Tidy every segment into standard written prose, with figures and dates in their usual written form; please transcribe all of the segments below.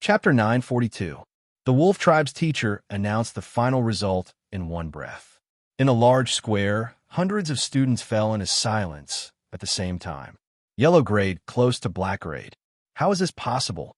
Chapter 942. The Wolf Tribe's teacher announced the final result in one breath. In a large square, hundreds of students fell into silence at the same time. Yellow grade close to black grade. How is this possible?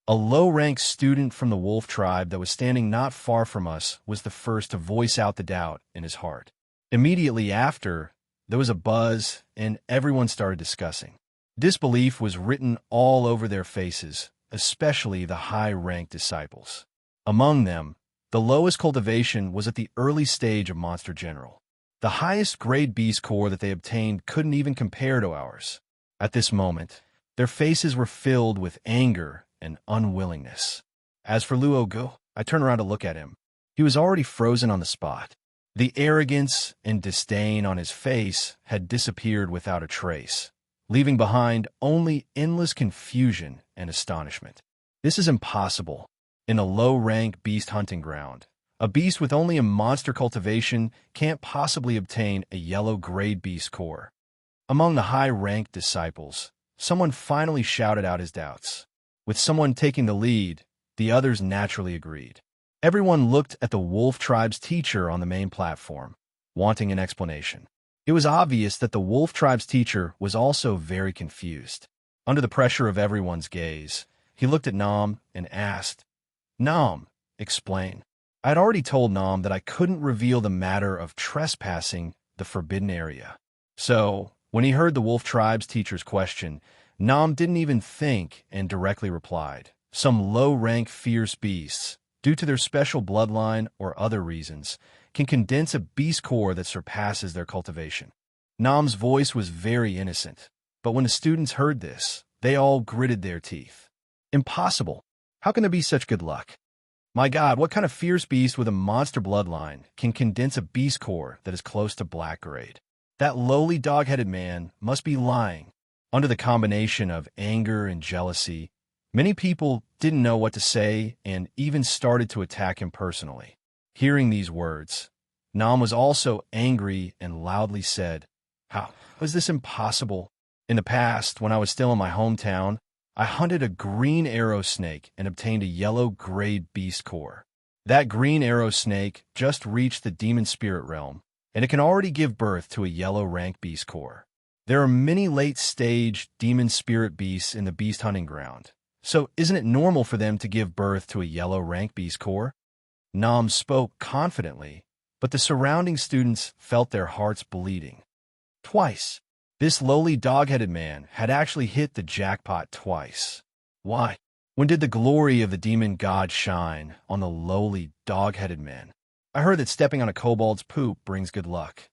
A low-ranked student from the Wolf Tribe that was standing not far from us was the first to voice out the doubt in his heart. Immediately after, there was a buzz, and everyone started discussing. Disbelief was written all over their faces, especially the high-ranked disciples. Among them, the lowest cultivation was at the early stage of Monster General. The highest grade B score that they obtained couldn't even compare to ours. At this moment, their faces were filled with anger and unwillingness. As for Luogu, I turned around to look at him. He was already frozen on the spot. The arrogance and disdain on his face had disappeared without a trace, leaving behind only endless confusion and astonishment. This is impossible. In a low-rank beast hunting ground, a beast with only a monster cultivation can't possibly obtain a yellow grade B score. Among the high-ranked disciples, someone finally shouted out his doubts. With someone taking the lead, the others naturally agreed. Everyone looked at the Wolf Tribe's teacher on the main platform, wanting an explanation. It was obvious that the Wolf Tribe's teacher was also very confused. Under the pressure of everyone's gaze, he looked at Nam and asked, "Nam, explain." I had already told Nam that I couldn't reveal the matter of trespassing the forbidden area. So, when he heard the Wolf Tribe's teacher's question, Nam didn't even think and directly replied, "Some low-rank fierce beasts, due to their special bloodline or other reasons, can condense a beast core that surpasses their cultivation." Nam's voice was very innocent, but when the students heard this, they all gritted their teeth. Impossible. How can there be such good luck? My God, what kind of fierce beast with a monster bloodline can condense a beast core that is close to black grade? That lowly dog-headed man must be lying. Under the combination of anger and jealousy, many people didn't know what to say and even started to attack him personally. Hearing these words, Nam was also angry and loudly said, "How was this impossible? In the past, when I was still in my hometown, I hunted a green arrow snake and obtained a yellow grade beast core. That green arrow snake just reached the demon spirit realm, and it can already give birth to a yellow rank beast core. There are many late-stage demon spirit beasts in the beast hunting ground, so isn't it normal for them to give birth to a yellow rank beast core?" Nam spoke confidently, but the surrounding students felt their hearts bleeding. Twice. This lowly dog-headed man had actually hit the jackpot twice. Why? When did the glory of the demon god shine on the lowly dog-headed man? I heard that stepping on a kobold's poop brings good luck.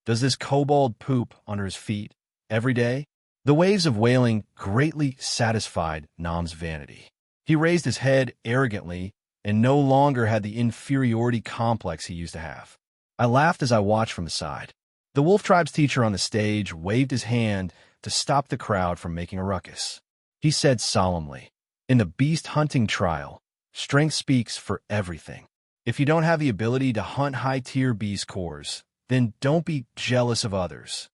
Does this kobold poop under his feet every day? The waves of wailing greatly satisfied Nam's vanity. He raised his head arrogantly and no longer had the inferiority complex he used to have. I laughed as I watched from the side. The Wolf Tribe's teacher on the stage waved his hand to stop the crowd from making a ruckus. He said solemnly, "In the beast hunting trial, strength speaks for everything. If you don't have the ability to hunt high-tier beast cores, then don't be jealous of others."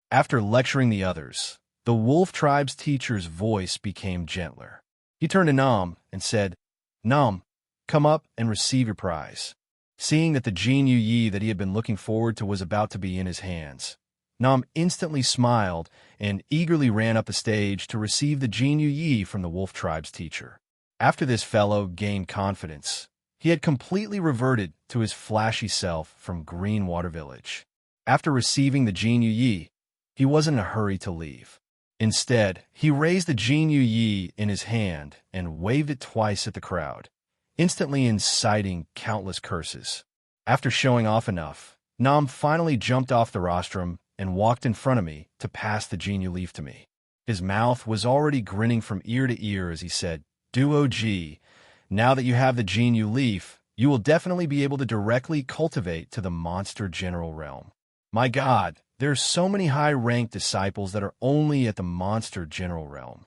After lecturing the others, the Wolf Tribe's teacher's voice became gentler. He turned to Nam and said, "Nam, come up and receive your prize." Seeing that the Jin Yu Yi that he had been looking forward to was about to be in his hands, Nam instantly smiled and eagerly ran up the stage to receive the Jin Yu Yi from the Wolf Tribe's teacher. After this fellow gained confidence, he had completely reverted to his flashy self from Greenwater Village. After receiving the Jin Yu Yi, he wasn't in a hurry to leave. Instead, he raised the Jin Yu Yi in his hand and waved it twice at the crowd, instantly inciting countless curses. After showing off enough, Nam finally jumped off the rostrum and walked in front of me to pass the Genu leaf to me. His mouth was already grinning from ear to ear as he said, "Duo G, now that you have the Genu leaf, you will definitely be able to directly cultivate to the Monster General realm." My God, there are so many high-ranked disciples that are only at the Monster General realm.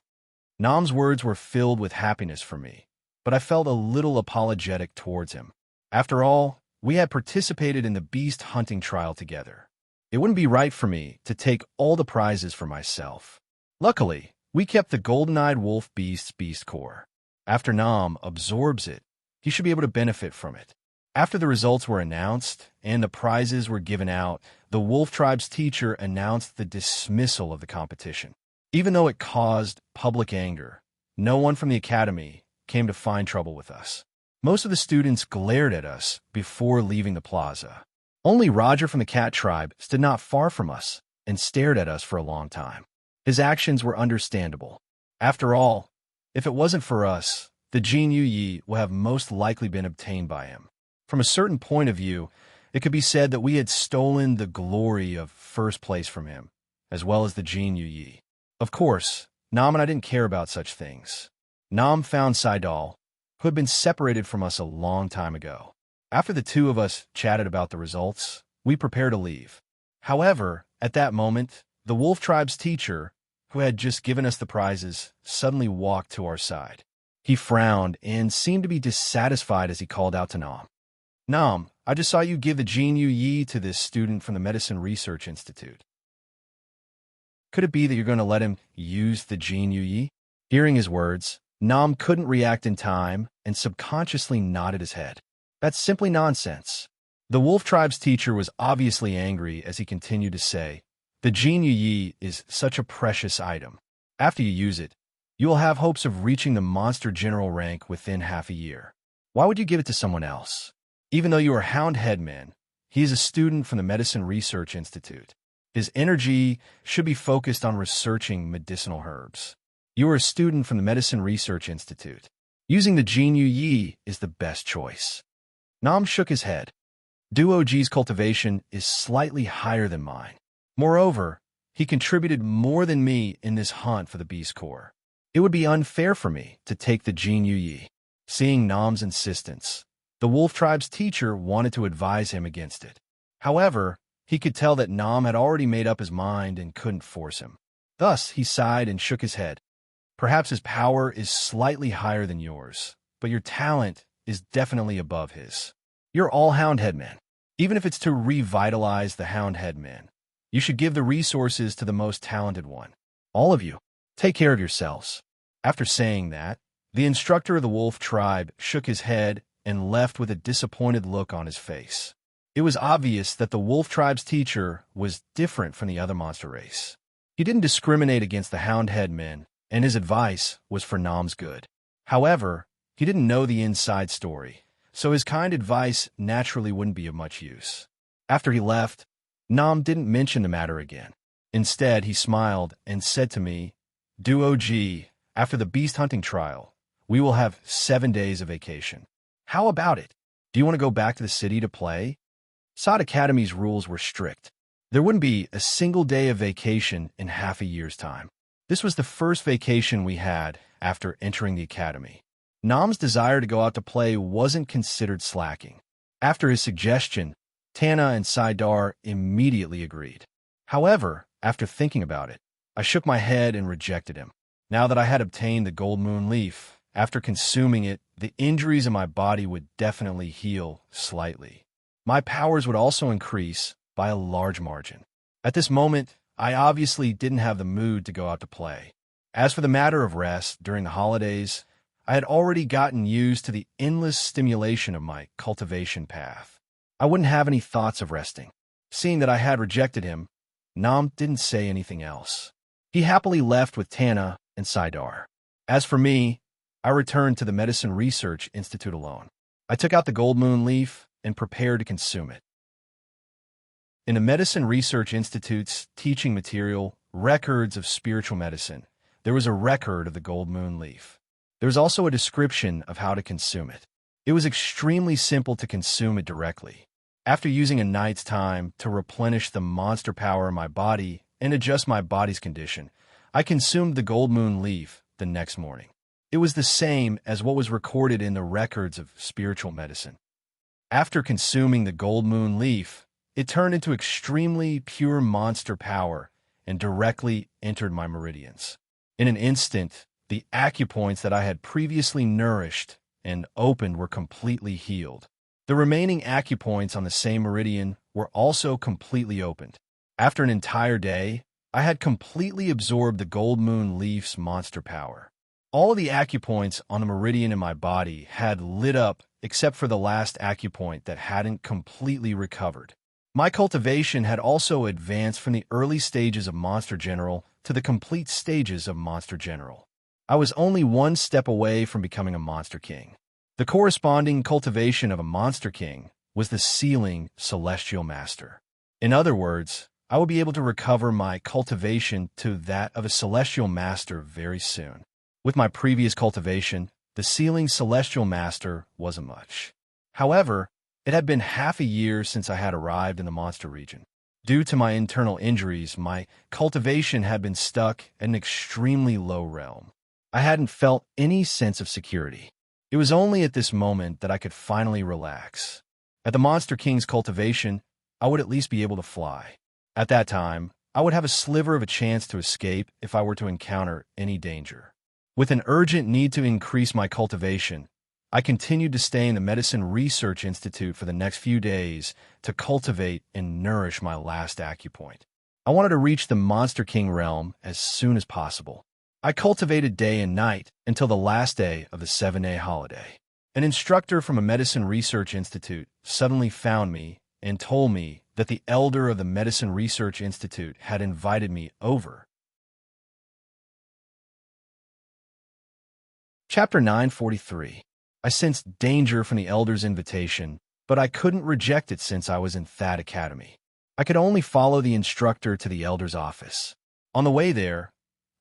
Nam's words were filled with happiness for me, but I felt a little apologetic towards him. After all, we had participated in the beast hunting trial together. It wouldn't be right for me to take all the prizes for myself. Luckily, we kept the golden-eyed wolf beast's beast core. After Nam absorbs it, he should be able to benefit from it. After the results were announced and the prizes were given out, the Wolf Tribe's teacher announced the dismissal of the competition. Even though it caused public anger, no one from the academy came to find trouble with us. Most of the students glared at us before leaving the plaza. Only Roger from the Cat Tribe stood not far from us and stared at us for a long time. His actions were understandable. After all, if it wasn't for us, the Jin Yu Yi would have most likely been obtained by him. From a certain point of view, it could be said that we had stolen the glory of first place from him, as well as the Jin Yu Yi. Of course, Nam and I didn't care about such things. Nam found Saidal, who had been separated from us a long time ago. After the two of us chatted about the results, we prepared to leave. However, at that moment, the Wolf Tribe's teacher, who had just given us the prizes, suddenly walked to our side. He frowned and seemed to be dissatisfied as he called out to Nam. Nam, I just saw you give the Jin Yu Yi to this student from the Medicine Research Institute. Could it be that you're going to let him use the Jin Yu Yi? Hearing his words, Nam couldn't react in time and subconsciously nodded his head. That's simply nonsense. The Wolf Tribe's teacher was obviously angry as he continued to say, the Jin Yu Yi is such a precious item. After you use it, you will have hopes of reaching the Monster General rank within half a year. Why would you give it to someone else? Even though you are Hound Headman, he is a student from the Medicine Research Institute. His energy should be focused on researching medicinal herbs. You are a student from the Medicine Research Institute. Using the Jin Yu Yi is the best choice. Nam shook his head. Duoji's cultivation is slightly higher than mine. Moreover, he contributed more than me in this hunt for the Beast Core. It would be unfair for me to take the Jin Yu Yi. Seeing Nam's insistence, the Wolf Tribe's teacher wanted to advise him against it. However, he could tell that Nam had already made up his mind and couldn't force him. Thus, he sighed and shook his head. Perhaps his power is slightly higher than yours, but your talent is definitely above his. You're all Hound Headmen. Even if it's to revitalize the Hound Headmen, you should give the resources to the most talented one. All of you, take care of yourselves. After saying that, the instructor of the Wolf Tribe shook his head and left with a disappointed look on his face. It was obvious that the Wolf Tribe's teacher was different from the other monster race. He didn't discriminate against the Hound Headmen, and his advice was for Nam's good. However, he didn't know the inside story, so his kind advice naturally wouldn't be of much use. After he left, Nam didn't mention the matter again. Instead, he smiled and said to me, Duo G, after the beast hunting trial, we will have 7 days of vacation. How about it? Do you want to go back to the city to play? Sod Academy's rules were strict. There wouldn't be a single day of vacation in half a year's time. This was the first vacation we had after entering the academy. Nam's desire to go out to play wasn't considered slacking. After his suggestion, Tana and Saidar immediately agreed. However, after thinking about it, I shook my head and rejected him. Now that I had obtained the Gold Moon Leaf, after consuming it, the injuries in my body would definitely heal slightly. My powers would also increase by a large margin. At this moment, I obviously didn't have the mood to go out to play. As for the matter of rest during the holidays, I had already gotten used to the endless stimulation of my cultivation path. I wouldn't have any thoughts of resting. Seeing that I had rejected him, Nam didn't say anything else. He happily left with Tana and Saidar. As for me, I returned to the Medicine Research Institute alone. I took out the Gold Moon Leaf and prepared to consume it. In the Medicine Research Institute's teaching material, Records of Spiritual Medicine, there was a record of the Gold Moon Leaf. There was also a description of how to consume it. It was extremely simple to consume it directly. After using a night's time to replenish the monster power in my body and adjust my body's condition, I consumed the Gold Moon Leaf the next morning. It was the same as what was recorded in the Records of Spiritual Medicine. After consuming the Gold Moon Leaf, it turned into extremely pure monster power and directly entered my meridians. In an instant, the acupoints that I had previously nourished and opened were completely healed. The remaining acupoints on the same meridian were also completely opened. After an entire day, I had completely absorbed the Gold Moon Leaf's monster power. All of the acupoints on the meridian in my body had lit up except for the last acupoint that hadn't completely recovered. My cultivation had also advanced from the early stages of Monster General to the complete stages of Monster General. I was only one step away from becoming a Monster King. The corresponding cultivation of a Monster King was the Sealing Celestial Master. In other words, I would be able to recover my cultivation to that of a Celestial Master very soon. With my previous cultivation, the Sealing Celestial Master wasn't much. However, it had been half a year since I had arrived in the monster region. Due to my internal injuries, my cultivation had been stuck at an extremely low realm. I hadn't felt any sense of security. It was only at this moment that I could finally relax. At the Monster King's cultivation, I would at least be able to fly. At that time, I would have a sliver of a chance to escape if I were to encounter any danger. With an urgent need to increase my cultivation, I continued to stay in the Medicine Research Institute for the next few days to cultivate and nourish my last acupoint. I wanted to reach the Monster King realm as soon as possible. I cultivated day and night until the last day of the 7-day holiday. An instructor from a Medicine Research Institute suddenly found me and told me that the elder of the Medicine Research Institute had invited me over. Chapter 943. I sensed danger from the elder's invitation, but I couldn't reject it since I was in Thad Academy. I could only follow the instructor to the elder's office. On the way there,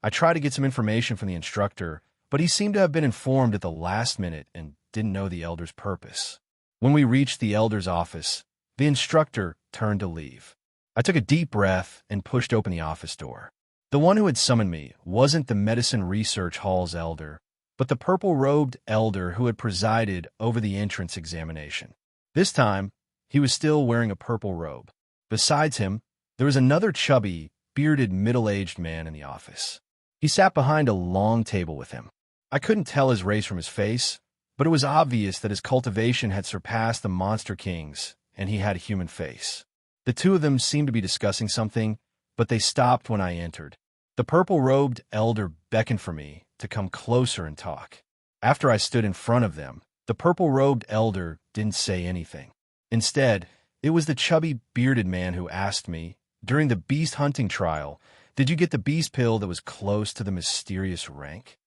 I tried to get some information from the instructor, but he seemed to have been informed at the last minute and didn't know the elder's purpose. When we reached the elder's office, the instructor turned to leave. I took a deep breath and pushed open the office door. The one who had summoned me wasn't the Medicine Research Hall's elder, but the purple-robed elder who had presided over the entrance examination. This time, he was still wearing a purple robe. Besides him, there was another chubby, bearded, middle-aged man in the office. He sat behind a long table with him. I couldn't tell his race from his face, but it was obvious that his cultivation had surpassed the Monster King's, and he had a human face. The two of them seemed to be discussing something, but they stopped when I entered. The purple-robed elder beckoned for me to come closer and talk. After I stood in front of them, the purple-robed elder didn't say anything. Instead, it was the chubby, bearded man who asked me, during the beast hunting trial, "Did you get the beast pill that was close to the mysterious rank?"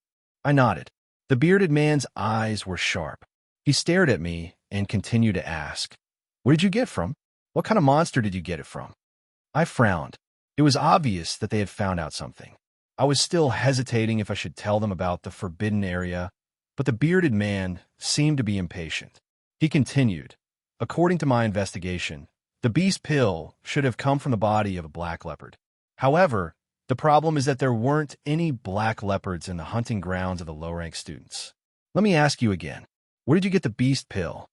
I nodded. The bearded man's eyes were sharp. He stared at me and continued to ask, "Where did you get it from? What kind of monster did you get it from?" I frowned. It was obvious that they had found out something. I was still hesitating if I should tell them about the forbidden area, but the bearded man seemed to be impatient. He continued, "According to my investigation, the beast pill should have come from the body of a black leopard. However, the problem is that there weren't any black leopards in the hunting grounds of the low-rank students. Let me ask you again, where did you get the beast pill?"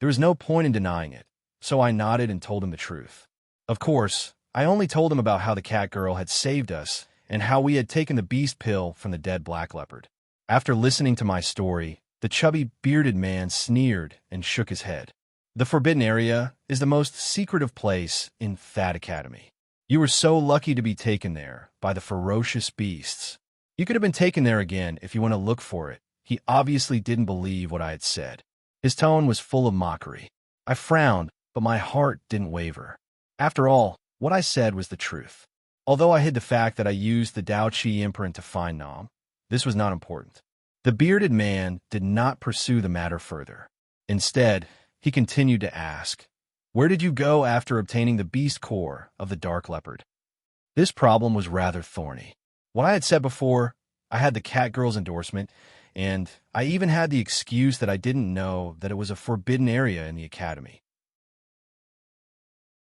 There was no point in denying it, so I nodded and told him the truth. Of course, I only told him about how the cat girl had saved us and how we had taken the beast pill from the dead black leopard. After listening to my story, the chubby, bearded man sneered and shook his head. "The forbidden area is the most secretive place in Thad Academy. You were so lucky to be taken there by the ferocious beasts. You could have been taken there again if you want to look for it." He obviously didn't believe what I had said. His tone was full of mockery. I frowned, but my heart didn't waver. After all, what I said was the truth. Although I hid the fact that I used the Dao Qi imprint to find Nam, this was not important. The bearded man did not pursue the matter further. Instead, he continued to ask, "Where did you go after obtaining the beast core of the dark leopard?" This problem was rather thorny. What I had said before, I had the cat girl's endorsement, and I even had the excuse that I didn't know that it was a forbidden area in the academy.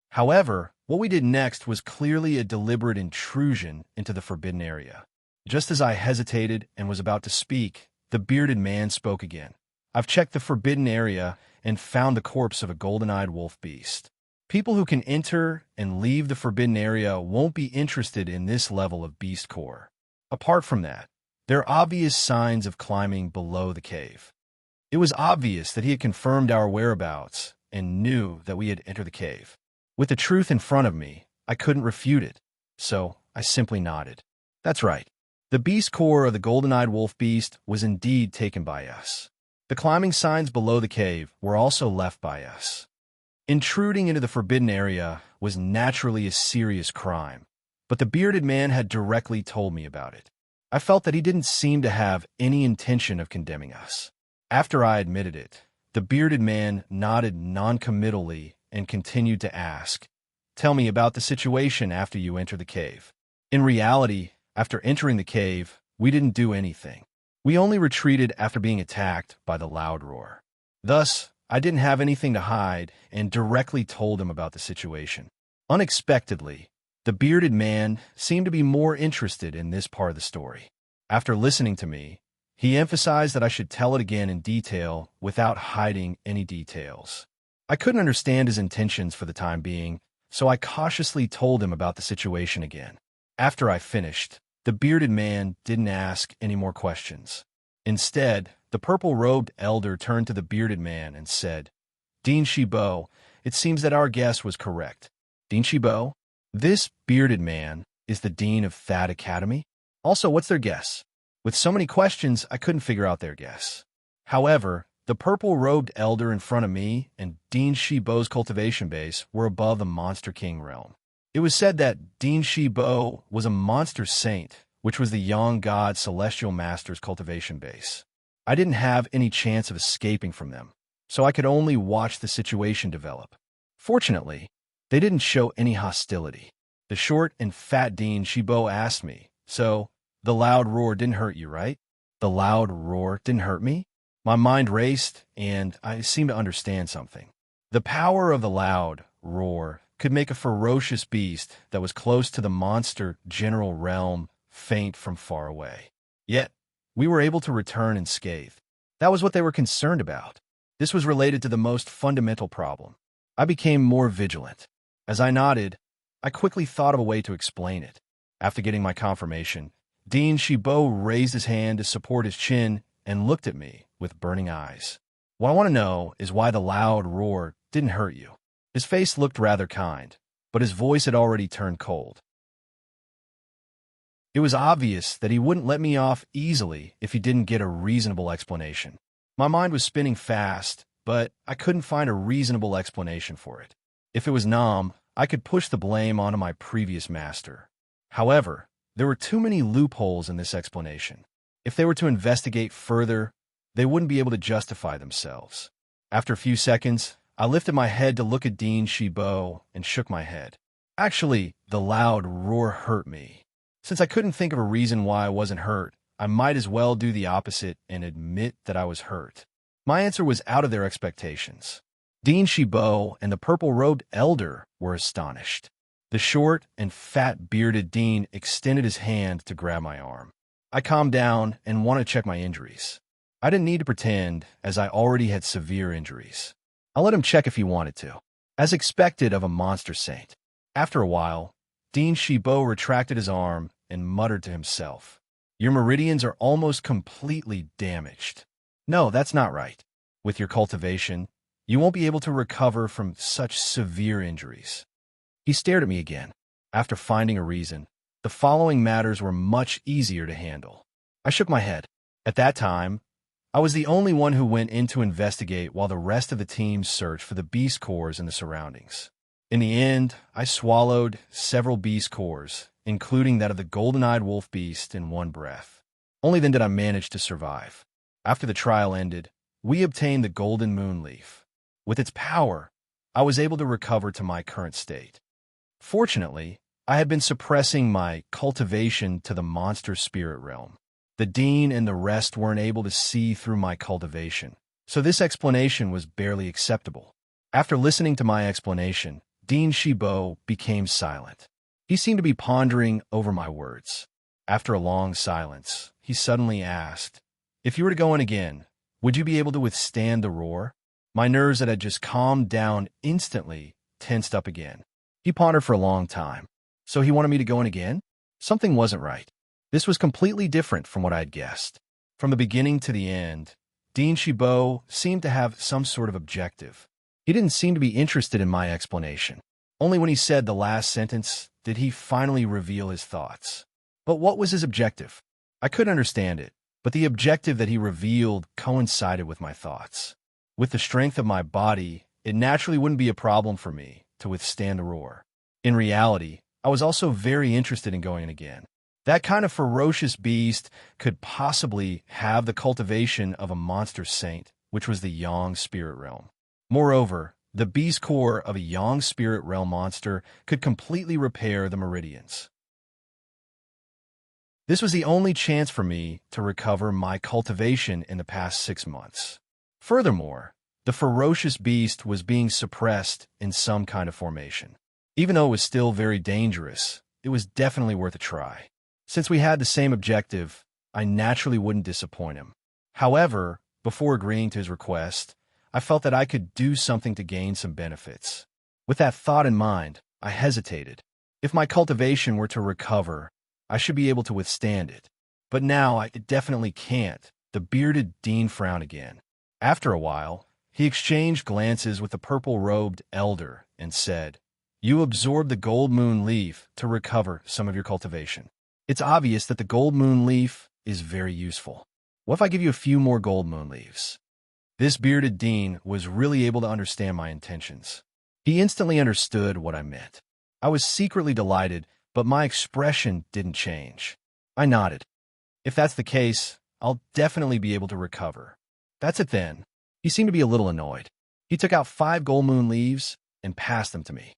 However, what we did next was clearly a deliberate intrusion into the forbidden area. Just as I hesitated and was about to speak, the bearded man spoke again. "I've checked the forbidden area and found the corpse of a golden-eyed wolf beast. People who can enter and leave the forbidden area won't be interested in this level of beast core. Apart from that, there are obvious signs of climbing below the cave." It was obvious that he had confirmed our whereabouts and knew that we had entered the cave. With the truth in front of me, I couldn't refute it, so I simply nodded. "That's right. The beast core of the golden-eyed wolf beast was indeed taken by us. The climbing signs below the cave were also left by us. Intruding into the forbidden area was naturally a serious crime, but the bearded man had directly told me about it. I felt that he didn't seem to have any intention of condemning us. After I admitted it, the bearded man nodded noncommittally and continued to ask, "Tell me about the situation after you enter the cave." In reality, after entering the cave, we didn't do anything. We only retreated after being attacked by the loud roar. Thus, I didn't have anything to hide and directly told him about the situation. Unexpectedly, the bearded man seemed to be more interested in this part of the story. After listening to me, he emphasized that I should tell it again in detail without hiding any details. I couldn't understand his intentions for the time being, so I cautiously told him about the situation again. After I finished, the bearded man didn't ask any more questions. Instead, the purple-robed elder turned to the bearded man and said, "Dean Shibo, it seems that our guess was correct." Dean Shibo? This bearded man is the dean of Thad Academy? Also, what's their guess? With so many questions, I couldn't figure out their guess. However, the purple-robed elder in front of me and Dean Shibo's cultivation base were above the Monster King realm. It was said that Dean Shibo was a monster saint, which was the Yang God Celestial Master's cultivation base. I didn't have any chance of escaping from them, so I could only watch the situation develop. Fortunately, they didn't show any hostility. The short and fat Dean Shibo asked me, "So, the loud roar didn't hurt you, right?" The loud roar didn't hurt me? My mind raced, and I seemed to understand something. The power of the loud roar could make a ferocious beast that was close to the monster general realm faint from far away. Yet, we were able to return unscathed. That was what they were concerned about. This was related to the most fundamental problem. I became more vigilant. As I nodded, I quickly thought of a way to explain it. After getting my confirmation, Dean Shibo raised his hand to support his chin and looked at me with burning eyes. "What I want to know is why the loud roar didn't hurt you." His face looked rather kind, but his voice had already turned cold. It was obvious that he wouldn't let me off easily if he didn't get a reasonable explanation. My mind was spinning fast, but I couldn't find a reasonable explanation for it. If it was Nam, I could push the blame onto my previous master. However, there were too many loopholes in this explanation. If they were to investigate further, they wouldn't be able to justify themselves. After a few seconds, I lifted my head to look at Dean Shibo and shook my head. Actually, the loud roar hurt me. Since I couldn't think of a reason why I wasn't hurt, I might as well do the opposite and admit that I was hurt. My answer was out of their expectations. Dean Shibo and the purple-robed elder were astonished. The short and fat bearded Dean extended his hand to grab my arm. I calmed down and wanted to check my injuries. I didn't need to pretend, as I already had severe injuries. I let him check if he wanted to, as expected of a monster saint. After a while, Dean Shibo retracted his arm and muttered to himself, "Your meridians are almost completely damaged. No, that's not right. With your cultivation, you won't be able to recover from such severe injuries." He stared at me again. After finding a reason, the following matters were much easier to handle. I shook my head. At that time, I was the only one who went in to investigate while the rest of the team searched for the beast cores in the surroundings. In the end, I swallowed several beast cores, including that of the golden-eyed wolf beast, in one breath. Only then did I manage to survive. After the trial ended, we obtained the golden moon leaf. With its power, I was able to recover to my current state. Fortunately, I had been suppressing my cultivation to the monster spirit realm. The dean and the rest weren't able to see through my cultivation, so this explanation was barely acceptable. After listening to my explanation, Dean Shibo became silent. He seemed to be pondering over my words. After a long silence, he suddenly asked, "If you were to go in again, would you be able to withstand the roar?" My nerves that had just calmed down instantly tensed up again. He pondered for a long time. So he wanted me to go in again? Something wasn't right. This was completely different from what I had guessed. From the beginning to the end, Dean Shibo seemed to have some sort of objective. He didn't seem to be interested in my explanation. Only when he said the last sentence did he finally reveal his thoughts. But what was his objective? I couldn't understand it, but the objective that he revealed coincided with my thoughts. With the strength of my body, it naturally wouldn't be a problem for me to withstand the roar. In reality, I was also very interested in going in again. That kind of ferocious beast could possibly have the cultivation of a monster saint, which was the Yang spirit realm. Moreover, the beast core of a Yang spirit realm monster could completely repair the meridians. This was the only chance for me to recover my cultivation in the past 6 months. Furthermore, the ferocious beast was being suppressed in some kind of formation. Even though it was still very dangerous, it was definitely worth a try. Since we had the same objective, I naturally wouldn't disappoint him. However, before agreeing to his request, I felt that I could do something to gain some benefits. With that thought in mind, I hesitated. If my cultivation were to recover, I should be able to withstand it. But now I definitely can't. The bearded dean frowned again. After a while, he exchanged glances with the purple-robed elder and said, "You absorbed the gold moon leaf to recover some of your cultivation. It's obvious that the gold moon leaf is very useful. What if I give you a few more gold moon leaves?" This bearded dean was really able to understand my intentions. He instantly understood what I meant. I was secretly delighted, but my expression didn't change. I nodded. If that's the case, I'll definitely be able to recover. That's it then. He seemed to be a little annoyed. He took out 5 gold moon leaves and passed them to me.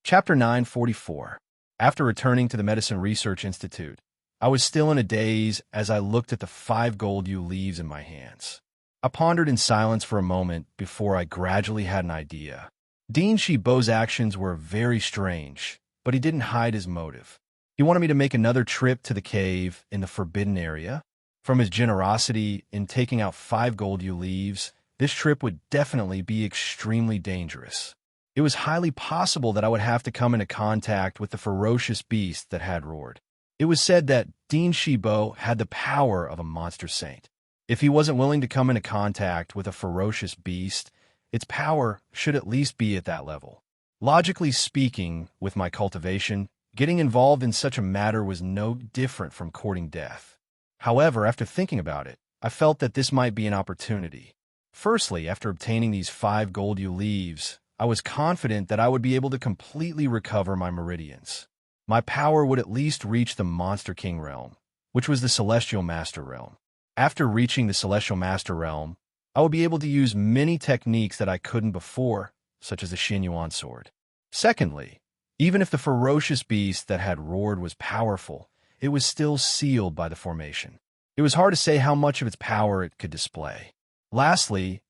Chapter 944. After returning to the Medicine Research Institute, I was still in a daze as I looked at the 5 gold yew leaves in my hands. I pondered in silence for a moment before I gradually had an idea. Dean Shibo's actions were very strange, but he didn't hide his motive. He wanted me to make another trip to the cave in the forbidden area. From his generosity in taking out 5 gold yew leaves, this trip would definitely be extremely dangerous. It was highly possible that I would have to come into contact with the ferocious beast that had roared. It was said that Dean Shibo had the power of a monster saint. If he wasn't willing to come into contact with a ferocious beast, its power should at least be at that level. Logically speaking, with my cultivation, getting involved in such a matter was no different from courting death. However, after thinking about it, I felt that this might be an opportunity. Firstly, after obtaining these 5 gold yew leaves, I was confident that I would be able to completely recover my meridians. My power would at least reach the Monster King realm, which was the Celestial Master realm. After reaching the Celestial Master realm, I would be able to use many techniques that I couldn't before, such as the Xin Yuan sword. Secondly, even if the ferocious beast that had roared was powerful, it was still sealed by the formation. It was hard to say how much of its power it could display. Lastly,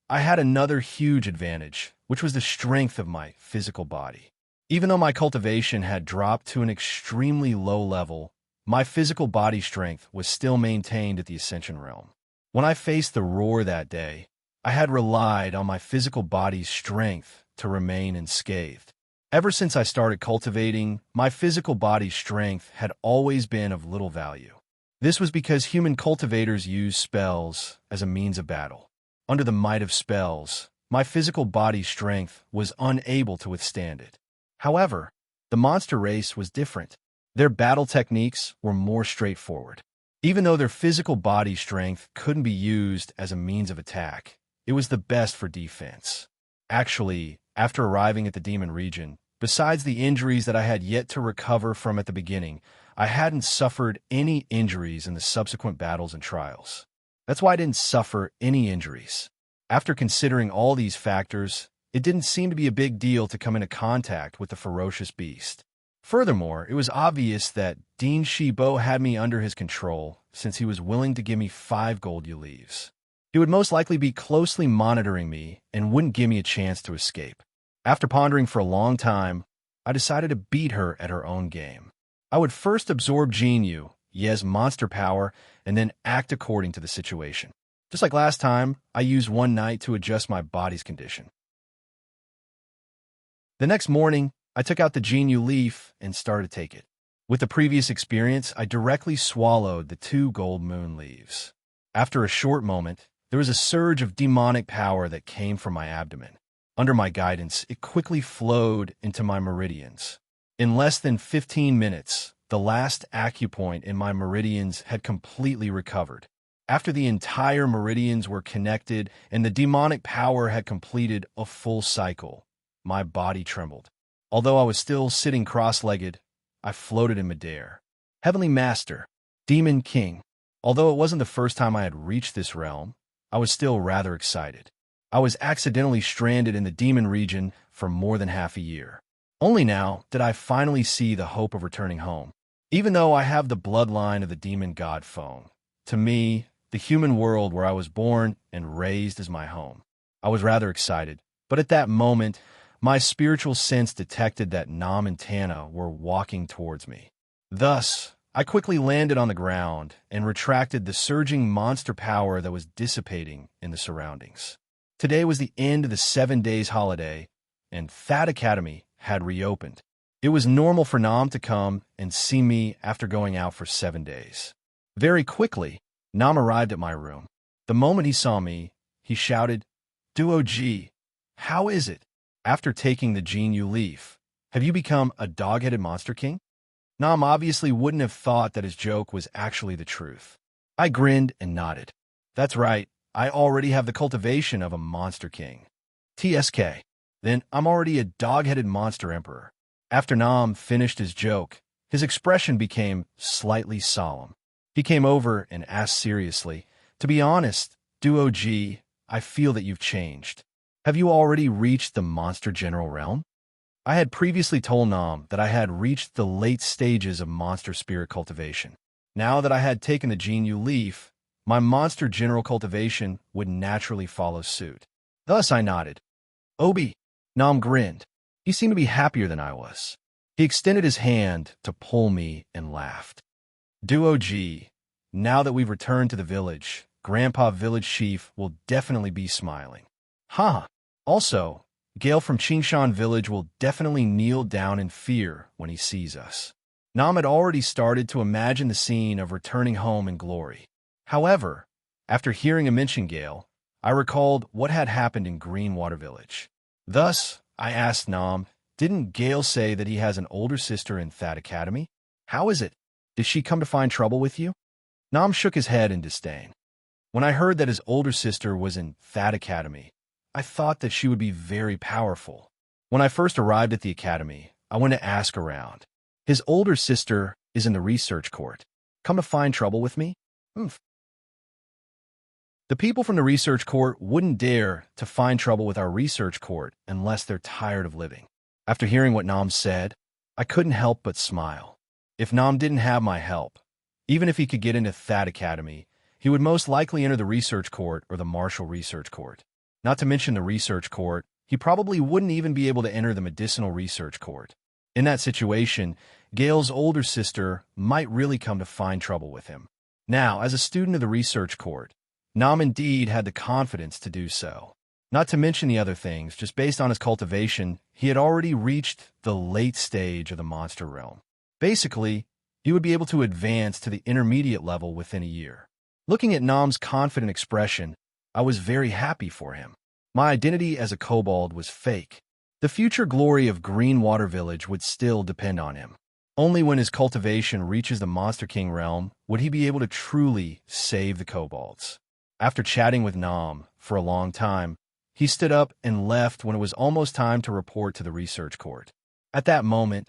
I had another huge advantage, which was the strength of my physical body. Even though my cultivation had dropped to an extremely low level, my physical body strength was still maintained at the Ascension realm. When I faced the roar that day, I had relied on my physical body's strength to remain unscathed. Ever since I started cultivating, my physical body's strength had always been of little value. This was because human cultivators use spells as a means of battle. Under the might of spells, my physical body's strength was unable to withstand it. However, the monster race was different. Their battle techniques were more straightforward. Even though their physical body strength couldn't be used as a means of attack, it was the best for defense. Actually, after arriving at the demon region, besides the injuries that I had yet to recover from at the beginning, I hadn't suffered any injuries in the subsequent battles and trials. That's why I didn't suffer any injuries. After considering all these factors, it didn't seem to be a big deal to come into contact with the ferocious beast. Furthermore, it was obvious that Dean Shibo had me under his control since he was willing to give me 5 gold yew leaves. He would most likely be closely monitoring me and wouldn't give me a chance to escape. After pondering for a long time, I decided to beat her at her own game. I would first absorb Jinyu, Ye's monster power, and then act according to the situation. Just like last time, I used one night to adjust my body's condition. The next morning, I took out the Jinyu leaf and started to take it. With the previous experience, I directly swallowed the 2 gold moon leaves. After a short moment, there was a surge of demonic power that came from my abdomen. Under my guidance, it quickly flowed into my meridians. In less than 15 minutes, the last acupoint in my meridians had completely recovered. After the entire meridians were connected and the demonic power had completed a full cycle, my body trembled. Although I was still sitting cross-legged, I floated in midair. Heavenly Master, Demon King. Although it wasn't the first time I had reached this realm, I was still rather excited. I was accidentally stranded in the demon region for more than half a year. Only now did I finally see the hope of returning home. Even though I have the bloodline of the demon god phone, to me, the human world where I was born and raised is my home. I was rather excited, but at that moment, my spiritual sense detected that Nam and Tana were walking towards me. Thus, I quickly landed on the ground and retracted the surging monster power that was dissipating in the surroundings. Today was the end of the 7 days holiday, and That Academy had reopened. It was normal for Nam to come and see me after going out for 7 days. Very quickly, Nam arrived at my room. The moment he saw me, he shouted, "Duo G, how is it? After taking the Gene you leaf, have you become a dog-headed monster king?" Nam obviously wouldn't have thought that his joke was actually the truth. I grinned and nodded. That's right, I already have the cultivation of a monster king. TSK. Then I'm already a dog-headed monster emperor. After Nam finished his joke, his expression became slightly solemn. He came over and asked seriously, "To be honest, Duo G, I feel that you've changed. Have you already reached the monster general realm?" I had previously told Nam that I had reached the late stages of monster spirit cultivation. Now that I had taken the Gene you leaf, my monster general cultivation would naturally follow suit. Thus I nodded. "Obi." Nam grinned. He seemed to be happier than I was. He extended his hand to pull me and laughed. "Duo G, now that we've returned to the village, Grandpa Village Chief will definitely be smiling. Huh. Also, Gale from Qingshan Village will definitely kneel down in fear when he sees us." Nam had already started to imagine the scene of returning home in glory. However, after hearing him mention Gale, I recalled what had happened in Greenwater Village. Thus, I asked Nam, "Didn't Gale say that he has an older sister in That Academy? How is it? Did she come to find trouble with you?" Nam shook his head in disdain. When I heard that his older sister was in That Academy, I thought that she would be very powerful. When I first arrived at the academy, I went to ask around. His older sister is in the research court. Come to find trouble with me? Oomph. The people from the research court wouldn't dare to find trouble with our research court unless they're tired of living. After hearing what Nam said, I couldn't help but smile. If Nam didn't have my help, even if he could get into That Academy, he would most likely enter the research court or the martial research court. Not to mention the research court, he probably wouldn't even be able to enter the medicinal research court. In that situation, Gale's older sister might really come to find trouble with him. Now, as a student of the research court, Nam indeed had the confidence to do so. Not to mention the other things, just based on his cultivation, he had already reached the late stage of the monster realm. Basically, he would be able to advance to the intermediate level within a year. Looking at Nam's confident expression, I was very happy for him. My identity as a kobold was fake. The future glory of Greenwater Village would still depend on him. Only when his cultivation reaches the Monster King realm would he be able to truly save the kobolds. After chatting with Nam for a long time, he stood up and left when it was almost time to report to the research court. At that moment,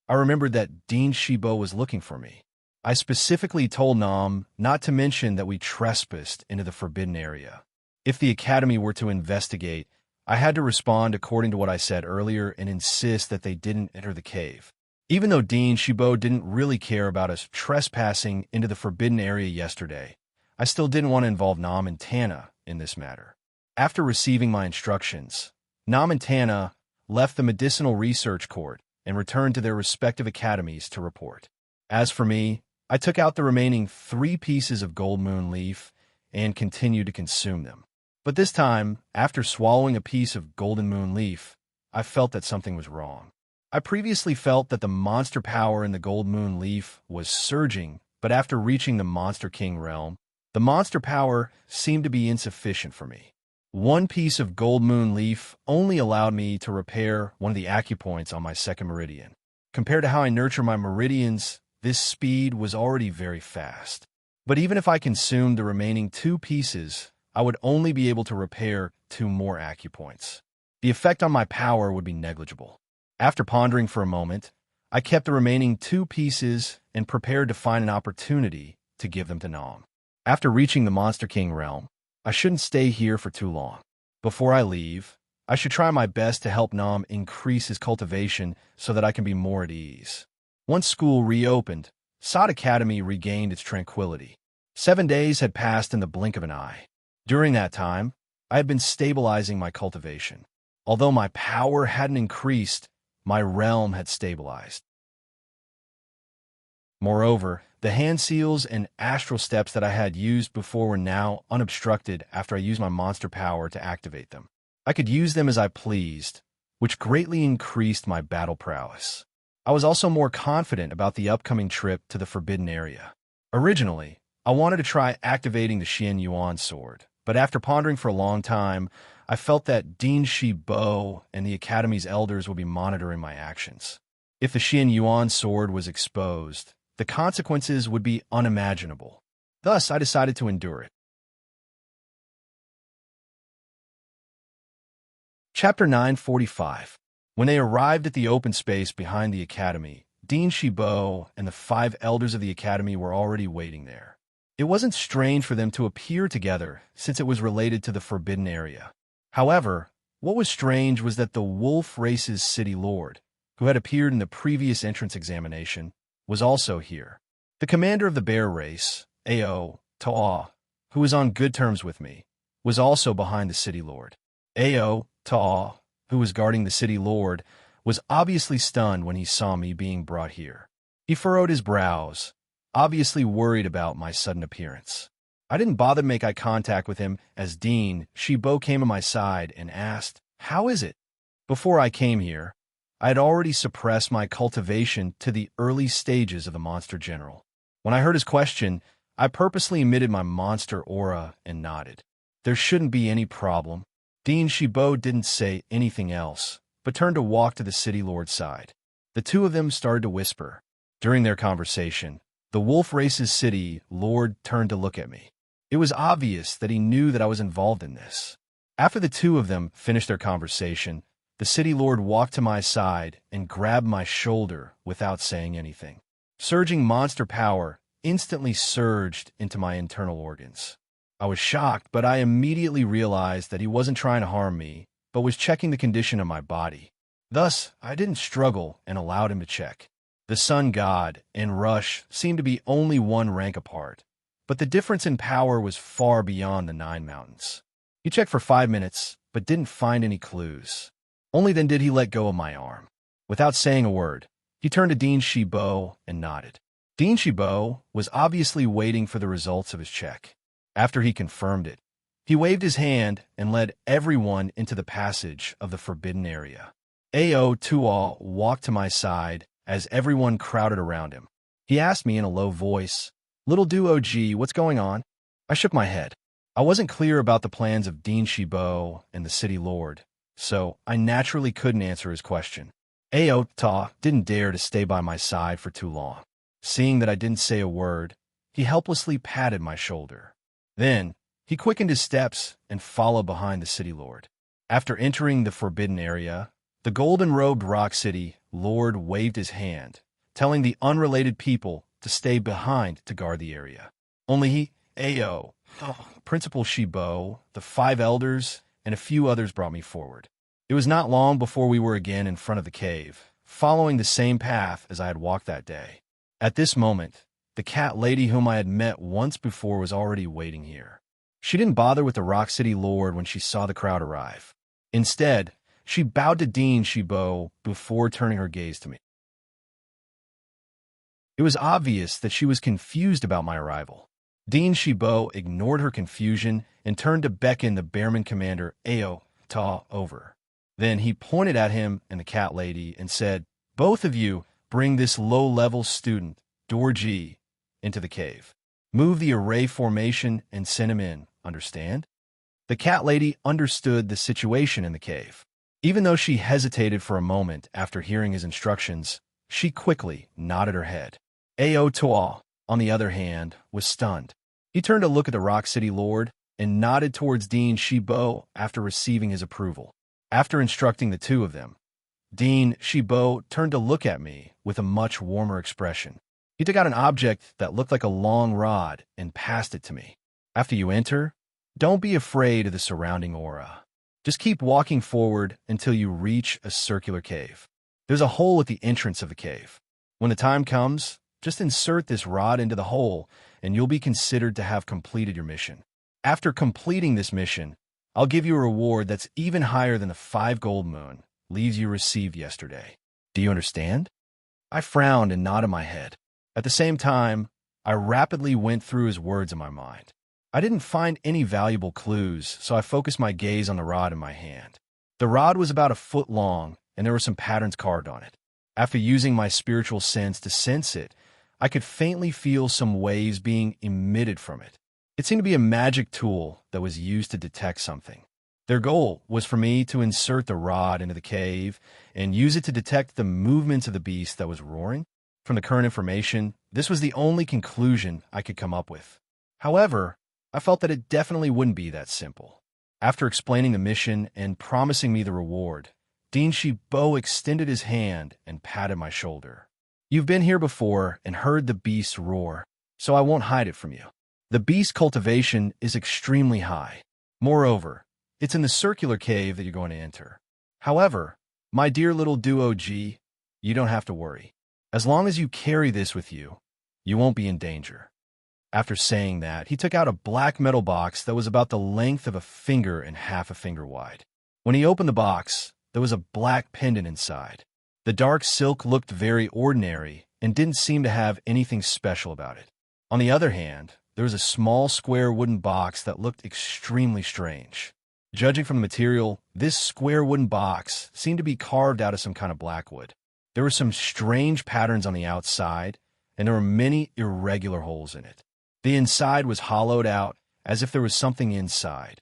I remembered that Dean Shibo was looking for me. I specifically told Nam not to mention that we trespassed into the forbidden area. If the academy were to investigate, I had to respond according to what I said earlier and insist that they didn't enter the cave. Even though Dean Shibo didn't really care about us trespassing into the forbidden area yesterday, I still didn't want to involve Nam and Tana in this matter. After receiving my instructions, Nam and Tana left the medicinal research court and returned to their respective academies to report. As for me, I took out the remaining 3 pieces of gold moon leaf and continued to consume them. But this time, after swallowing a piece of golden moon leaf, I felt that something was wrong. I previously felt that the monster power in the gold moon leaf was surging, but after reaching the Monster King realm, the monster power seemed to be insufficient for me. 1 piece of gold moon leaf only allowed me to repair one of the acupoints on my second meridian. Compared to how I nurture my meridians, this speed was already very fast. But even if I consumed the remaining 2 pieces, I would only be able to repair 2 more acupoints. The effect on my power would be negligible. After pondering for a moment, I kept the remaining 2 pieces and prepared to find an opportunity to give them to Nam. After reaching the Monster King realm, I shouldn't stay here for too long. Before I leave, I should try my best to help Nam increase his cultivation so that I can be more at ease. Once school reopened, Sod Academy regained its tranquility. 7 days had passed in the blink of an eye. During that time, I had been stabilizing my cultivation. Although my power hadn't increased, my realm had stabilized. Moreover, the hand seals and astral steps that I had used before were now unobstructed after I used my monster power to activate them. I could use them as I pleased, which greatly increased my battle prowess. I was also more confident about the upcoming trip to the Forbidden Area. Originally, I wanted to try activating the Xian Yuan sword, but after pondering for a long time, I felt that Dean Shi Bo and the Academy's elders would be monitoring my actions. If the Xian Yuan sword was exposed, the consequences would be unimaginable. Thus, I decided to endure it. Chapter 945. When they arrived at the open space behind the Academy, Dean Shi Bo and the 5 elders of the Academy were already waiting there. It wasn't strange for them to appear together, since it was related to the Forbidden Area. However, what was strange was that the wolf race's city lord, who had appeared in the previous entrance examination, was also here. The commander of the bear race, Ao Ta'a, who was on good terms with me, was also behind the city lord. Ao Ta'a, who was guarding the city lord, was obviously stunned when he saw me being brought here. He furrowed his brows, obviously worried about my sudden appearance. I didn't bother to make eye contact with him as Dean Shi Bo came to my side and asked, "How is it?" Before I came here, I had already suppressed my cultivation to the early stages of the monster general. When I heard his question, I purposely emitted my monster aura and nodded. There shouldn't be any problem. Dean Shi Bo didn't say anything else, but turned to walk to the city lord's side. The 2 of them started to whisper. During their conversation, the wolf race's city lord turned to look at me. It was obvious that he knew that I was involved in this. After the 2 of them finished their conversation, the city lord walked to my side and grabbed my shoulder without saying anything. Surging monster power instantly surged into my internal organs. I was shocked, but I immediately realized that he wasn't trying to harm me, but was checking the condition of my body. Thus, I didn't struggle and allowed him to check. The sun god and Rush seemed to be only 1 rank apart, but the difference in power was far beyond the 9 mountains. He checked for 5 minutes, but didn't find any clues. Only then did he let go of my arm. Without saying a word, he turned to Dean Shi Bo and nodded. Dean Shi Bo was obviously waiting for the results of his check. After he confirmed it, he waved his hand and led everyone into the passage of the Forbidden Area. Ao Tual walked to my side as everyone crowded around him. He asked me in a low voice, "Little Duo G, what's going on?" I shook my head. I wasn't clear about the plans of Dean Shi Bo and the city lord, so I naturally couldn't answer his question. Ao Ta didn't dare to stay by my side for too long. Seeing that I didn't say a word, he helplessly patted my shoulder. Then, he quickened his steps and followed behind the city lord. After entering the Forbidden Area, the golden-robed rock city lord waved his hand, telling the unrelated people to stay behind to guard the area. Only he, Ao, Principal Shi Bo, the 5 elders, and a few others brought me forward. It was not long before we were again in front of the cave, following the same path as I had walked that day. At this moment, the cat lady whom I had met once before was already waiting here. She didn't bother with the Rock City Lord when she saw the crowd arrive. Instead, she bowed to Dean Shi Bo before turning her gaze to me. It was obvious that she was confused about my arrival. Dean Shi Bo ignored her confusion and turned to beckon the Bearman commander Ao Ta over. Then he pointed at him and the cat lady and said, "Both of you bring this low-level student, Dorji, into the cave. Move the array formation and send him in, understand?" The cat lady understood the situation in the cave. Even though she hesitated for a moment after hearing his instructions, She quickly nodded her head. Ao Toa, on the other hand, was stunned. He turned to look at the Rock City Lord and nodded towards Dean Shibo after receiving his approval. After instructing the two of them, Dean Shibo turned to look at me with a much warmer expression. He took out an object that looked like a long rod and passed it to me. After you enter, don't be afraid of the surrounding aura. Just keep walking forward until you reach a circular cave. There's a hole at the entrance of the cave. When the time comes, just insert this rod into the hole and you'll be considered to have completed your mission. After completing this mission, I'll give you a reward that's even higher than the 5 gold moon leaves you received yesterday. Do you understand? I frowned and nodded my head. At the same time, I rapidly went through his words in my mind. I didn't find any valuable clues, so I focused my gaze on the rod in my hand. The rod was about a foot long, and there were some patterns carved on it. After using my spiritual sense to sense it, I could faintly feel some waves being emitted from it. It seemed to be a magic tool that was used to detect something. Their goal was for me to insert the rod into the cave and use it to detect the movements of the beast that was roaring. From the current information, this was the only conclusion I could come up with. However, I felt that it definitely wouldn't be that simple. After explaining the mission and promising me the reward, Dean Shibo extended his hand and patted my shoulder. You've been here before and heard the beast roar, so I won't hide it from you. The beast cultivation is extremely high. Moreover, it's in the circular cave that you're going to enter. However, my dear little duo G, you don't have to worry. As long as you carry this with you, you won't be in danger. After saying that, he took out a black metal box that was about the length of a finger and half a finger wide. When he opened the box, there was a black pendant inside. The dark silk looked very ordinary and didn't seem to have anything special about it. On the other hand, there was a small square wooden box that looked extremely strange. Judging from the material, this square wooden box seemed to be carved out of some kind of blackwood. There were some strange patterns on the outside, and there were many irregular holes in it. The inside was hollowed out, as if there was something inside.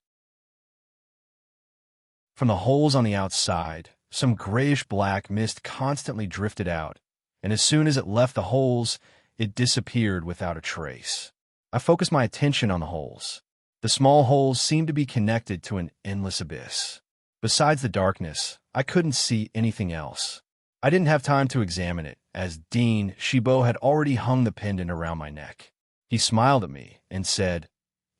From the holes on the outside, some grayish-black mist constantly drifted out, and as soon as it left the holes, it disappeared without a trace. I focused my attention on the holes. The small holes seemed to be connected to an endless abyss. Besides the darkness, I couldn't see anything else. I didn't have time to examine it, as Dean Shibo had already hung the pendant around my neck. He smiled at me and said,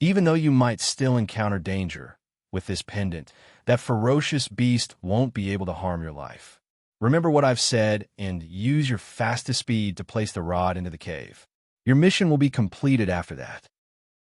even though you might still encounter danger with this pendant, that ferocious beast won't be able to harm your life. Remember what I've said and use your fastest speed to place the rod into the cave. Your mission will be completed after that.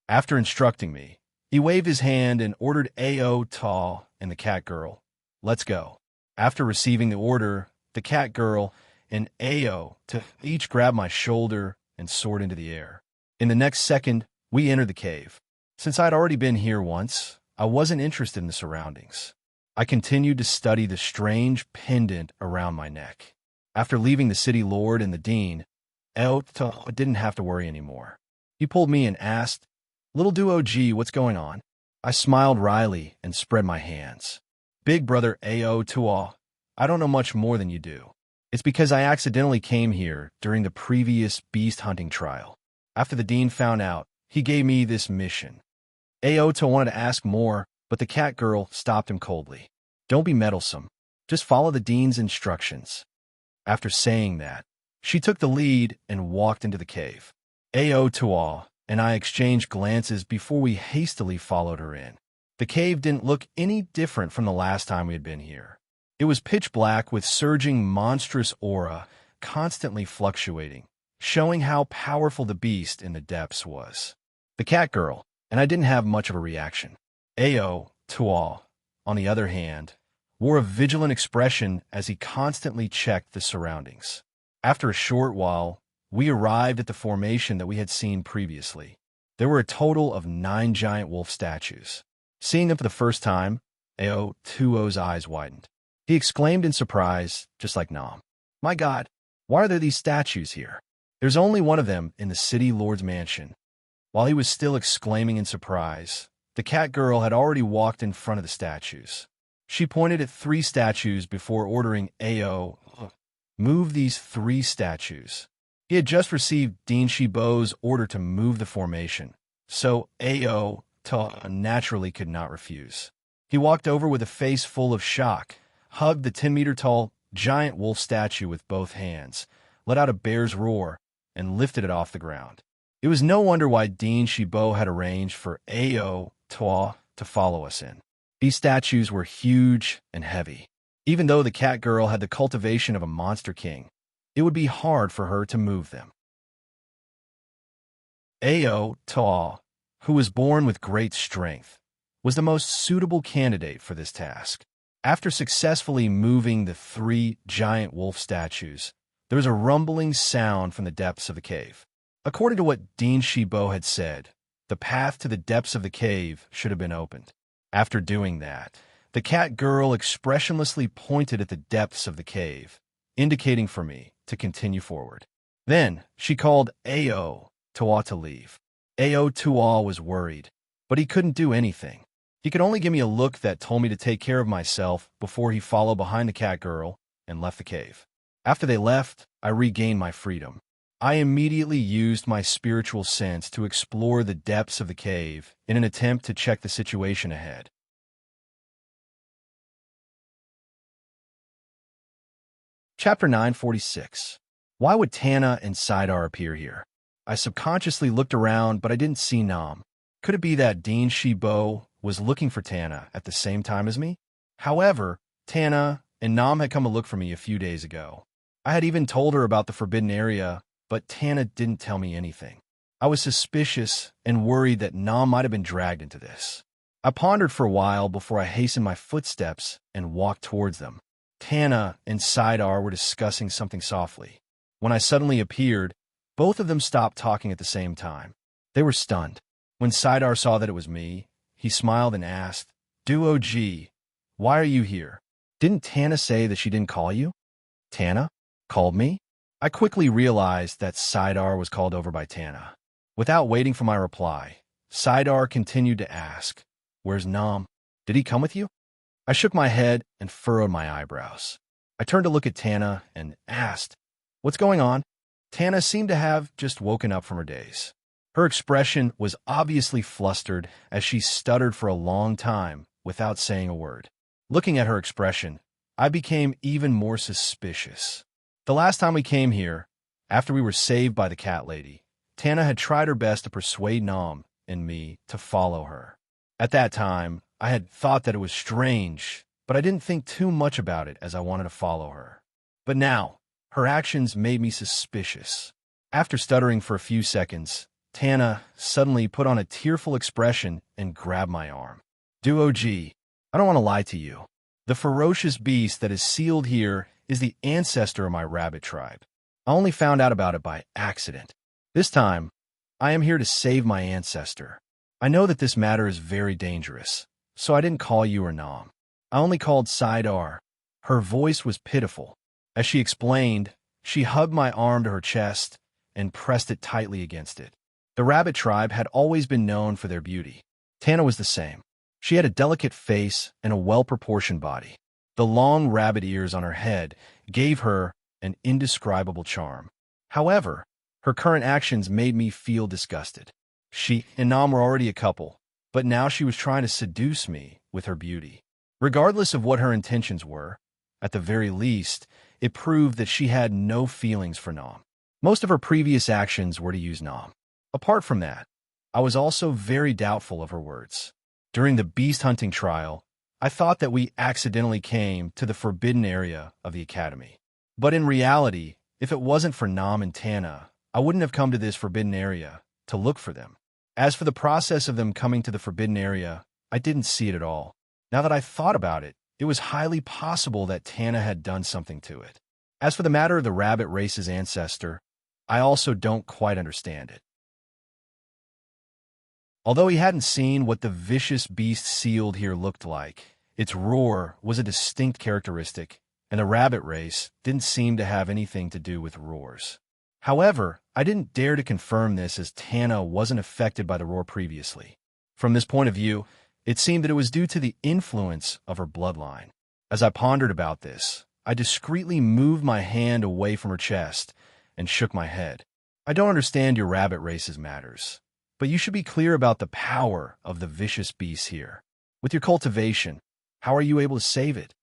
After instructing me, he waved his hand and ordered Ao Ta and the cat girl, let's go. After receiving the order, the cat girl and Ao to each grabbed my shoulder and soared into the air. In the next second, we entered the cave. Since I'd already been here once, I wasn't interested in the surroundings. I continued to study the strange pendant around my neck. After leaving the city lord and the dean, Ao Ta didn't have to worry anymore. He pulled me and asked, little duo G, what's going on? I smiled wryly and spread my hands. Big brother Ao Ta, I don't know much more than you do. It's because I accidentally came here during the previous beast hunting trial. After the dean found out, he gave me this mission. Ao Ta wanted to ask more, but the cat girl stopped him coldly. Don't be meddlesome. Just follow the dean's instructions. After saying that, she took the lead and walked into the cave. Ao Ta and I exchanged glances before we hastily followed her in. The cave didn't look any different from the last time we had been here. It was pitch black with surging monstrous aura constantly fluctuating, showing how powerful the beast in the depths was. The cat girl and I didn't have much of a reaction. Ao Ta, on the other hand, wore a vigilant expression as he constantly checked the surroundings. After a short while, we arrived at the formation that we had seen previously. There were a total of 9 giant wolf statues. Seeing them for the first time, Ao Ta's eyes widened. He exclaimed in surprise, just like Nam. My God, why are there these statues here? There's only one of them in the city lord's mansion. While he was still exclaiming in surprise, the cat girl had already walked in front of the statues. She pointed at 3 statues before ordering Ao, Move these 3 statues. He had just received Dean Shibo's order to move the formation, so Ao naturally could not refuse. He walked over with a face full of shock, hugged the 10-meter-tall giant wolf statue with both hands, let out a bear's roar, and lifted it off the ground. It was no wonder why Dean Shibo had arranged for Ao to follow us in. These statues were huge and heavy. Even though the cat girl had the cultivation of a monster king, it would be hard for her to move them. Ao, who was born with great strength, was the most suitable candidate for this task. After successfully moving the 3 giant wolf statues, there was a rumbling sound from the depths of the cave. According to what Dean Shibo had said, the path to the depths of the cave should have been opened. After doing that, the cat girl expressionlessly pointed at the depths of the cave, indicating for me to continue forward. Then she called Ao to leave. Ao was worried, but he couldn't do anything. He could only give me a look that told me to take care of myself before he followed behind the cat girl and left the cave. After they left, I regained my freedom. I immediately used my spiritual sense to explore the depths of the cave in an attempt to check the situation ahead. Chapter 946. Why would Tana and Sidar appear here? I subconsciously looked around, but I didn't see Nam. Could it be that Dean Shibo was looking for Tana at the same time as me? However, Tana and Nam had come to look for me a few days ago. I had even told her about the forbidden area, but Tana didn't tell me anything. I was suspicious and worried that Nam might have been dragged into this. I pondered for a while before I hastened my footsteps and walked towards them. Tana and Sidar were discussing something softly. When I suddenly appeared, both of them stopped talking at the same time. They were stunned. When Sidar saw that it was me, he smiled and asked, Duo G, why are you here? Didn't Tana say that she didn't call you? Tana? Called me? I quickly realized that Sidar was called over by Tana. Without waiting for my reply, Sidar continued to ask, Where's Nam? Did he come with you? I shook my head and furrowed my eyebrows. I turned to look at Tana and asked, What's going on? Tana seemed to have just woken up from her daze. Her expression was obviously flustered as she stuttered for a long time without saying a word. Looking at her expression, I became even more suspicious. The last time we came here, after we were saved by the cat lady, Tana had tried her best to persuade Nam and me to follow her. At that time, I had thought that it was strange, but I didn't think too much about it as I wanted to follow her. But now, her actions made me suspicious. After stuttering for a few seconds, Tana suddenly put on a tearful expression and grabbed my arm. Duo G, I don't want to lie to you. The ferocious beast that is sealed here is the ancestor of my rabbit tribe. I only found out about it by accident. This time, I am here to save my ancestor. I know that this matter is very dangerous, so I didn't call you or Nam. I only called Sidar. Her voice was pitiful. As she explained, she hugged my arm to her chest and pressed it tightly against it. The rabbit tribe had always been known for their beauty. Tana was the same. She had a delicate face and a well-proportioned body. The long rabbit ears on her head gave her an indescribable charm. However, her current actions made me feel disgusted. She and Nam were already a couple, but now she was trying to seduce me with her beauty. Regardless of what her intentions were, at the very least, it proved that she had no feelings for Nam. Most of her previous actions were to use Nam. Apart from that, I was also very doubtful of her words. During the beast hunting trial, I thought that we accidentally came to the forbidden area of the academy. But in reality, if it wasn't for Nam and Tana, I wouldn't have come to this forbidden area to look for them. As for the process of them coming to the forbidden area, I didn't see it at all. Now that I thought about it, it was highly possible that Tana had done something to it. As for the matter of the rabbit race's ancestor, I also don't quite understand it. Although he hadn't seen what the vicious beast sealed here looked like, its roar was a distinct characteristic, and the rabbit race didn't seem to have anything to do with roars. However, I didn't dare to confirm this as Tana wasn't affected by the roar previously. From this point of view, it seemed that it was due to the influence of her bloodline. As I pondered about this, I discreetly moved my hand away from her chest and shook my head. I don't understand your rabbit race's matters, but you should be clear about the power of the vicious beast here. With your cultivation, how are you able to save it?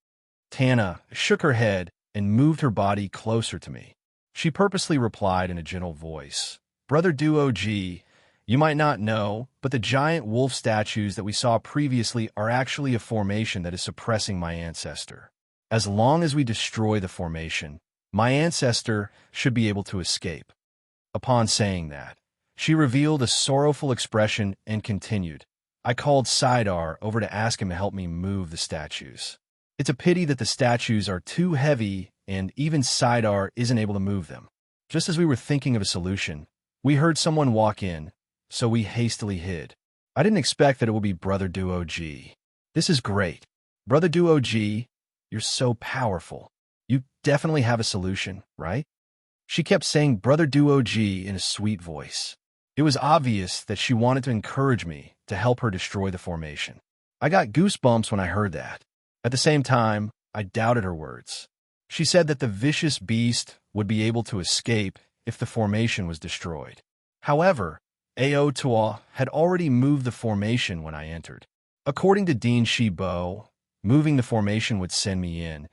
Tana shook her head and moved her body closer to me. She purposely replied in a gentle voice, Brother Duo G, you might not know, but the giant wolf statues that we saw previously are actually a formation that is suppressing my ancestor. As long as we destroy the formation, my ancestor should be able to escape. Upon saying that, she revealed a sorrowful expression and continued, I called Sidar over to ask him to help me move the statues. It's a pity that the statues are too heavy and even Sidar isn't able to move them. Just as we were thinking of a solution, we heard someone walk in, so we hastily hid. I didn't expect that it would be Brother Duo G. This is great. Brother Duo G, you're so powerful. You definitely have a solution, right? She kept saying Brother Duo G in a sweet voice. It was obvious that she wanted to encourage me to help her destroy the formation. I got goosebumps when I heard that. At the same time, I doubted her words. She said that the vicious beast would be able to escape if the formation was destroyed. However, Ao Tua had already moved the formation when I entered. According to Dean Shibo, moving the formation would send me in,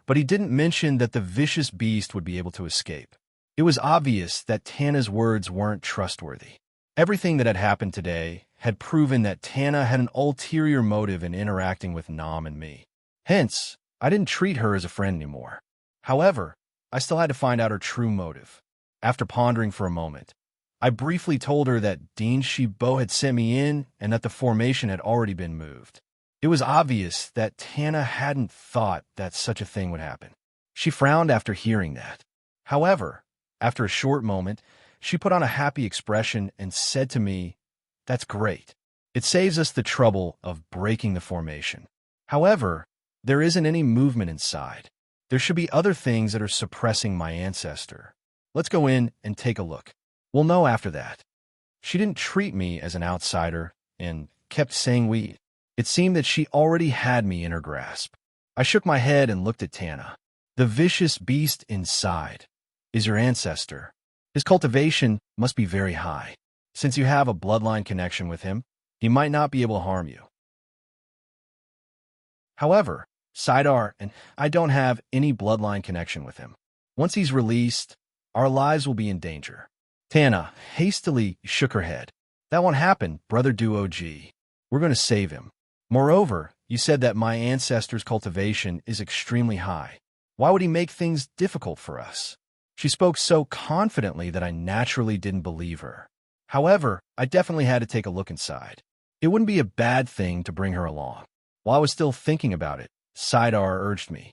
but he didn't mention that the vicious beast would be able to escape. It was obvious that Tana's words weren't trustworthy. Everything that had happened today had proven that Tana had an ulterior motive in interacting with Nam and me. Hence, I didn't treat her as a friend anymore. However, I still had to find out her true motive. After pondering for a moment, I briefly told her that Dean Shibo had sent me in and that the formation had already been moved. It was obvious that Tana hadn't thought that such a thing would happen. She frowned after hearing that. However, after a short moment, she put on a happy expression and said to me, That's great. It saves us the trouble of breaking the formation. However, there isn't any movement inside. There should be other things that are suppressing my ancestor. Let's go in and take a look. We'll know after that. She didn't treat me as an outsider and kept saying we. It seemed that she already had me in her grasp. I shook my head and looked at Tana. The vicious beast inside is your ancestor. His cultivation must be very high. Since you have a bloodline connection with him, he might not be able to harm you. However, Sidar and I don't have any bloodline connection with him. Once he's released, our lives will be in danger. Tana hastily shook her head. That won't happen, Brother Duo G. We're going to save him. Moreover, you said that my ancestor's cultivation is extremely high. Why would he make things difficult for us? She spoke so confidently that I naturally didn't believe her. However, I definitely had to take a look inside. It wouldn't be a bad thing to bring her along. While I was still thinking about it, Sidar urged me.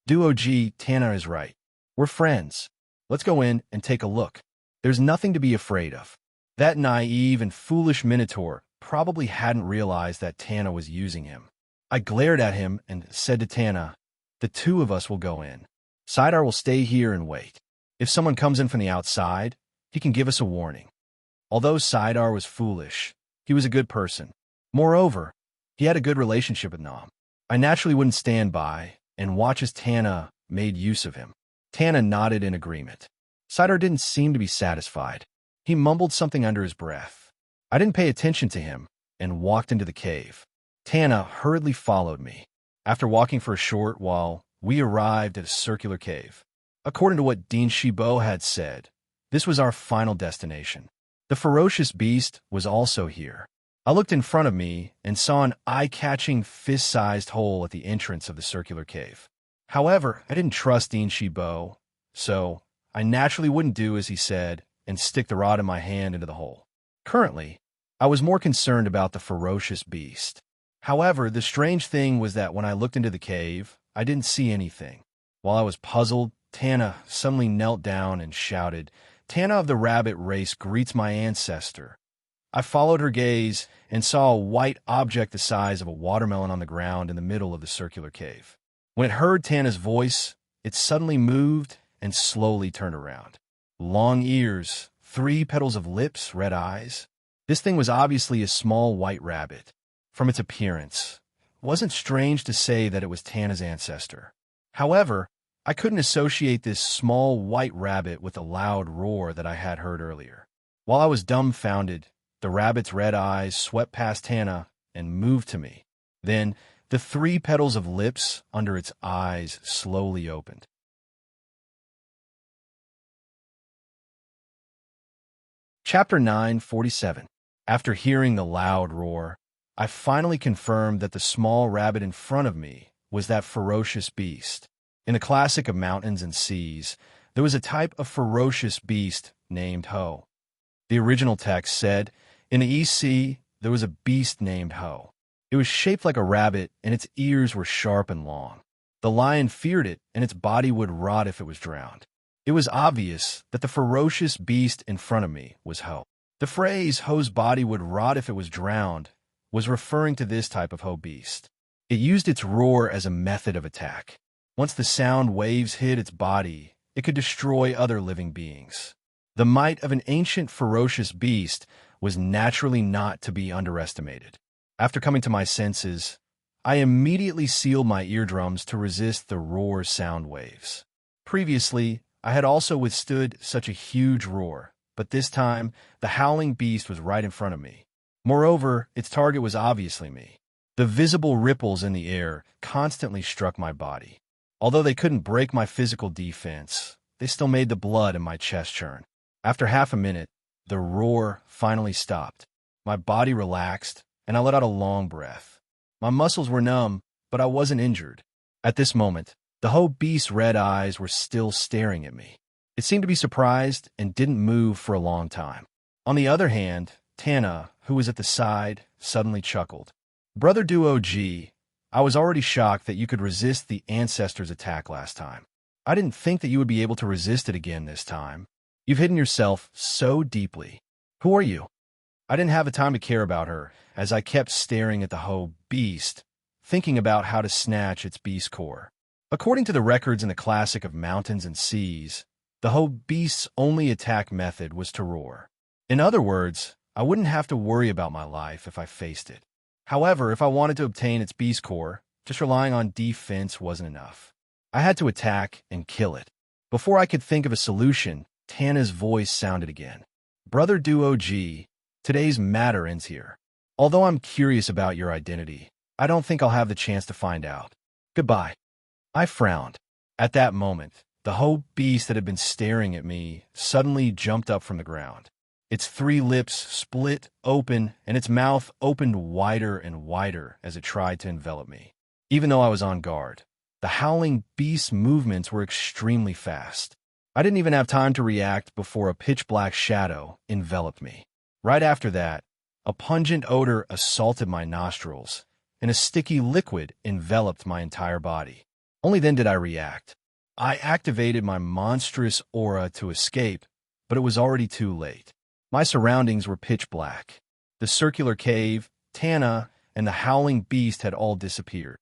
Duo G, Tana is right. We're friends. Let's go in and take a look. There's nothing to be afraid of. That naive and foolish Minotaur probably hadn't realized that Tana was using him. I glared at him and said to Tana, the two of us will go in. Sidar will stay here and wait. If someone comes in from the outside, he can give us a warning. Although Sidar was foolish, he was a good person. Moreover, he had a good relationship with Nam. I naturally wouldn't stand by and watch as Tana made use of him. Tana nodded in agreement. Sidar didn't seem to be satisfied. He mumbled something under his breath. I didn't pay attention to him and walked into the cave. Tana hurriedly followed me. After walking for a short while, we arrived at a circular cave. According to what Dean Shibo had said, this was our final destination. The ferocious beast was also here. I looked in front of me and saw an eye-catching fist-sized hole at the entrance of the circular cave. However, I didn't trust Dean Shibo, so I naturally wouldn't do as he said and stick the rod in my hand into the hole. Currently, I was more concerned about the ferocious beast. However, the strange thing was that when I looked into the cave, I didn't see anything. While I was puzzled, Tana suddenly knelt down and shouted, Tana of the rabbit race greets my ancestor. I followed her gaze and saw a white object the size of a watermelon on the ground in the middle of the circular cave. When it heard Tana's voice, it suddenly moved and slowly turned around. Long ears, 3 petals of lips, red eyes. This thing was obviously a small white rabbit. From its appearance, it wasn't strange to say that it was Tana's ancestor. However, I couldn't associate this small white rabbit with the loud roar that I had heard earlier. While I was dumbfounded, the rabbit's red eyes swept past Tana and moved to me. Then, the 3 petals of lips under its eyes slowly opened. Chapter 947. After hearing the loud roar, I finally confirmed that the small rabbit in front of me was that ferocious beast. In the classic of mountains and seas, there was a type of ferocious beast named Ho. The original text said, in the East Sea, there was a beast named Ho. It was shaped like a rabbit, and its ears were sharp and long. The lion feared it, and its body would rot if it was drowned. It was obvious that the ferocious beast in front of me was Ho. The phrase, Ho's body would rot if it was drowned, was referring to this type of Ho beast. It used its roar as a method of attack. Once the sound waves hit its body, it could destroy other living beings. The might of an ancient ferocious beast was naturally not to be underestimated. After coming to my senses, I immediately sealed my eardrums to resist the roar's sound waves. Previously, I had also withstood such a huge roar, but this time, the howling beast was right in front of me. Moreover, its target was obviously me. The visible ripples in the air constantly struck my body. Although they couldn't break my physical defense, they still made the blood in my chest churn. After half a minute, the roar finally stopped. My body relaxed, and I let out a long breath. My muscles were numb, but I wasn't injured. At this moment, the Ho beast's red eyes were still staring at me. It seemed to be surprised and didn't move for a long time. On the other hand, Tana, who was at the side, suddenly chuckled. Brother Duo G, I was already shocked that you could resist the ancestors' attack last time. I didn't think that you would be able to resist it again this time. You've hidden yourself so deeply. Who are you? I didn't have the time to care about her, as I kept staring at the Ho beast, thinking about how to snatch its beast core. According to the records in the classic of mountains and seas, the Ho beast's only attack method was to roar. In other words, I wouldn't have to worry about my life if I faced it. However, if I wanted to obtain its beast core, just relying on defense wasn't enough. I had to attack and kill it. Before I could think of a solution, Tana's voice sounded again. Brother Duo G, today's matter ends here. Although I'm curious about your identity, I don't think I'll have the chance to find out. Goodbye. I frowned. At that moment, the Ho beast that had been staring at me suddenly jumped up from the ground. Its 3 lips split open, and its mouth opened wider and wider as it tried to envelop me. Even though I was on guard, the howling beast's movements were extremely fast. I didn't even have time to react before a pitch-black shadow enveloped me. Right after that, a pungent odor assaulted my nostrils, and a sticky liquid enveloped my entire body. Only then did I react. I activated my monstrous aura to escape, but it was already too late. My surroundings were pitch black. The circular cave, Tana, and the howling beast had all disappeared.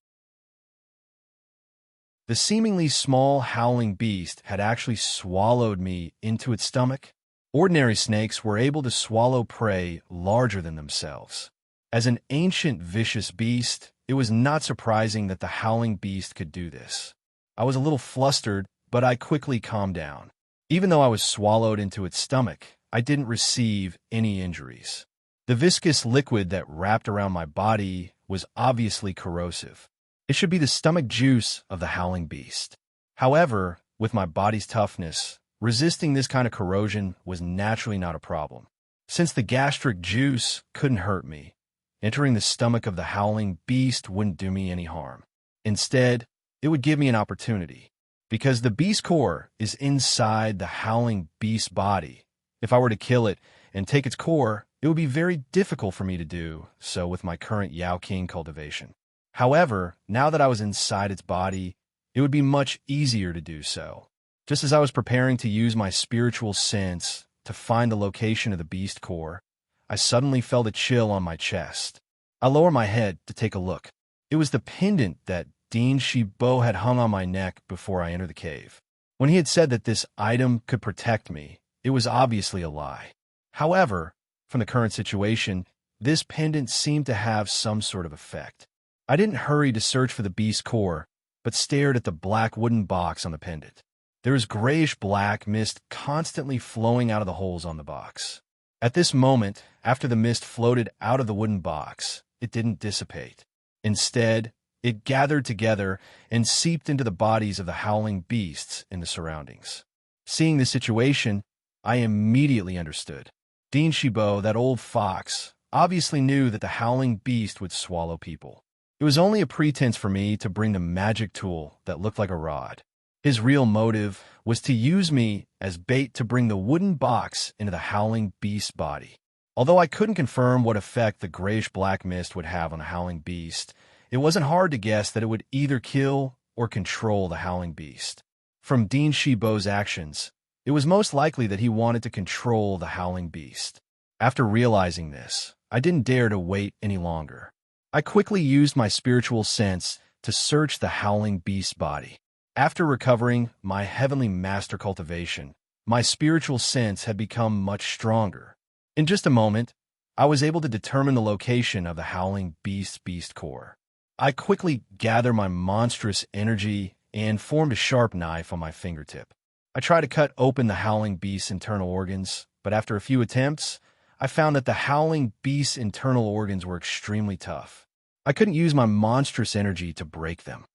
The seemingly small howling beast had actually swallowed me into its stomach. Ordinary snakes were able to swallow prey larger than themselves. As an ancient vicious beast, it was not surprising that the howling beast could do this. I was a little flustered, but I quickly calmed down. Even though I was swallowed into its stomach, I didn't receive any injuries. The viscous liquid that wrapped around my body was obviously corrosive. It should be the stomach juice of the howling beast. However, with my body's toughness, resisting this kind of corrosion was naturally not a problem. Since the gastric juice couldn't hurt me, entering the stomach of the howling beast wouldn't do me any harm. Instead, it would give me an opportunity. Because the beast core is inside the howling beast's body, if I were to kill it and take its core, it would be very difficult for me to do so with my current Yao King cultivation. However, now that I was inside its body, it would be much easier to do so. Just as I was preparing to use my spiritual sense to find the location of the beast core, I suddenly felt a chill on my chest. I lowered my head to take a look. It was the pendant that Dean Shibo had hung on my neck before I entered the cave. When he had said that this item could protect me, it was obviously a lie. However, from the current situation, this pendant seemed to have some sort of effect. I didn't hurry to search for the beast core, but stared at the black wooden box on the pendant. There was grayish-black mist constantly flowing out of the holes on the box. At this moment, after the mist floated out of the wooden box, it didn't dissipate. Instead, it gathered together and seeped into the bodies of the howling beasts in the surroundings. Seeing the situation, I immediately understood. Dean Shibo, that old fox, obviously knew that the howling beast would swallow people. It was only a pretense for me to bring the magic tool that looked like a rod. His real motive was to use me as bait to bring the wooden box into the howling beast's body. Although I couldn't confirm what effect the grayish-black mist would have on the howling beast, it wasn't hard to guess that it would either kill or control the howling beast. From Dean Shibo's actions, it was most likely that he wanted to control the howling beast. After realizing this, I didn't dare to wait any longer. I quickly used my spiritual sense to search the howling beast's body. After recovering my heavenly master cultivation, my spiritual sense had become much stronger. In just a moment, I was able to determine the location of the howling beast's beast core. I quickly gathered my monstrous energy and formed a sharp knife on my fingertip. I tried to cut open the howling beast's internal organs, but after a few attempts, I found that the howling beast's internal organs were extremely tough. I couldn't use my monstrous energy to break them.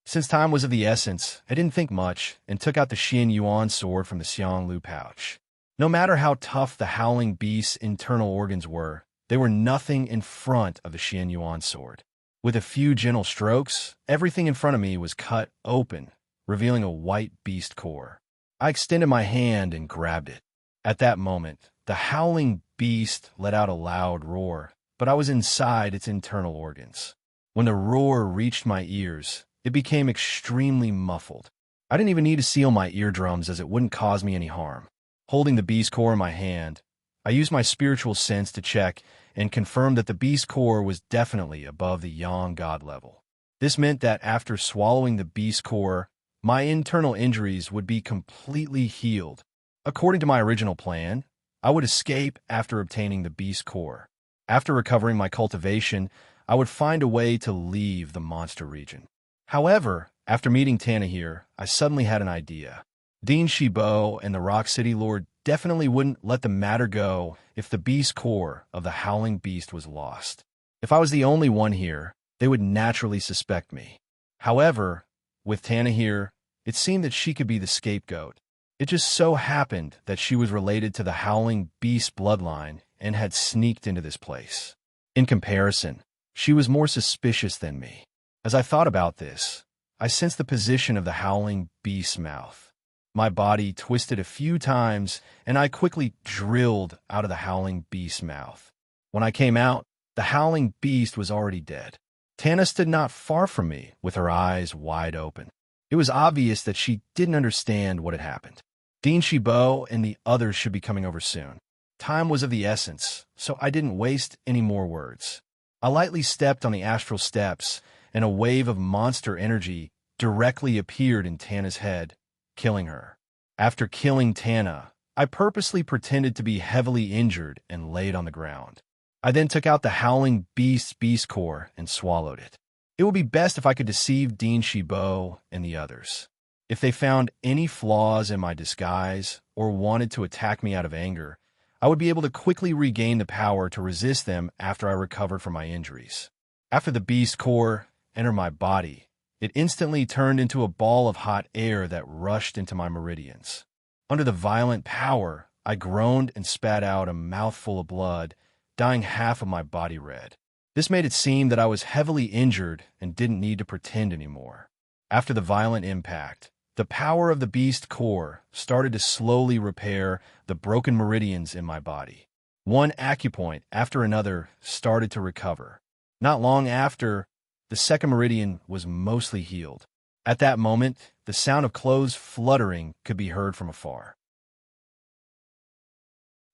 Since time was of the essence, I didn't think much and took out the Xian Yuan sword from the Xiang Lu pouch. No matter how tough the howling beast's internal organs were, they were nothing in front of the Xian Yuan sword. With a few gentle strokes, everything in front of me was cut open, revealing a white beast core. I extended my hand and grabbed it. At that moment, the howling beast let out a loud roar, but I was inside its internal organs. When the roar reached my ears, it became extremely muffled. I didn't even need to seal my eardrums as it wouldn't cause me any harm. Holding the beast core in my hand, I used my spiritual sense to check and confirm that the beast core was definitely above the yang god level. This meant that after swallowing the beast core, my internal injuries would be completely healed. According to my original plan, I would escape after obtaining the beast core. After recovering my cultivation, I would find a way to leave the monster region. However, after meeting Tana here, I suddenly had an idea. Dean Shibo and the Rock City Lord definitely wouldn't let the matter go if the beast core of the howling beast was lost. If I was the only one here, they would naturally suspect me. However, with Tana here, it seemed that she could be the scapegoat. It just so happened that she was related to the howling beast bloodline and had sneaked into this place. In comparison, she was more suspicious than me. As I thought about this, I sensed the position of the howling beast's mouth. My body twisted a few times, and I quickly drilled out of the howling beast's mouth. When I came out, the howling beast was already dead. Tana stood not far from me, with her eyes wide open. It was obvious that she didn't understand what had happened. Dean Shibo and the others should be coming over soon. Time was of the essence, so I didn't waste any more words. I lightly stepped on the astral steps, and a wave of monster energy directly appeared in Tana's head, killing her. After killing Tana, I purposely pretended to be heavily injured and laid on the ground. I then took out the howling beast's beast core and swallowed it. It would be best if I could deceive Dean Shibo and the others. If they found any flaws in my disguise or wanted to attack me out of anger, I would be able to quickly regain the power to resist them after I recovered from my injuries. After the beast core entered my body, it instantly turned into a ball of hot air that rushed into my meridians. Under the violent power, I groaned and spat out a mouthful of blood, dyeing half of my body red. This made it seem that I was heavily injured and didn't need to pretend anymore. After the violent impact, the power of the beast core started to slowly repair the broken meridians in my body. One acupoint after another started to recover. Not long after, the second meridian was mostly healed. At that moment, the sound of clothes fluttering could be heard from afar.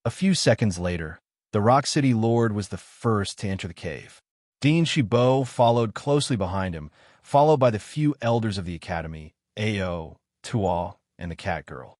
A few seconds later, the Rock City Lord was the first to enter the cave. Dean Shibo followed closely behind him, followed by the few elders of the academy, Ao, Tuo, and the cat girl.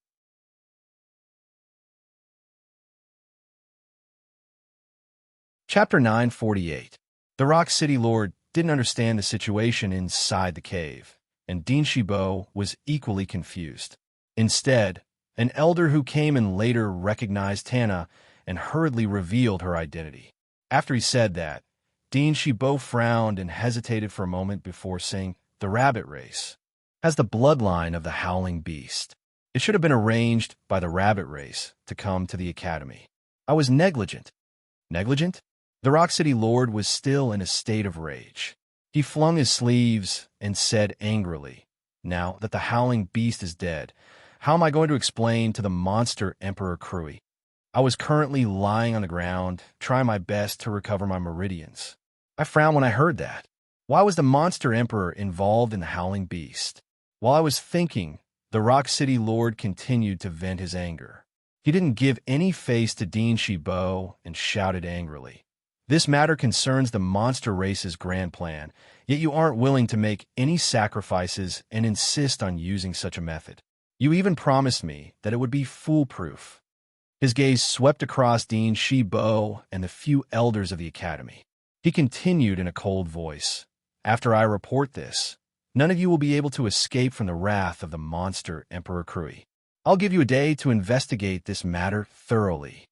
Chapter 948. The Rock City Lord didn't understand the situation inside the cave, and Dean Shibo was equally confused. Instead, an elder who came and later recognized Tana and hurriedly revealed her identity. After he said that, Dean Shibo frowned and hesitated for a moment before saying, "The rabbit race has the bloodline of the howling beast. It should have been arranged by the rabbit race to come to the academy. I was negligent." Negligent? The Rock City Lord was still in a state of rage. He flung his sleeves and said angrily, "Now that the howling beast is dead, how am I going to explain to the monster Emperor Krui? I was currently lying on the ground, trying my best to recover my meridians." I frowned when I heard that. Why was the monster Emperor involved in the howling beast? While I was thinking, the Rock City Lord continued to vent his anger. He didn't give any face to Dean Shibo and shouted angrily, "This matter concerns the monster race's grand plan, yet you aren't willing to make any sacrifices and insist on using such a method. You even promised me that it would be foolproof." His gaze swept across Dean Shibo and the few elders of the academy. He continued in a cold voice, "After I report this, none of you will be able to escape from the wrath of the monster Emperor Krui. I'll give you a day to investigate this matter thoroughly."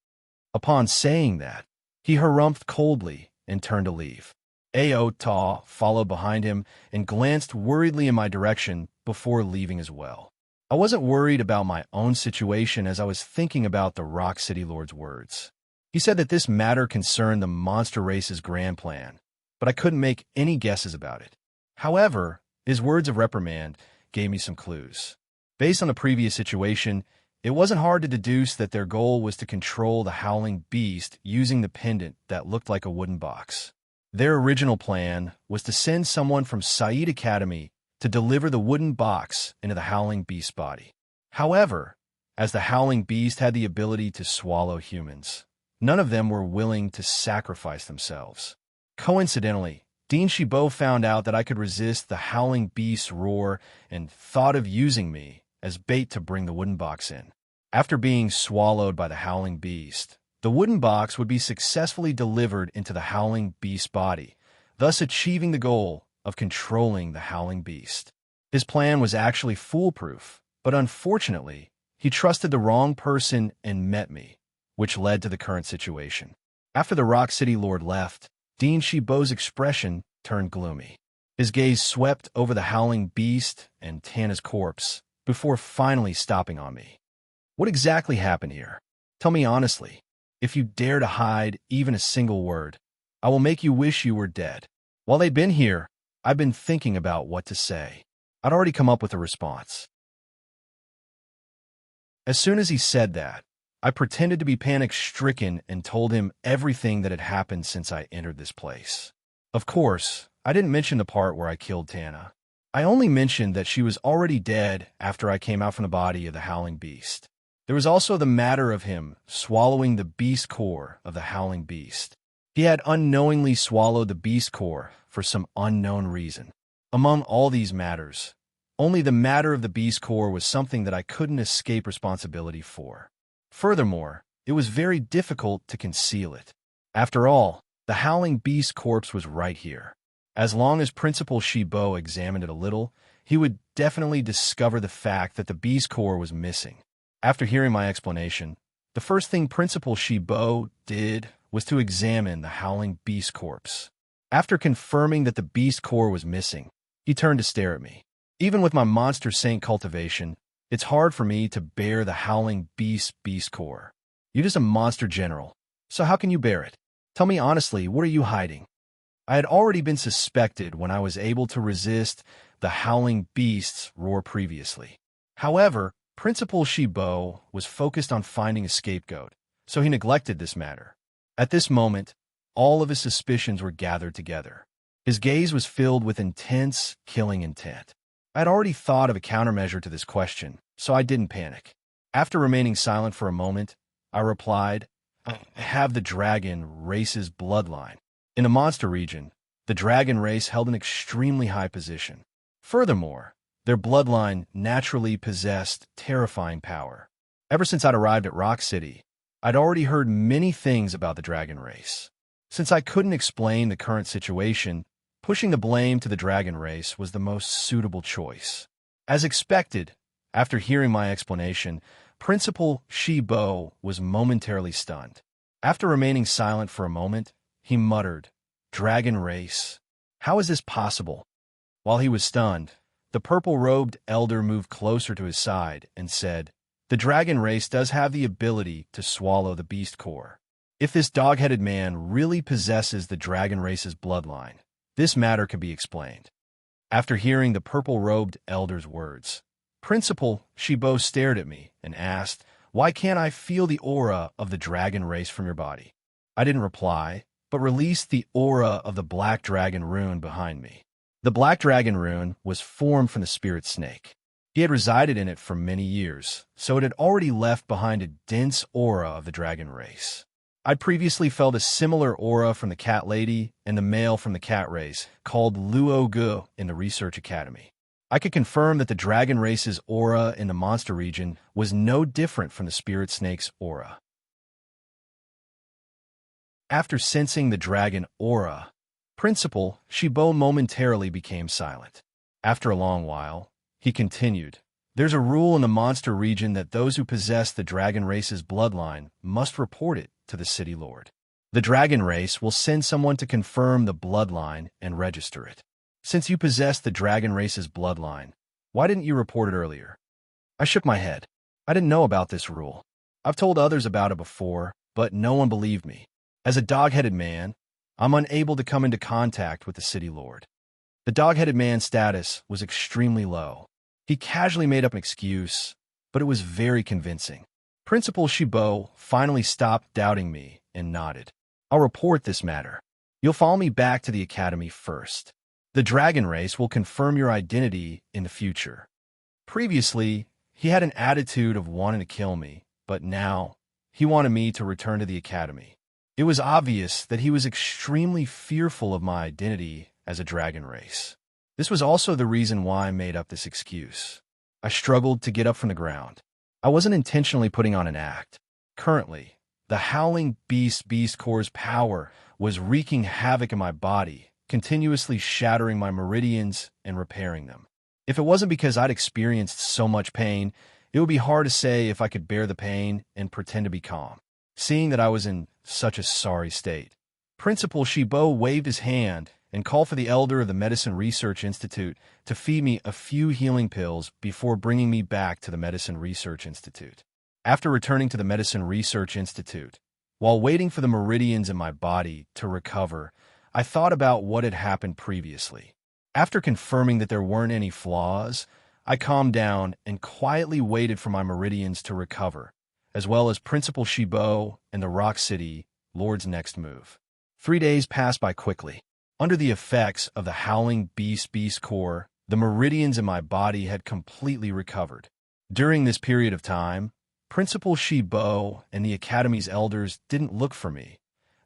Upon saying that, he harumphed coldly and turned to leave. Ao Ta followed behind him and glanced worriedly in my direction before leaving as well. I wasn't worried about my own situation as I was thinking about the Rock City Lord's words. He said that this matter concerned the monster race's grand plan, but I couldn't make any guesses about it. However, his words of reprimand gave me some clues. Based on the previous situation, it wasn't hard to deduce that their goal was to control the howling beast using the pendant that looked like a wooden box. Their original plan was to send someone from Said Academy to deliver the wooden box into the howling beast's body. However, as the howling beast had the ability to swallow humans, none of them were willing to sacrifice themselves. Coincidentally, Dean Shibo found out that I could resist the howling beast's roar and thought of using me as bait to bring the wooden box in. After being swallowed by the howling beast, the wooden box would be successfully delivered into the howling beast's body, thus achieving the goal of controlling the howling beast. His plan was actually foolproof, but unfortunately, he trusted the wrong person and met me, which led to the current situation. After the Rock City Lord left, Dean Shibo's expression turned gloomy. His gaze swept over the howling beast and Tana's corpse before finally stopping on me. "What exactly happened here? Tell me honestly. If you dare to hide even a single word, I will make you wish you were dead." While they've been here, I've been thinking about what to say. I'd already come up with a response. As soon as he said that, I pretended to be panic-stricken and told him everything that had happened since I entered this place. Of course, I didn't mention the part where I killed Tana. I only mentioned that she was already dead after I came out from the body of the howling beast. There was also the matter of him swallowing the beast core of the howling beast. He had unknowingly swallowed the beast core for some unknown reason. Among all these matters, only the matter of the beast core was something that I couldn't escape responsibility for. Furthermore, it was very difficult to conceal it. After all, the howling beast corpse was right here. As long as Principal Shibo examined it a little, he would definitely discover the fact that the beast core was missing. After hearing my explanation, the first thing Principal Shibo did was to examine the howling beast corpse. After confirming that the beast core was missing, he turned to stare at me. Even with my monster saint cultivation, it's hard for me to bear the howling beast core. You're just a monster general, so how can you bear it? Tell me honestly, what are you hiding? I had already been suspected when I was able to resist the howling beast's roar previously. However, Principal Shibo was focused on finding a scapegoat, so he neglected this matter. At this moment, all of his suspicions were gathered together. His gaze was filled with intense, killing intent. I had already thought of a countermeasure to this question, so I didn't panic. After remaining silent for a moment, I replied, "I have the dragon race's bloodline. In the monster region, the dragon race held an extremely high position. Furthermore, their bloodline naturally possessed terrifying power. Ever since I'd arrived at Rock City, I'd already heard many things about the dragon race. Since I couldn't explain the current situation, Pushing the blame to the dragon race was the most suitable choice. As expected, after hearing my explanation, Principal Shibo was momentarily stunned. After remaining silent for a moment, he muttered, "Dragon race? How is this possible?" While he was stunned, the purple-robed elder moved closer to his side and said, "The dragon race does have the ability to swallow the beast core. If this dog-headed man really possesses the dragon race's bloodline, this matter can be explained." After hearing the purple-robed elder's words, Principal Shibo stared at me and asked, "Why can't I feel the aura of the dragon race from your body?" I didn't reply, but released the aura of the black dragon rune behind me. The black dragon rune was formed from the spirit snake. He had resided in it for many years, so it had already left behind a dense aura of the dragon race. I'd previously felt a similar aura from the cat lady and the male from the cat race, called Luogu, in the research academy. I could confirm that the dragon race's aura in the monster region was no different from the spirit snake's aura. After sensing the dragon aura, Principal Shibo momentarily became silent. After a long while, he continued, "There's a rule in the monster region that those who possess the dragon race's bloodline must report it to the city lord. The dragon race will send someone to confirm the bloodline and register it. Since you possess the dragon race's bloodline, why didn't you report it earlier?" I shook my head. I didn't know about this rule. I've told others about it before, but no one believed me. As a dog-headed man, I'm unable to come into contact with the city lord. The dog-headed man's status was extremely low. He casually made up an excuse, but it was very convincing. Principal Shibo finally stopped doubting me and nodded. "I'll report this matter. You'll follow me back to the academy first. The dragon race will confirm your identity in the future." Previously, he had an attitude of wanting to kill me, but now he wanted me to return to the academy. It was obvious that he was extremely fearful of my identity as a dragon race. This was also the reason why I made up this excuse. I struggled to get up from the ground. I wasn't intentionally putting on an act. Currently, the howling beast core's power was wreaking havoc in my body, continuously shattering my meridians and repairing them. If it wasn't because I'd experienced so much pain, it would be hard to say if I could bear the pain and pretend to be calm. Seeing that I was in such a sorry state, Principal Shibo waved his hand and called for the elder of the Medicine Research Institute to feed me a few healing pills before bringing me back to the Medicine Research Institute. After returning to the Medicine Research Institute, while waiting for the meridians in my body to recover, I thought about what had happened previously. After confirming that there weren't any flaws, I calmed down and quietly waited for my meridians to recover, as well as Principal Shibo and the Rock City Lord's next move. 3 days passed by quickly. Under the effects of the howling beast core, the meridians in my body had completely recovered. During this period of time, Principal Shibo and the Academy's elders didn't look for me,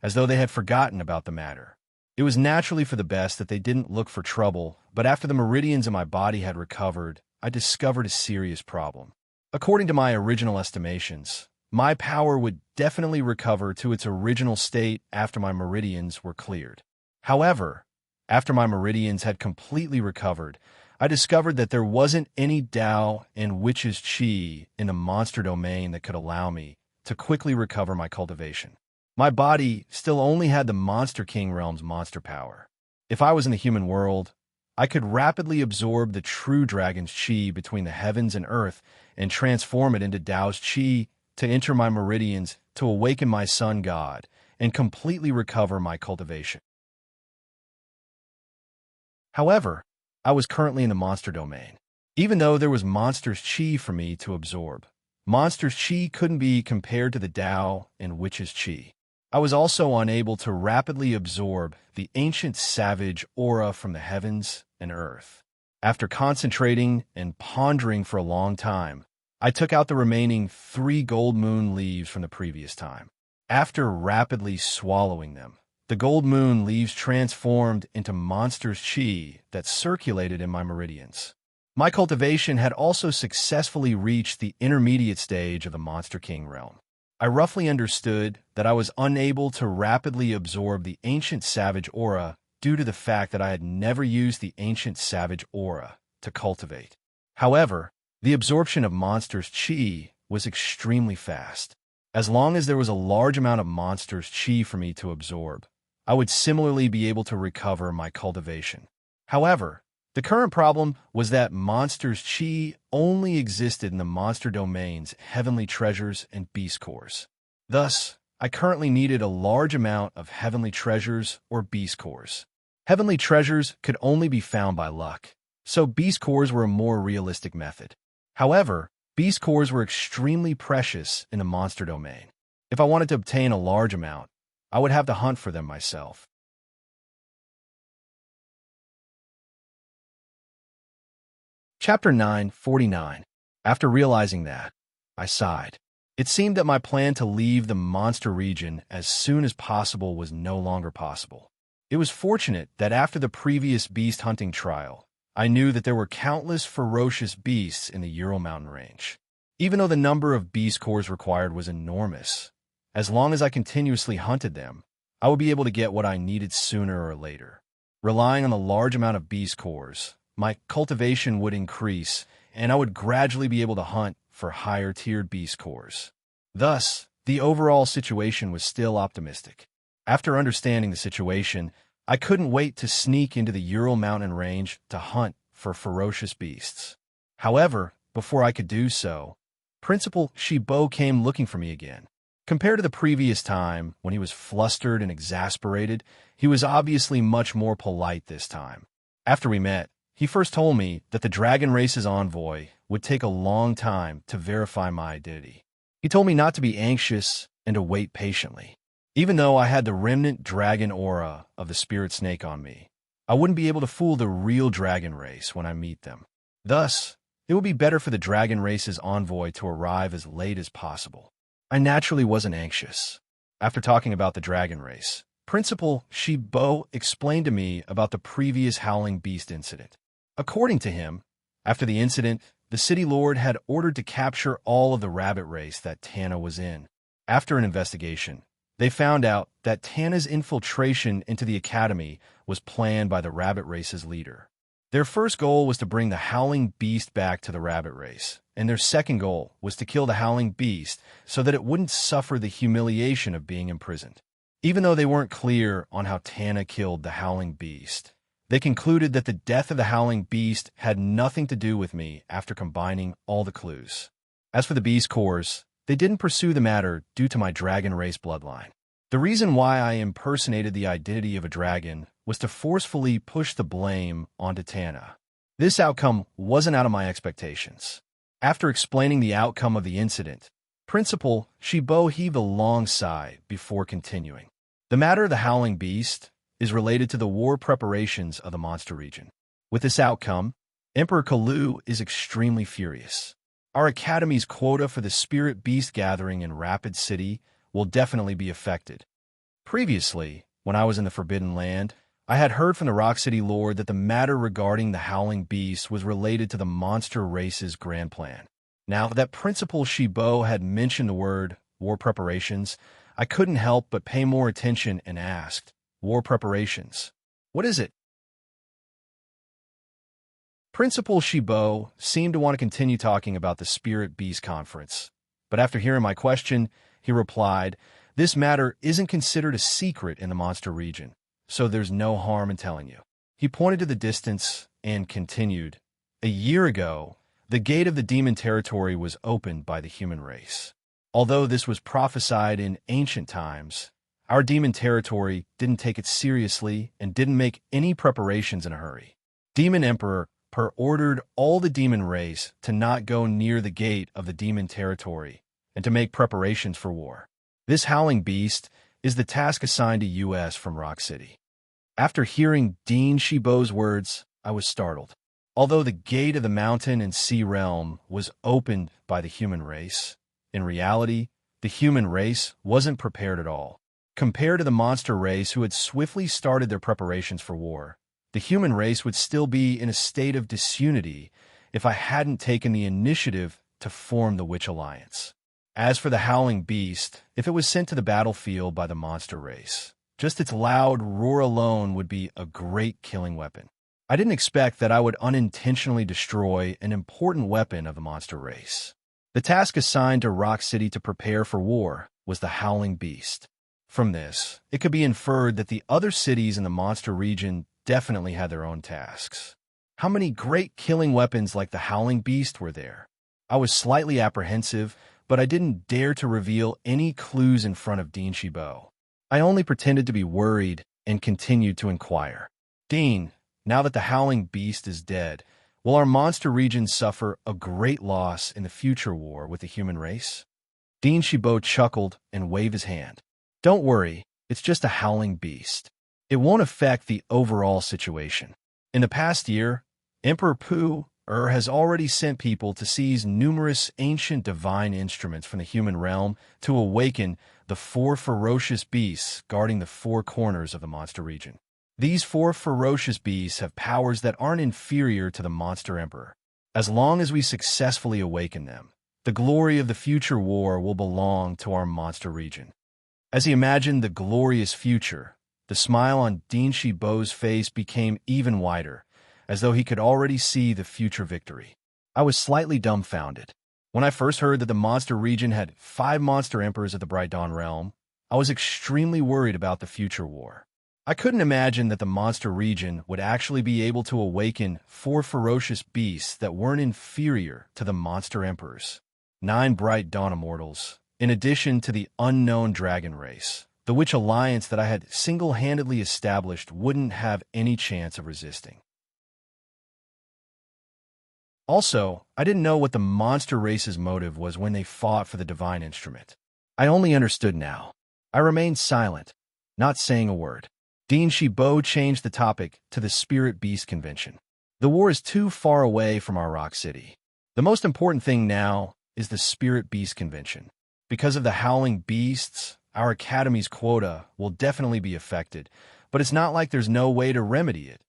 as though they had forgotten about the matter. It was naturally for the best that they didn't look for trouble, but after the meridians in my body had recovered, I discovered a serious problem. According to my original estimations, my power would definitely recover to its original state after my meridians were cleared. However, after my meridians had completely recovered, I discovered that there wasn't any Tao and Witch's Qi in the monster domain that could allow me to quickly recover my cultivation. My body still only had the Monster King realm's monster power. If I was in the human world, I could rapidly absorb the true dragon's Qi between the heavens and earth and transform it into Tao's Qi to enter my meridians to awaken my sun god and completely recover my cultivation. However, I was currently in the monster domain. Even though there was monster's Qi for me to absorb, monster's Qi couldn't be compared to the Tao and Witch's Qi. I was also unable to rapidly absorb the ancient savage aura from the heavens and earth. After concentrating and pondering for a long time, I took out the remaining 3 gold moon leaves from the previous time. After rapidly swallowing them, the gold moon leaves transformed into monster's Qi that circulated in my meridians. My cultivation had also successfully reached the intermediate stage of the Monster King realm. I roughly understood that I was unable to rapidly absorb the ancient savage aura due to the fact that I had never used the ancient savage aura to cultivate. However, the absorption of monsters' chi was extremely fast. As long as there was a large amount of monsters' chi for me to absorb, I would similarly be able to recover my cultivation. However, the current problem was that monsters' chi only existed in the monster domain's heavenly treasures and beast cores. Thus, I currently needed a large amount of heavenly treasures or beast cores. Heavenly treasures could only be found by luck, so beast cores were a more realistic method. However, beast cores were extremely precious in the monster domain. If I wanted to obtain a large amount, I would have to hunt for them myself. Chapter 9:49. After realizing that, I sighed. It seemed that my plan to leave the monster region as soon as possible was no longer possible. It was fortunate that after the previous beast hunting trial, I knew that there were countless ferocious beasts in the Ural mountain range. Even though the number of beast cores required was enormous, as long as I continuously hunted them, I would be able to get what I needed sooner or later. Relying on a large amount of beast cores, my cultivation would increase, and I would gradually be able to hunt for higher-tiered beast cores. Thus, the overall situation was still optimistic. After understanding the situation, I couldn't wait to sneak into the Ural mountain range to hunt for ferocious beasts. However, before I could do so, Principal Shibo came looking for me again. Compared to the previous time, when he was flustered and exasperated, he was obviously much more polite this time. After we met, he first told me that the dragon race's envoy would take a long time to verify my identity. He told me not to be anxious and to wait patiently. Even though I had the remnant dragon aura of the spirit snake on me, I wouldn't be able to fool the real dragon race when I meet them. Thus, it would be better for the dragon race's envoy to arrive as late as possible. I naturally wasn't anxious. After talking about the dragon race, Principal Shibo explained to me about the previous howling beast incident. According to him, after the incident, the city lord had ordered to capture all of the rabbit race that Tana was in. After an investigation, they found out that Tana's infiltration into the academy was planned by the rabbit race's leader. Their first goal was to bring the howling beast back to the rabbit race, and their second goal was to kill the howling beast so that it wouldn't suffer the humiliation of being imprisoned. Even though they weren't clear on how Tana killed the howling beast, they concluded that the death of the howling beast had nothing to do with me after combining all the clues. As for the beast cores, they didn't pursue the matter due to my dragon race bloodline. The reason why I impersonated the identity of a dragon was to forcefully push the blame onto Tana. This outcome wasn't out of my expectations. After explaining the outcome of the incident, Principal Shibo heaved a long sigh before continuing. The matter of the howling beast is related to the war preparations of the monster region. With this outcome, Emperor Kalu is extremely furious. Our academy's quota for the spirit beast gathering in Rapid City will definitely be affected. Previously, when I was in the Forbidden Land, I had heard from the Rock City Lord that the matter regarding the howling beast was related to the monster race's grand plan. Now that Principal Shibo had mentioned the word war preparations, I couldn't help but pay more attention and asked, "War preparations? What is it?" Principal Shibo seemed to want to continue talking about the Spirit Beast Conference, but after hearing my question, he replied, "This matter isn't considered a secret in the monster region, so there's no harm in telling you." He pointed to the distance and continued, "A year ago, the gate of the demon territory was opened by the human race. Although this was prophesied in ancient times, our demon territory didn't take it seriously and didn't make any preparations in a hurry. Demon Emperor ordered all the demon race to not go near the gate of the demon territory and to make preparations for war. This howling beast is the task assigned to U.S. from Rock City." After hearing Dean Shibo's words, I was startled. Although the gate of the mountain and sea realm was opened by the human race, in reality, the human race wasn't prepared at all. Compared to the monster race who had swiftly started their preparations for war, the human race would still be in a state of disunity if I hadn't taken the initiative to form the Witch Alliance. As for the howling beast, if it was sent to the battlefield by the monster race, Just its loud roar alone would be a great killing weapon. I didn't expect that I would unintentionally destroy an important weapon of the monster race. The task assigned to Rock City to prepare for war was the Howling Beast. From this, it could be inferred that the other cities in the monster region definitely had their own tasks. How many great killing weapons like the Howling Beast were there? I was slightly apprehensive, but I didn't dare to reveal any clues in front of Dean Shibo. I only pretended to be worried and continued to inquire. Dean, now that the Howling Beast is dead, will our monster region suffer a great loss in the future war with the human race? Dean Shibo chuckled and waved his hand. Don't worry, it's just a howling beast. It won't affect the overall situation. In the past year, Emperor Pu-Er has already sent people to seize numerous ancient divine instruments from the human realm to awaken the 4 ferocious beasts guarding the 4 corners of the monster region. These 4 ferocious beasts have powers that aren't inferior to the monster emperor. As long as we successfully awaken them, the glory of the future war will belong to our monster region. As he imagined the glorious future, the smile on Dean Shibo's face became even wider, as though he could already see the future victory. I was slightly dumbfounded. When I first heard that the monster region had 5 monster emperors of the Bright Dawn realm, I was extremely worried about the future war. I couldn't imagine that the monster region would actually be able to awaken 4 ferocious beasts that weren't inferior to the monster emperors. 9 Bright Dawn immortals, in addition to the unknown dragon race, the witch alliance that I had single-handedly established wouldn't have any chance of resisting. Also, I didn't know what the monster race's motive was when they fought for the divine instrument. I only understood now. I remained silent, not saying a word. Dean Shibo changed the topic to the Spirit Beast Convention. The war is too far away from our Rock City. The most important thing now is the Spirit Beast Convention. Because of the Howling Beasts, our Academy's quota will definitely be affected, but it's not like there's no way to remedy it.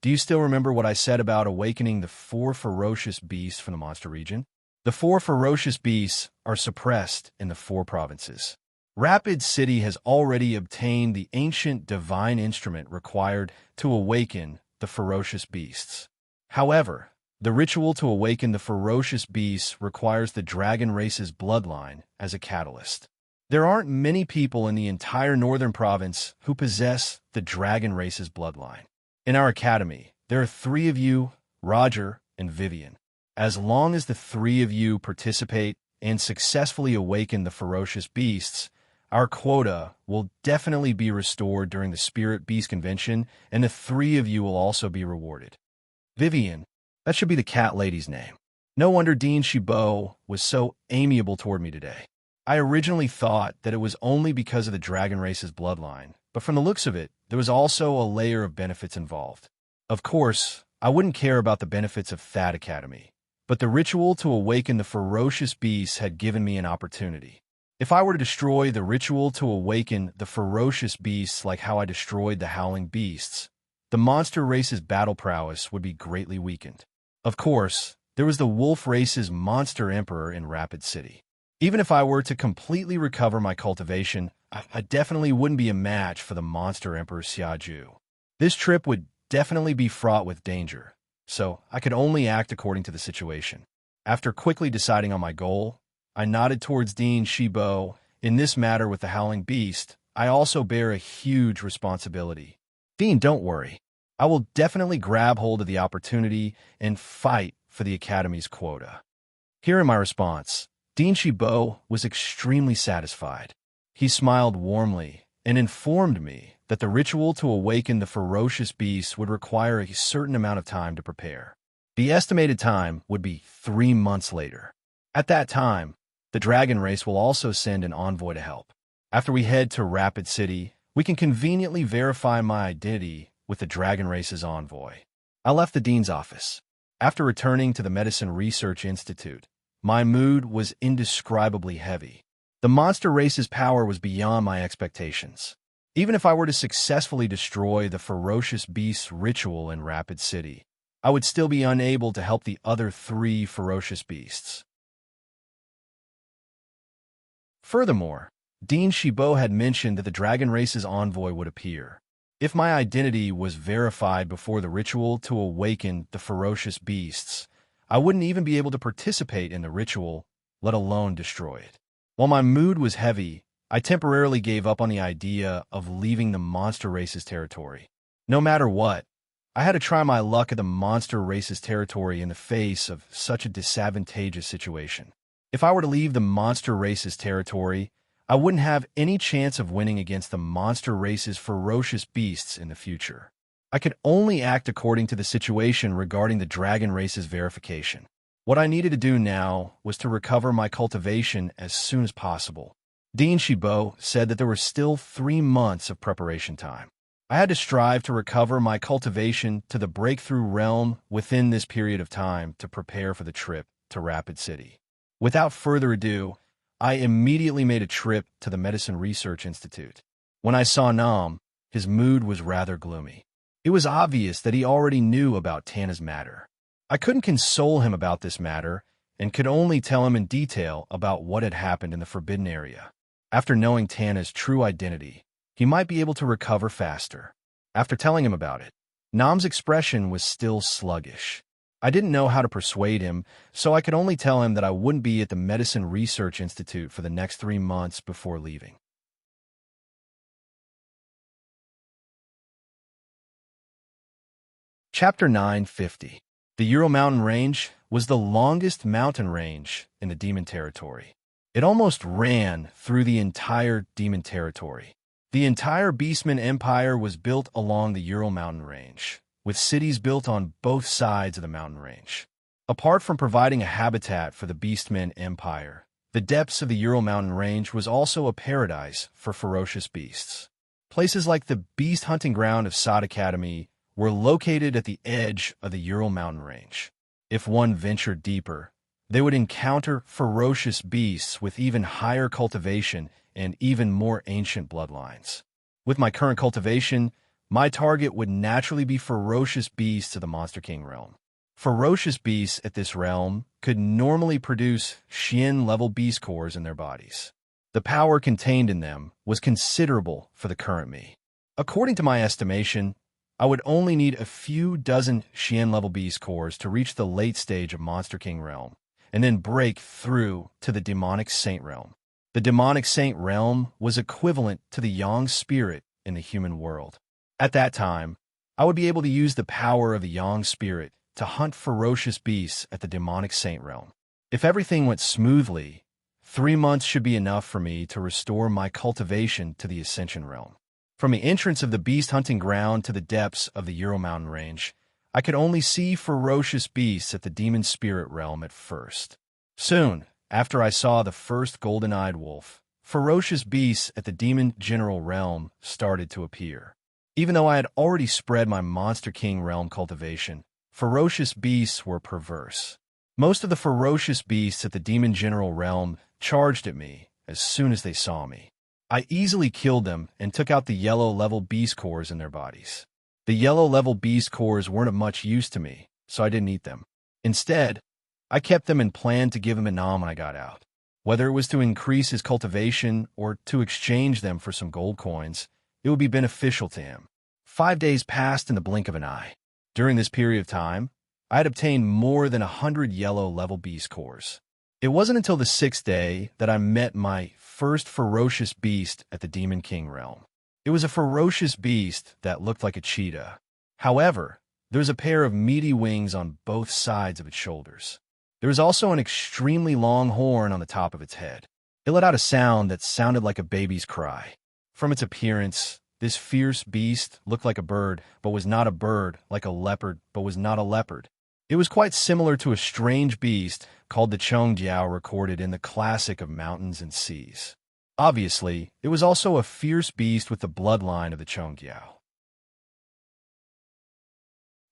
Do you still remember what I said about awakening the 4 ferocious beasts from the monster region? The 4 ferocious beasts are suppressed in the 4 provinces. Rapid City has already obtained the ancient divine instrument required to awaken the ferocious beasts. However, the ritual to awaken the ferocious beasts requires the dragon race's bloodline as a catalyst. There aren't many people in the entire northern province who possess the dragon race's bloodline. In our academy, there are 3 of you, Roger and Vivian. As long as the 3 of you participate and successfully awaken the ferocious beasts, our quota will definitely be restored during the Spirit Beast Convention, and the 3 of you will also be rewarded. Vivian, that should be the cat lady's name. No wonder Dean Shibo was so amiable toward me today. I originally thought that it was only because of the dragon race's bloodline, but from the looks of it, there was also a layer of benefits involved. Of course, I wouldn't care about the benefits of that academy, but the ritual to awaken the ferocious beasts had given me an opportunity. If I were to destroy the ritual to awaken the ferocious beasts like how I destroyed the howling beasts, the monster race's battle prowess would be greatly weakened. Of course, there was the wolf race's monster emperor in Rapid City. Even if I were to completely recover my cultivation, I definitely wouldn't be a match for the monster emperor Xiaju. This trip would definitely be fraught with danger, so I could only act according to the situation. After quickly deciding on my goal, I nodded towards Dean Shibo. In this matter with the Howling Beast, I also bear a huge responsibility. Dean, don't worry. I will definitely grab hold of the opportunity and fight for the Academy's quota. Hearing my response, Dean Shibo was extremely satisfied. He smiled warmly and informed me that the ritual to awaken the ferocious beasts would require a certain amount of time to prepare. The estimated time would be 3 months later. At that time, the dragon race will also send an envoy to help. After we head to Rapid City, we can conveniently verify my identity with the dragon race's envoy. I left the dean's office. After returning to the Medicine Research Institute, my mood was indescribably heavy. The monster race's power was beyond my expectations. Even if I were to successfully destroy the ferocious beast's ritual in Rapid City, I would still be unable to help the other 3 ferocious beasts. Furthermore, Dean Shibo had mentioned that the dragon race's envoy would appear. If my identity was verified before the ritual to awaken the ferocious beasts, I wouldn't even be able to participate in the ritual, let alone destroy it. While my mood was heavy, I temporarily gave up on the idea of leaving the monster race's territory. No matter what, I had to try my luck at the monster race's territory in the face of such a disadvantageous situation. If I were to leave the monster race's territory, I wouldn't have any chance of winning against the monster race's ferocious beasts in the future. I could only act according to the situation regarding the dragon race's verification. What I needed to do now was to recover my cultivation as soon as possible. Dean Shibo said that there were still 3 months of preparation time. I had to strive to recover my cultivation to the breakthrough realm within this period of time to prepare for the trip to Rapid City. Without further ado, I immediately made a trip to the Medicine Research Institute. When I saw Nam, his mood was rather gloomy. It was obvious that he already knew about Tana's matter. I couldn't console him about this matter and could only tell him in detail about what had happened in the Forbidden Area. After knowing Tana's true identity, he might be able to recover faster. After telling him about it, Nam's expression was still sluggish. I didn't know how to persuade him, so I could only tell him that I wouldn't be at the Medicine Research Institute for the next 3 months before leaving. Chapter 950. The Ural Mountain Range was the longest mountain range in the Demon Territory. It almost ran through the entire Demon Territory. The entire Beastman Empire was built along the Ural Mountain Range, with cities built on both sides of the mountain range. Apart from providing a habitat for the Beastman Empire, the depths of the Ural Mountain Range was also a paradise for ferocious beasts. Places like the beast hunting ground of Sod Academy were located at the edge of the Ural Mountain Range. If one ventured deeper, they would encounter ferocious beasts with even higher cultivation and even more ancient bloodlines. With my current cultivation, my target would naturally be ferocious beasts of the Monster King realm. Ferocious beasts at this realm could normally produce Xian-level beast cores in their bodies. The power contained in them was considerable for the current me. According to my estimation, I would only need a few dozen Xian-level beast cores to reach the late stage of Monster King realm, and then break through to the Demonic Saint realm. The Demonic Saint realm was equivalent to the Yang spirit in the human world. At that time, I would be able to use the power of the Yang spirit to hunt ferocious beasts at the Demonic Saint realm. If everything went smoothly, 3 months should be enough for me to restore my cultivation to the Ascension realm. From the entrance of the beast hunting ground to the depths of the Ural Mountain Range, I could only see ferocious beasts at the Demon Spirit realm at first. Soon, after I saw the first golden-eyed wolf, ferocious beasts at the Demon General realm started to appear. Even though I had already spread my Monster King realm cultivation, ferocious beasts were perverse. Most of the ferocious beasts at the Demon General realm charged at me as soon as they saw me. I easily killed them and took out the yellow-level beast cores in their bodies. The yellow-level beast cores weren't of much use to me, so I didn't eat them. Instead, I kept them and planned to give them a nom when I got out. Whether it was to increase his cultivation or to exchange them for some gold coins, it would be beneficial to him. 5 days passed in the blink of an eye. During this period of time, I had obtained more than 100 yellow-level beast cores. It wasn't until the 6th day that I met my first ferocious beast at the Demon King realm. It was a ferocious beast that looked like a cheetah. However, there was a pair of meaty wings on both sides of its shoulders. There was also an extremely long horn on the top of its head. It let out a sound that sounded like a baby's cry. From its appearance, this fierce beast looked like a bird, but was not a bird, like a leopard, but was not a leopard. It was quite similar to a strange beast called the Chengjiao recorded in the Classic of Mountains and Seas. Obviously, it was also a fierce beast with the bloodline of the Chengjiao.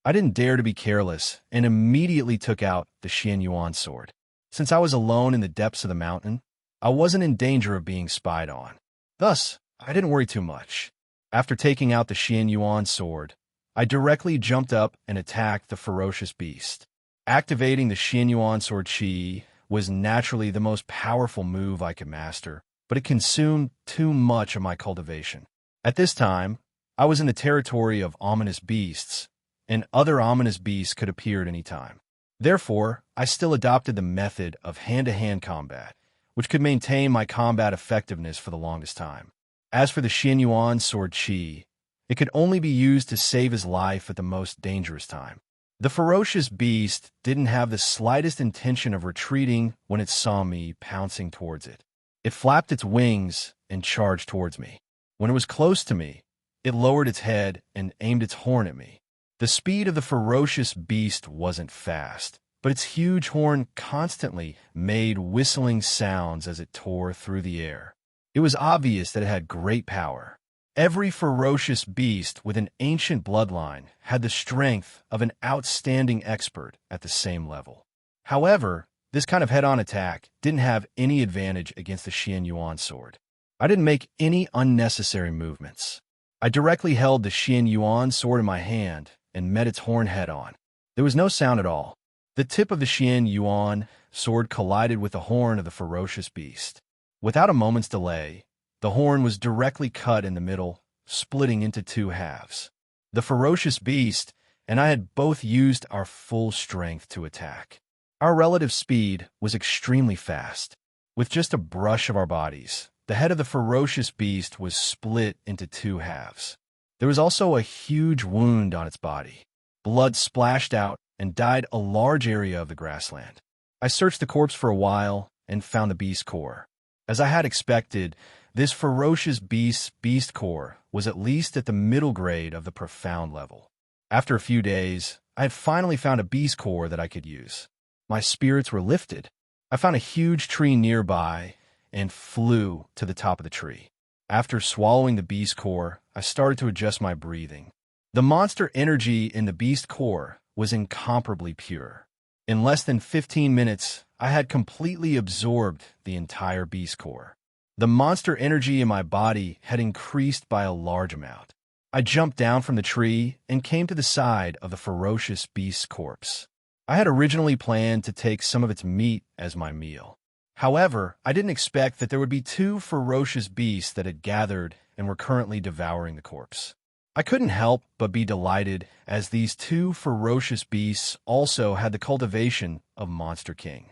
I didn't dare to be careless and immediately took out the Xian Yuan sword. Since I was alone in the depths of the mountain, I wasn't in danger of being spied on. Thus, I didn't worry too much. After taking out the Xian Yuan sword, I directly jumped up and attacked the ferocious beast. Activating the Xian Yuan sword chi was naturally the most powerful move I could master, but it consumed too much of my cultivation. At this time, I was in the territory of ominous beasts, and other ominous beasts could appear at any time. Therefore, I still adopted the method of hand-to-hand combat, which could maintain my combat effectiveness for the longest time. As for the Xianyuan sword Qi, it could only be used to save his life at the most dangerous time. The ferocious beast didn't have the slightest intention of retreating when it saw me pouncing towards it. It flapped its wings and charged towards me. When it was close to me, it lowered its head and aimed its horn at me. The speed of the ferocious beast wasn't fast, but its huge horn constantly made whistling sounds as it tore through the air. It was obvious that it had great power. Every ferocious beast with an ancient bloodline had the strength of an outstanding expert at the same level. However, this kind of head-on attack didn't have any advantage against the Xianyuan sword. I didn't make any unnecessary movements. I directly held the Xianyuan sword in my hand and met its horn head-on. There was no sound at all. The tip of the Xianyuan sword collided with the horn of the ferocious beast. Without a moment's delay, the horn was directly cut in the middle, splitting into two halves. The ferocious beast and I had both used our full strength to attack. Our relative speed was extremely fast. With just a brush of our bodies, the head of the ferocious beast was split into two halves. There was also a huge wound on its body. Blood splashed out and dyed a large area of the grassland. I searched the corpse for a while and found the beast core. As I had expected, this ferocious beast's beast core was at least at the middle grade of the profound level. After a few days, I had finally found a beast core that I could use. My spirits were lifted. I found a huge tree nearby and flew to the top of the tree. After swallowing the beast core, I started to adjust my breathing. The monster energy in the beast core was incomparably pure. In less than 15 minutes, I had completely absorbed the entire beast core. The monster energy in my body had increased by a large amount. I jumped down from the tree and came to the side of the ferocious beast's corpse. I had originally planned to take some of its meat as my meal. However, I didn't expect that there would be two ferocious beasts that had gathered and were currently devouring the corpse. I couldn't help but be delighted, as these two ferocious beasts also had the cultivation of Monster King.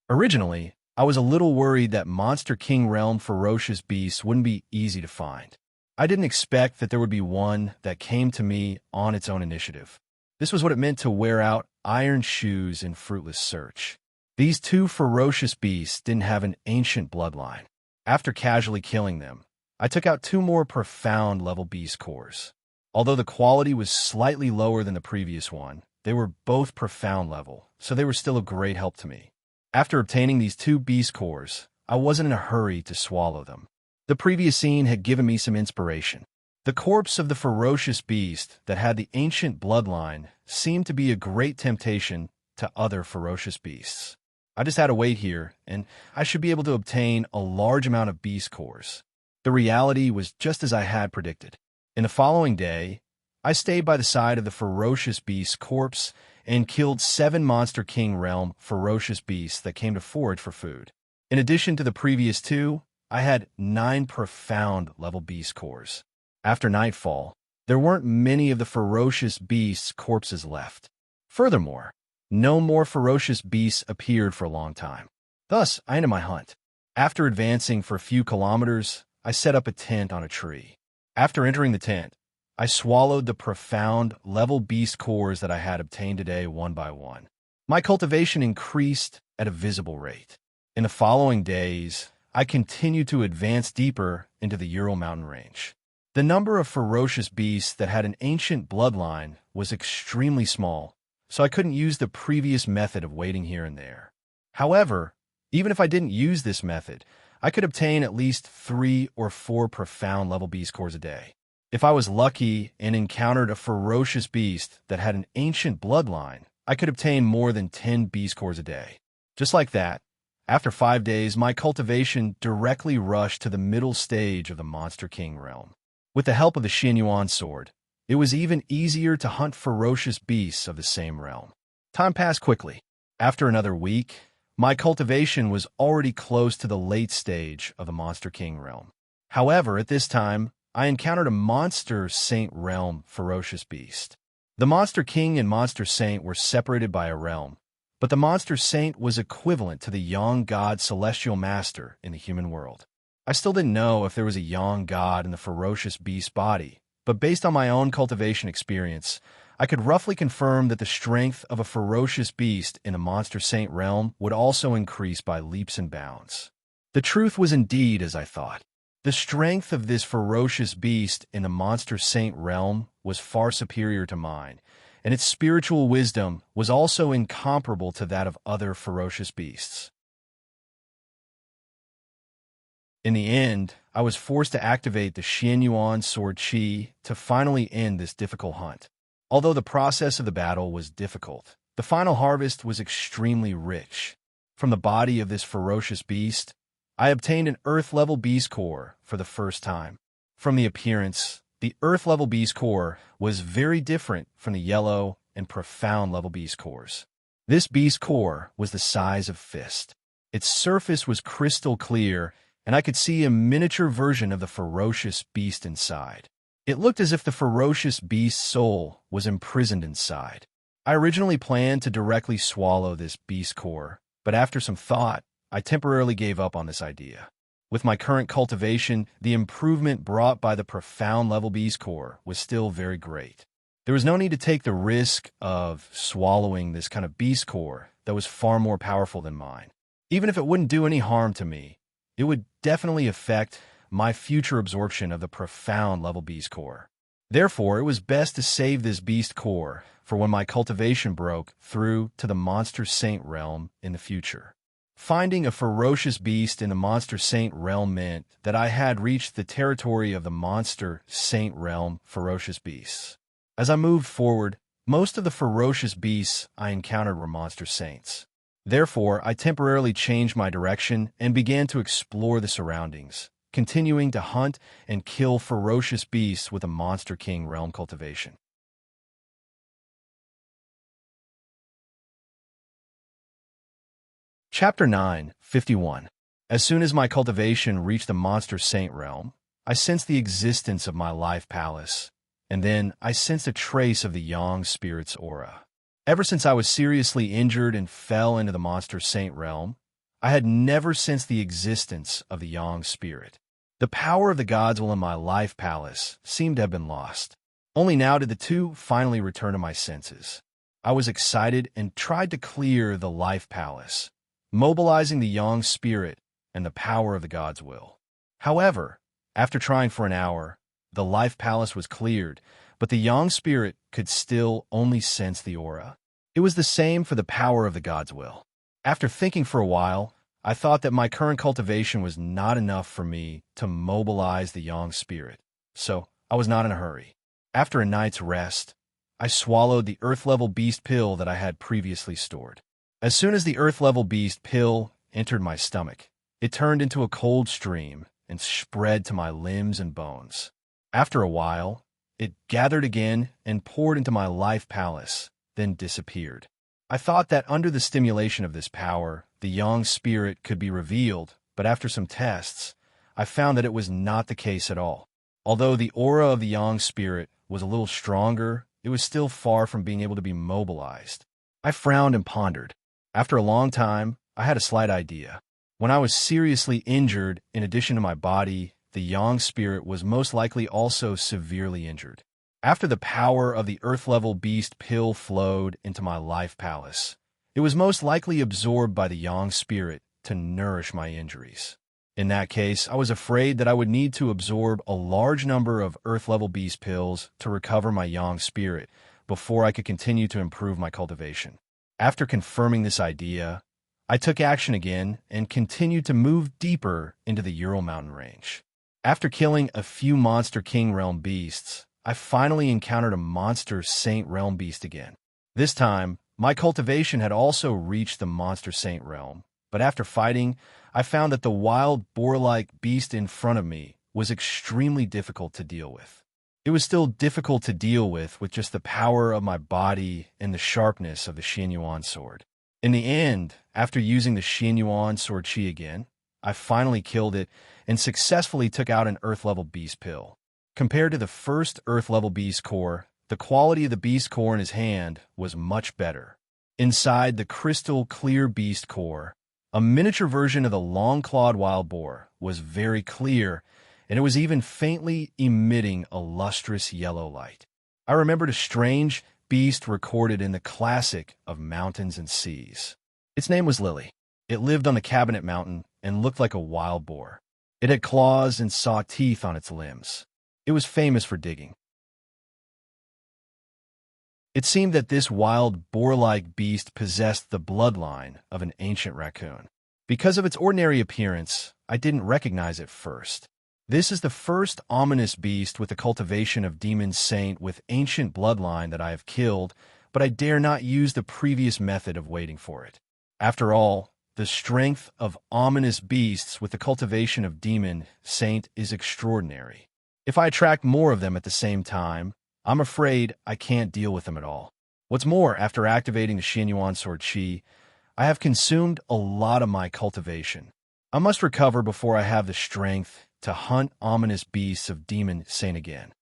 Originally, I was a little worried that Monster King realm ferocious beasts wouldn't be easy to find. I didn't expect that there would be one that came to me on its own initiative. This was what it meant to wear out iron shoes in fruitless search. These two ferocious beasts didn't have an ancient bloodline. After casually killing them, I took out two more profound level beast cores. Although the quality was slightly lower than the previous one, they were both profound level, so they were still a great help to me. After obtaining these two beast cores, I wasn't in a hurry to swallow them. The previous scene had given me some inspiration. The corpse of the ferocious beast that had the ancient bloodline seemed to be a great temptation to other ferocious beasts. I just had to wait here, and I should be able to obtain a large amount of beast cores. The reality was just as I had predicted. In the following day, I stayed by the side of the ferocious beast's corpse and killed 7 Monster King realm ferocious beasts that came to forage for food. In addition to the previous 2, I had 9 profound level beast cores. After nightfall, there weren't many of the ferocious beasts' corpses left. Furthermore, no more ferocious beasts appeared for a long time. Thus, I ended my hunt. After advancing for a few kilometers, I set up a tent on a tree. After entering the tent, I swallowed the profound level beast cores that I had obtained today one by one. My cultivation increased at a visible rate. In the following days, I continued to advance deeper into the Ural mountain range. The number of ferocious beasts that had an ancient bloodline was extremely small, so I couldn't use the previous method of waiting here and there. However, even if I didn't use this method, I could obtain at least 3 or 4 profound level beast cores a day. If I was lucky and encountered a ferocious beast that had an ancient bloodline, I could obtain more than 10 beast cores a day. Just like that, after 5 days, my cultivation directly rushed to the middle stage of the Monster King realm. With the help of the Xianyuan sword, it was even easier to hunt ferocious beasts of the same realm. Time passed quickly. After another week, My cultivation was already close to the late stage of the Monster King realm. However, at this time, I encountered a Monster Saint realm ferocious beast. The Monster King and Monster Saint were separated by a realm, but the Monster Saint was equivalent to the Yang God Celestial Master in the human world. I still didn't know if there was a Yang God in the ferocious beast body, but based on my own cultivation experience, I could roughly confirm that the strength of a ferocious beast in the Monster Saint realm would also increase by leaps and bounds. The truth was indeed as I thought. The strength of this ferocious beast in the Monster Saint realm was far superior to mine, and its spiritual wisdom was also incomparable to that of other ferocious beasts. In the end, I was forced to activate the Xianyuan Sword Qi to finally end this difficult hunt. Although the process of the battle was difficult, the final harvest was extremely rich. From the body of this ferocious beast, I obtained an Earth-level beast core for the first time. From the appearance, the Earth-level beast core was very different from the yellow and profound-level beast cores. This beast core was the size of fist. Its surface was crystal clear, and I could see a miniature version of the ferocious beast inside. It looked as if the ferocious beast's soul was imprisoned inside. I originally planned to directly swallow this beast core, but after some thought, I temporarily gave up on this idea. With my current cultivation, the improvement brought by the profound level beast core was still very great. There was no need to take the risk of swallowing this kind of beast core that was far more powerful than mine. Even if it wouldn't do any harm to me, it would definitely affect my future absorption of the profound level beast core. Therefore, it was best to save this beast core for when my cultivation broke through to the Monster Saint realm in the future. Finding a ferocious beast in the Monster Saint realm meant that I had reached the territory of the Monster Saint realm ferocious beasts. As I moved forward, most of the ferocious beasts I encountered were Monster Saints. Therefore, I temporarily changed my direction and began to explore the surroundings, continuing to hunt and kill ferocious beasts with a Monster King realm cultivation. Chapter 9, 51. As soon as my cultivation reached the Monster Saint realm, I sensed the existence of my life palace, and then I sensed a trace of the Yang Spirit's aura. Ever since I was seriously injured and fell into the Monster Saint realm, I had never sensed the existence of the Yang Spirit. The power of the gods will in my life palace seemed to have been lost. Only now did the two finally return to my senses. I was excited and tried to clear the life palace, mobilizing the Yang Spirit and the power of the gods' will. However, after trying for an hour, the life palace was cleared, but the Yang Spirit could still only sense the aura. It was the same for the power of the gods' will. After thinking for a while, I thought that my current cultivation was not enough for me to mobilize the Yang Spirit, so I was not in a hurry. After a night's rest, I swallowed the Earth-level beast pill that I had previously stored. As soon as the Earth-level beast pill entered my stomach, it turned into a cold stream and spread to my limbs and bones. After a while, it gathered again and poured into my life palace, then disappeared. I thought that under the stimulation of this power, the Yang Spirit could be revealed, but after some tests, I found that it was not the case at all. Although the aura of the Yang Spirit was a little stronger, it was still far from being able to be mobilized. I frowned and pondered. After a long time, I had a slight idea. When I was seriously injured, in addition to my body, the Yang Spirit was most likely also severely injured. After the power of the Earth-level beast pill flowed into my life palace, it was most likely absorbed by the Yang Spirit to nourish my injuries. In that case, I was afraid that I would need to absorb a large number of Earth-level beast pills to recover my Yang Spirit before I could continue to improve my cultivation. After confirming this idea, I took action again and continued to move deeper into the Ural Mountain range. After killing a few Monster King realm beasts, I finally encountered a Monster Saint realm beast again. This time, my cultivation had also reached the Monster Saint realm, but after fighting, I found that the wild boar-like beast in front of me was extremely difficult to deal with. It was still difficult to deal with just the power of my body and the sharpness of the Xianyuan sword. In the end, after using the Xianyuan sword chi again, I finally killed it and successfully took out an Earth-level beast pill. Compared to the first Earth-level beast core, the quality of the beast core in his hand was much better. Inside the crystal clear beast core, a miniature version of the long-clawed wild boar was very clear, and it was even faintly emitting a lustrous yellow light. I remembered a strange beast recorded in the classic of mountains and seas. Its name was Lily. It lived on the Cabinet Mountain and looked like a wild boar. It had claws and saw teeth on its limbs. It was famous for digging. It seemed that this wild boar-like beast possessed the bloodline of an ancient raccoon. Because of its ordinary appearance, I didn't recognize it first. This is the first ominous beast with the cultivation of demon saint with ancient bloodline that I have killed, but I dare not use the previous method of waiting for it. After all, the strength of ominous beasts with the cultivation of demon saint is extraordinary. If I attract more of them at the same time, I'm afraid I can't deal with them at all. What's more, after activating the Xianyuan sword chi, I have consumed a lot of my cultivation. I must recover before I have the strength to hunt ominous beasts of demon saint again.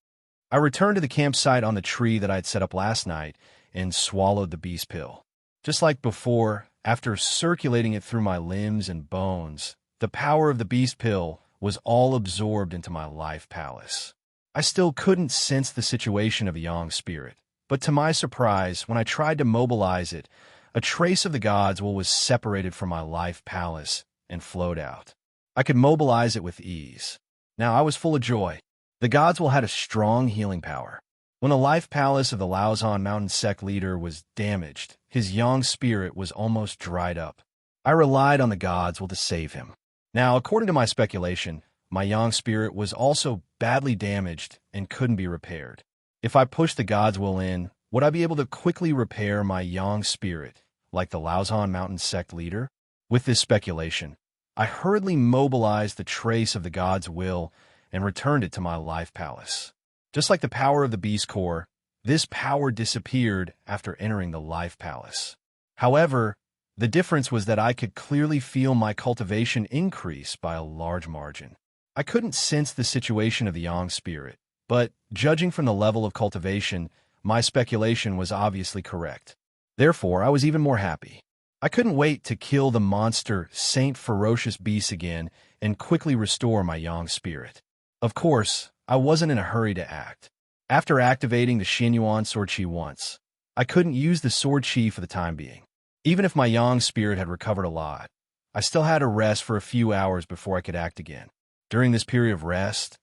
I returned to the campsite on the tree that I had set up last night and swallowed the beast pill. Just like before, after circulating it through my limbs and bones, the power of the beast pill was all absorbed into my life palace. I still couldn't sense the situation of a young spirit, but to my surprise, when I tried to mobilize it, a trace of the God's will was separated from my life palace and flowed out. I could mobilize it with ease. Now I was full of joy. The God's will had a strong healing power. When the life palace of the Laozhan mountain sect leader was damaged, his young spirit was almost dried up. I relied on the God's will to save him. Now, according to my speculation, my young spirit was also badly damaged and couldn't be repaired. If I pushed the God's will in, would I be able to quickly repair my young spirit, like the Laozhan mountain sect leader? With this speculation, I hurriedly mobilized the trace of the God's will and returned it to my life palace. Just like the power of the beast core, this power disappeared after entering the life palace. However, the difference was that I could clearly feel my cultivation increase by a large margin. I couldn't sense the situation of the young spirit, but judging from the level of cultivation, my speculation was obviously correct. Therefore, I was even more happy. I couldn't wait to kill the monster Saint Ferocious Beast again and quickly restore my young spirit. Of course, I wasn't in a hurry to act. After activating the Xianyuan sword chi once, I couldn't use the sword chi for the time being. Even if my young spirit had recovered a lot, I still had to rest for a few hours before I could act again. During this period of rest,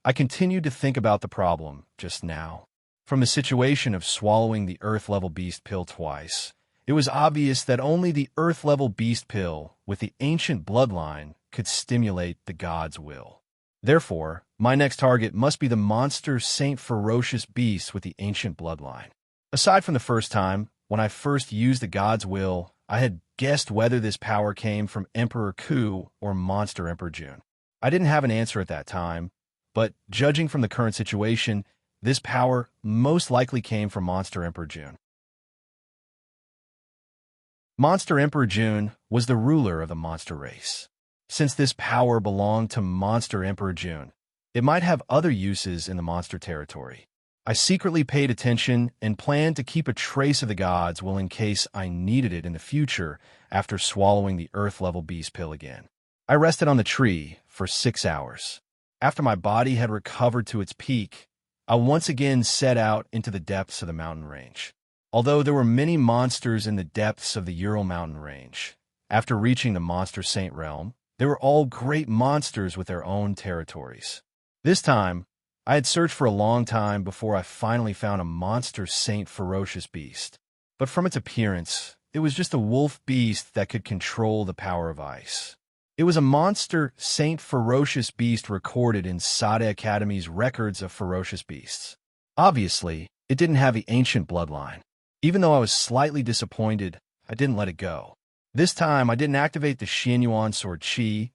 I continued to think about the problem just now. From the situation of swallowing the Earth-level beast pill twice, it was obvious that only the Earth-level beast pill with the ancient bloodline could stimulate the God's will. Therefore, my next target must be the monster Saint Ferocious Beast with the ancient bloodline. Aside from the first time, when I first used the God's will, I had guessed whether this power came from Emperor Ku or Monster Emperor June. I didn't have an answer at that time, but judging from the current situation, this power most likely came from Monster Emperor June. Monster Emperor June was the ruler of the monster race. Since this power belonged to Monster Emperor June, it might have other uses in the monster territory. I secretly paid attention and planned to keep a trace of the God's will in case I needed it in the future after swallowing the Earth-level beast pill again. I rested on the tree for 6 hours. After my body had recovered to its peak, I once again set out into the depths of the mountain range. Although there were many monsters in the depths of the Ural mountain range, after reaching the Monster Saint realm, they were all great monsters with their own territories. This time, I had searched for a long time before I finally found a Monster Saint Ferocious Beast. But from its appearance, it was just a wolf beast that could control the power of ice. It was a Monster Saint Ferocious Beast recorded in Sada Academy's records of ferocious beasts. Obviously, it didn't have the ancient bloodline. Even though I was slightly disappointed, I didn't let it go. This time, I didn't activate the Xianyuan sword chi,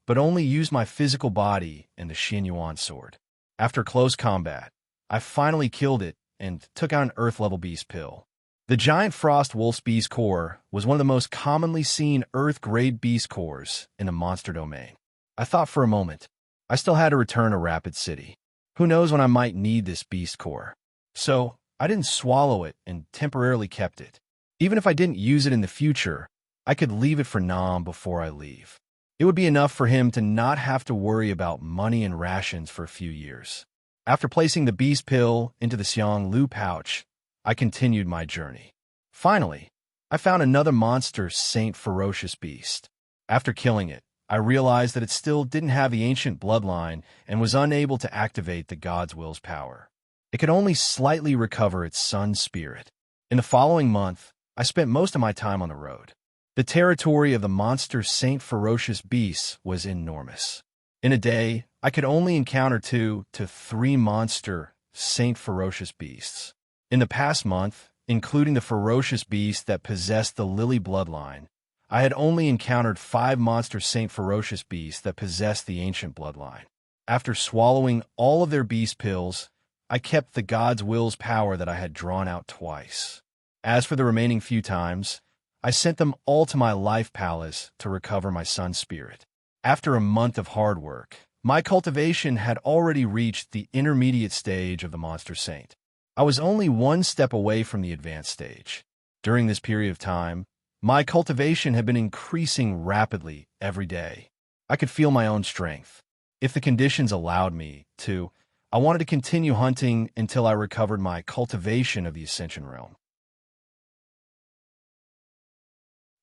but only used my physical body and the Xianyuan sword. After close combat, I finally killed it and took out an Earth-level beast pill. The giant frost wolf's beast core was one of the most commonly seen Earth-grade beast cores in the monster domain. I thought for a moment. I still had to return to Rapid City. Who knows when I might need this beast core? So, I didn't swallow it and temporarily kept it. Even if I didn't use it in the future, I could leave it for Nam before I leave. It would be enough for him to not have to worry about money and rations for a few years. After placing the beast pill into the Xiang Lu pouch, I continued my journey. Finally, I found another monster Saint Ferocious Beast. After killing it, I realized that it still didn't have the ancient bloodline and was unable to activate the God's will's power. It could only slightly recover its sun spirit. In the following month, I spent most of my time on the road. The territory of the monster Saint Ferocious Beasts was enormous. In a day, I could only encounter 2 to 3 monster Saint Ferocious Beasts. In the past month, including the ferocious beast that possessed the Lily bloodline, I had only encountered 5 monster Saint Ferocious Beasts that possessed the ancient bloodline. After swallowing all of their beast pills, I kept the God's will's power that I had drawn out twice. As for the remaining few times, I sent them all to my life palace to recover my sun spirit. After a month of hard work, my cultivation had already reached the intermediate stage of the monster saint. I was only 1 step away from the advanced stage. During this period of time, my cultivation had been increasing rapidly every day. I could feel my own strength. If the conditions allowed me to, I wanted to continue hunting until I recovered my cultivation of the Ascension Realm.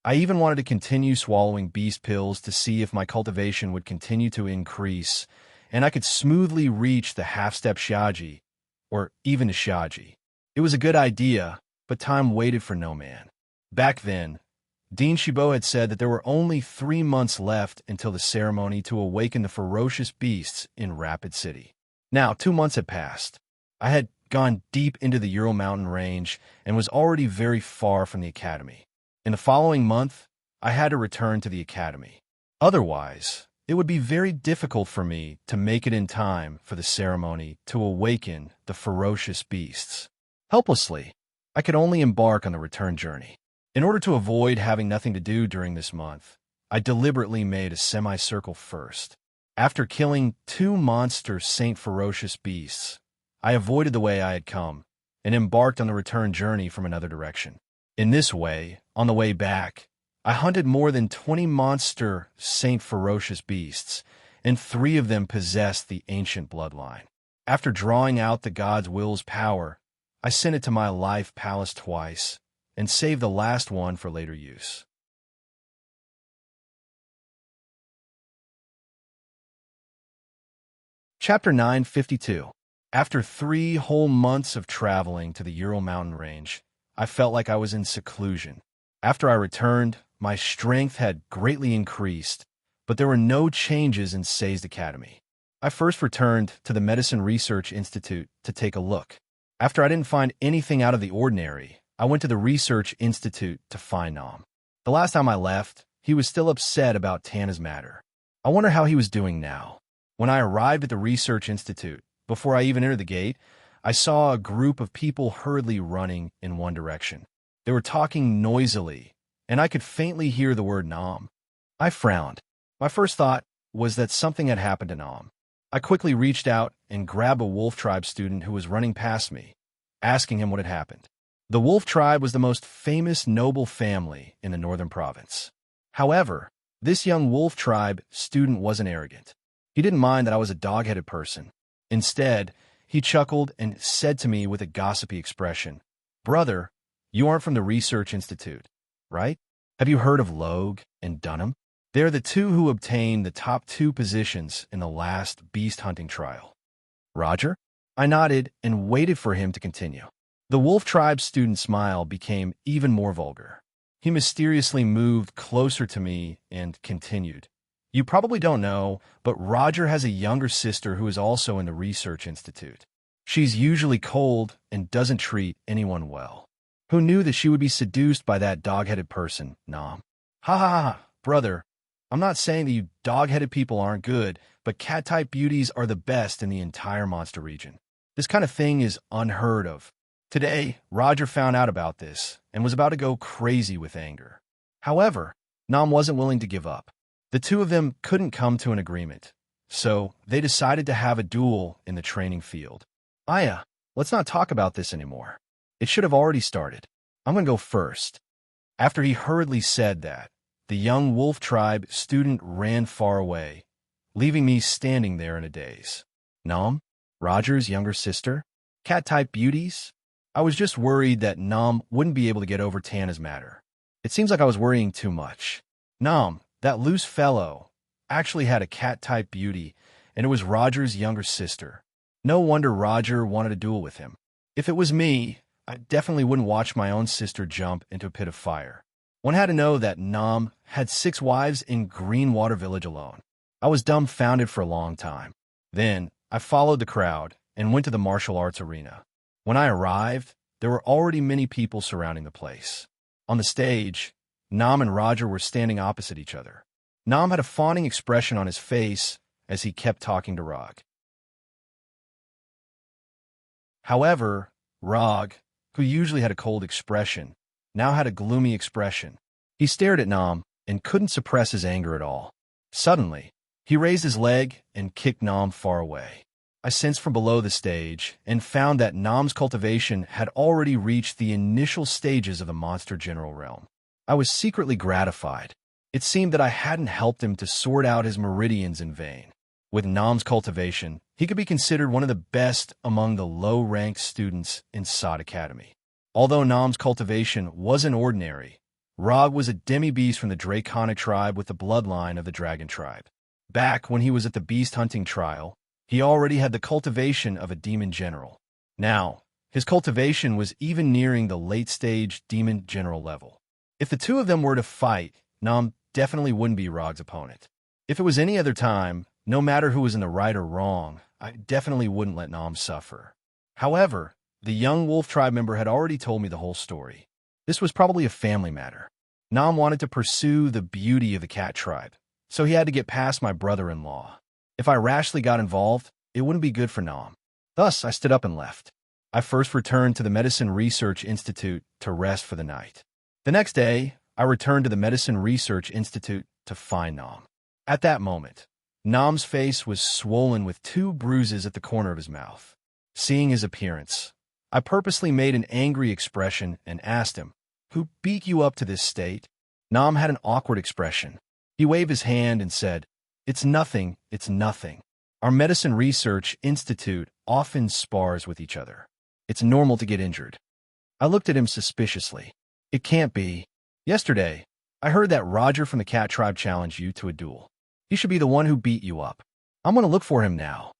I even wanted to continue swallowing beast pills to see if my cultivation would continue to increase, and I could smoothly reach the half-step Shaji, or even the Shaji. It was a good idea, but time waited for no man. Back then, Dean Shibo had said that there were only 3 months left until the ceremony to awaken the ferocious beasts in Rapid City. Now, 2 months had passed. I had gone deep into the Ural Mountain range and was already very far from the academy. In the following month, I had to return to the academy. Otherwise, it would be very difficult for me to make it in time for the ceremony to awaken the ferocious beasts. Helplessly, I could only embark on the return journey. In order to avoid having nothing to do during this month, I deliberately made a semicircle first. After killing 2 monster Saint Ferocious Beasts, I avoided the way I had come and embarked on the return journey from another direction. In this way, on the way back, I hunted more than 20 monster Saint Ferocious Beasts, and 3 of them possessed the ancient bloodline. After drawing out the God's will's power, I sent it to my life palace twice, and saved the last one for later use. Chapter 952. After 3 whole months of traveling to the Ural Mountain Range, I felt like I was in seclusion. After I returned, my strength had greatly increased, but there were no changes in Seized Academy. I first returned to the Medicine Research Institute to take a look. After I didn't find anything out of the ordinary, I went to the Research Institute to find Nam. The last time I left, he was still upset about Tana's matter. I wonder how he was doing now. When I arrived at the Research Institute, before I even entered the gate, I saw a group of people hurriedly running in one direction. They were talking noisily, and I could faintly hear the word Nam. I frowned. My first thought was that something had happened to Nam. I quickly reached out and grabbed a Wolf Tribe student who was running past me, asking him what had happened. The Wolf Tribe was the most famous noble family in the northern province. However, this young Wolf Tribe student wasn't arrogant. He didn't mind that I was a dog-headed person. Instead, he chuckled and said to me with a gossipy expression, "Brother, you aren't from the Research Institute, right? Have you heard of Logue and Dunham? They're the 2 who obtained the top 2 positions in the last beast hunting trial." Roger? I nodded and waited for him to continue. The Wolf Tribe student's smile became even more vulgar. He mysteriously moved closer to me and continued, "You probably don't know, but Roger has a younger sister who is also in the Research Institute. She's usually cold and doesn't treat anyone well. Who knew that she would be seduced by that dog-headed person, Nam? Ha ha ha, brother. I'm not saying that you dog-headed people aren't good, but cat-type beauties are the best in the entire monster region. This kind of thing is unheard of. Today, Roger found out about this and was about to go crazy with anger. However, Nam wasn't willing to give up. The two of them couldn't come to an agreement, so they decided to have a duel in the training field. Aya, let's not talk about this anymore. It should have already started. I'm going to go first. After he hurriedly said that, the young wolf tribe student ran far away, leaving me standing there in a daze. Nam, Roger's younger sister, cat-type beauties? I was just worried that Nam wouldn't be able to get over Tana's matter. It seems like I was worrying too much. Nam, that loose fellow, actually had a cat-type beauty, and it was Roger's younger sister. No wonder Roger wanted a duel with him. If it was me, I definitely wouldn't watch my own sister jump into a pit of fire. One had to know that Nam had 6 wives in Greenwater Village alone. I was dumbfounded for a long time. Then, I followed the crowd and went to the martial arts arena. When I arrived, there were already many people surrounding the place. On the stage, Nam and Roger were standing opposite each other. Nam had a fawning expression on his face as he kept talking to Rog. However, Rog, who usually had a cold expression, now had a gloomy expression. He stared at Nam and couldn't suppress his anger at all. Suddenly, he raised his leg and kicked Nam far away. I sensed from below the stage and found that Nam's cultivation had already reached the initial stages of the monster general realm. I was secretly gratified. It seemed that I hadn't helped him to sort out his meridians in vain. With Nam's cultivation, he could be considered one of the best among the low-ranked students in Sod Academy. Although Nam's cultivation wasn't ordinary, Rog was a demi-beast from the Draconic tribe with the bloodline of the Dragon tribe. Back when he was at the beast hunting trial, he already had the cultivation of a demon general. Now, his cultivation was even nearing the late-stage demon general level. If the two of them were to fight, Nam definitely wouldn't be Rog's opponent. If it was any other time, no matter who was in the right or wrong, I definitely wouldn't let Nam suffer. However, the young wolf tribe member had already told me the whole story. This was probably a family matter. Nam wanted to pursue the beauty of the cat tribe, so he had to get past my brother-in-law. If I rashly got involved, it wouldn't be good for Nam. Thus, I stood up and left. I first returned to the Medicine Research Institute to rest for the night. The next day, I returned to the Medicine Research Institute to find Nam. At that moment, Nam's face was swollen with 2 bruises at the corner of his mouth. Seeing his appearance, I purposely made an angry expression and asked him, "Who beat you up to this state?" Nam had an awkward expression. He waved his hand and said, "It's nothing, it's nothing. Our Medicine Research Institute often spars with each other. It's normal to get injured." I looked at him suspiciously. "It can't be. Yesterday, I heard that Roger from the cat tribe challenged you to a duel. He should be the one who beat you up. I'm going to look for him now."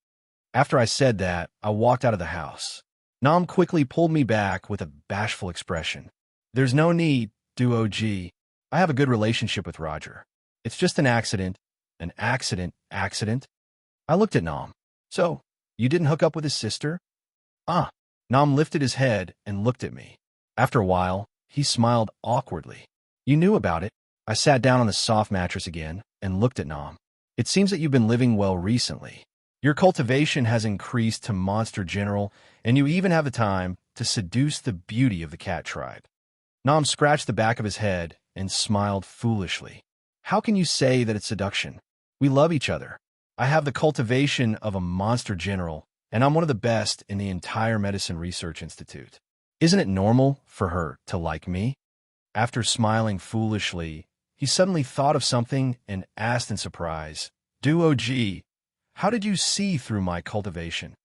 After I said that, I walked out of the house. Nam quickly pulled me back with a bashful expression. "There's no need, Duo G. I have a good relationship with Roger. It's just an accident. An accident? I looked at Nam. "So, you didn't hook up with his sister?" "Ah." Nam lifted his head and looked at me. After a while, he smiled awkwardly. "You knew about it." I sat down on the soft mattress again and looked at Nam. "It seems that you've been living well recently. Your cultivation has increased to Monster General, and you even have the time to seduce the beauty of the cat tribe." Nam scratched the back of his head and smiled foolishly. "How can you say that it's seduction? We love each other. I have the cultivation of a Monster General, and I'm one of the best in the entire Medicine Research Institute. Isn't it normal for her to like me?" After smiling foolishly, he suddenly thought of something and asked in surprise, "Duo G, how did you see through my cultivation?"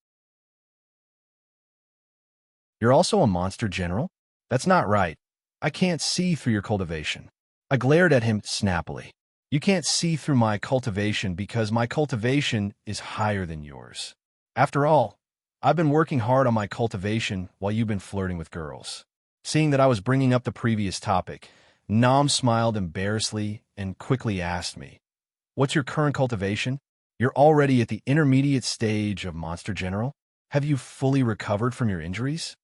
"You're also a Monster General?" "That's not right. I can't see through your cultivation." I glared at him snappily. "You can't see through my cultivation because my cultivation is higher than yours. After all, I've been working hard on my cultivation while you've been flirting with girls." Seeing that I was bringing up the previous topic, Nam smiled embarrassedly and quickly asked me, "What's your current cultivation? You're already at the intermediate stage of Monster General? Have you fully recovered from your injuries?"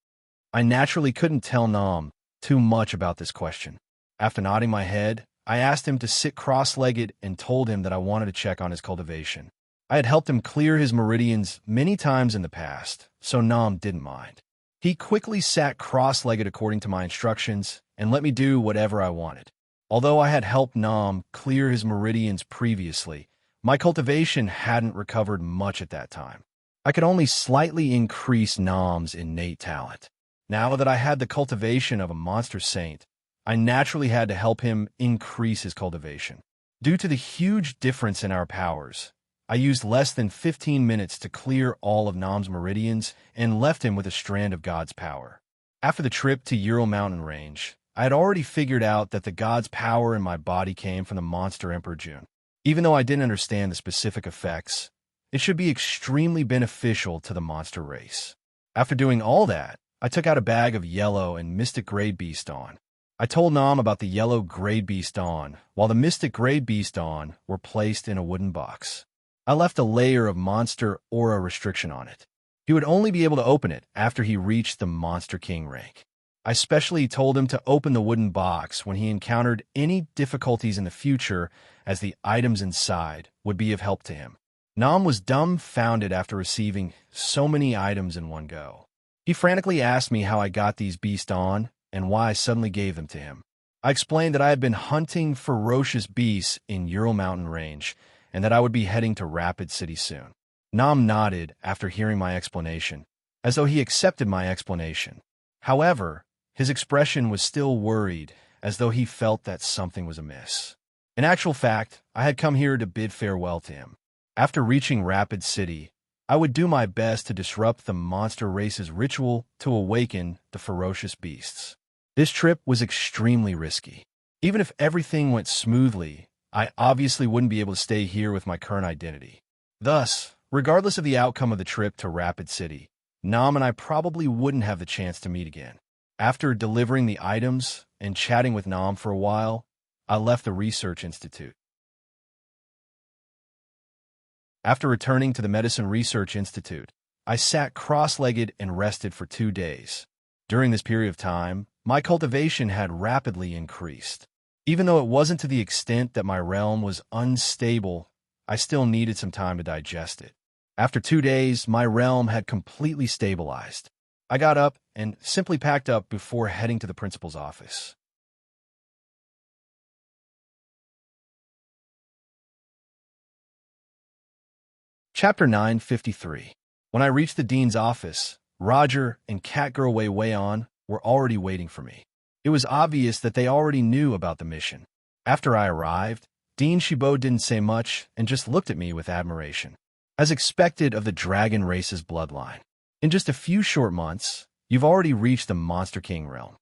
I naturally couldn't tell Nam too much about this question. After nodding my head, I asked him to sit cross-legged and told him that I wanted to check on his cultivation. I had helped him clear his meridians many times in the past, so Nam didn't mind. He quickly sat cross-legged according to my instructions and let me do whatever I wanted. Although I had helped Nam clear his meridians previously, my cultivation hadn't recovered much at that time. I could only slightly increase Nam's innate talent. Now that I had the cultivation of a monster saint, I naturally had to help him increase his cultivation. Due to the huge difference in our powers, I used less than 15 minutes to clear all of Nam's meridians and left him with a strand of God's power. After the trip to Ural mountain range, I had already figured out that the God's power in my body came from the monster Emperor June. Even though I didn't understand the specific effects, it should be extremely beneficial to the monster race. After doing all that, I took out a bag of yellow and mystic grade beast on. I told Nam about the yellow grade beast on, while the mystic grade beast on were placed in a wooden box. I left a layer of monster aura restriction on it. He would only be able to open it after he reached the Monster King rank. I specially told him to open the wooden box when he encountered any difficulties in the future, as the items inside would be of help to him. Nam was dumbfounded after receiving so many items in one go. He frantically asked me how I got these beasts on and why I suddenly gave them to him. I explained that I had been hunting ferocious beasts in Ural mountain range and that I would be heading to Rapid City soon. Nam nodded after hearing my explanation, as though he accepted my explanation. However, his expression was still worried, as though he felt that something was amiss. In actual fact, I had come here to bid farewell to him. After reaching Rapid City, I would do my best to disrupt the monster race's ritual to awaken the ferocious beasts. This trip was extremely risky. Even if everything went smoothly, I obviously wouldn't be able to stay here with my current identity. Thus, regardless of the outcome of the trip to Rapid City, Nam and I probably wouldn't have the chance to meet again. After delivering the items and chatting with Nam for a while, I left the Research Institute. After returning to the Medicine Research Institute, I sat cross-legged and rested for 2 days. During this period of time, my cultivation had rapidly increased. Even though it wasn't to the extent that my realm was unstable, I still needed some time to digest it. After 2 days, my realm had completely stabilized. I got up and simply packed up before heading to the principal's office. Chapter 953. When I reached the dean's office, Roger and Catgirl Wei Weian were already waiting for me. It was obvious that they already knew about the mission. After I arrived, Dean Shibo didn't say much and just looked at me with admiration. As expected of the dragon race's bloodline. In just a few short months, you've already reached the Monster King realm.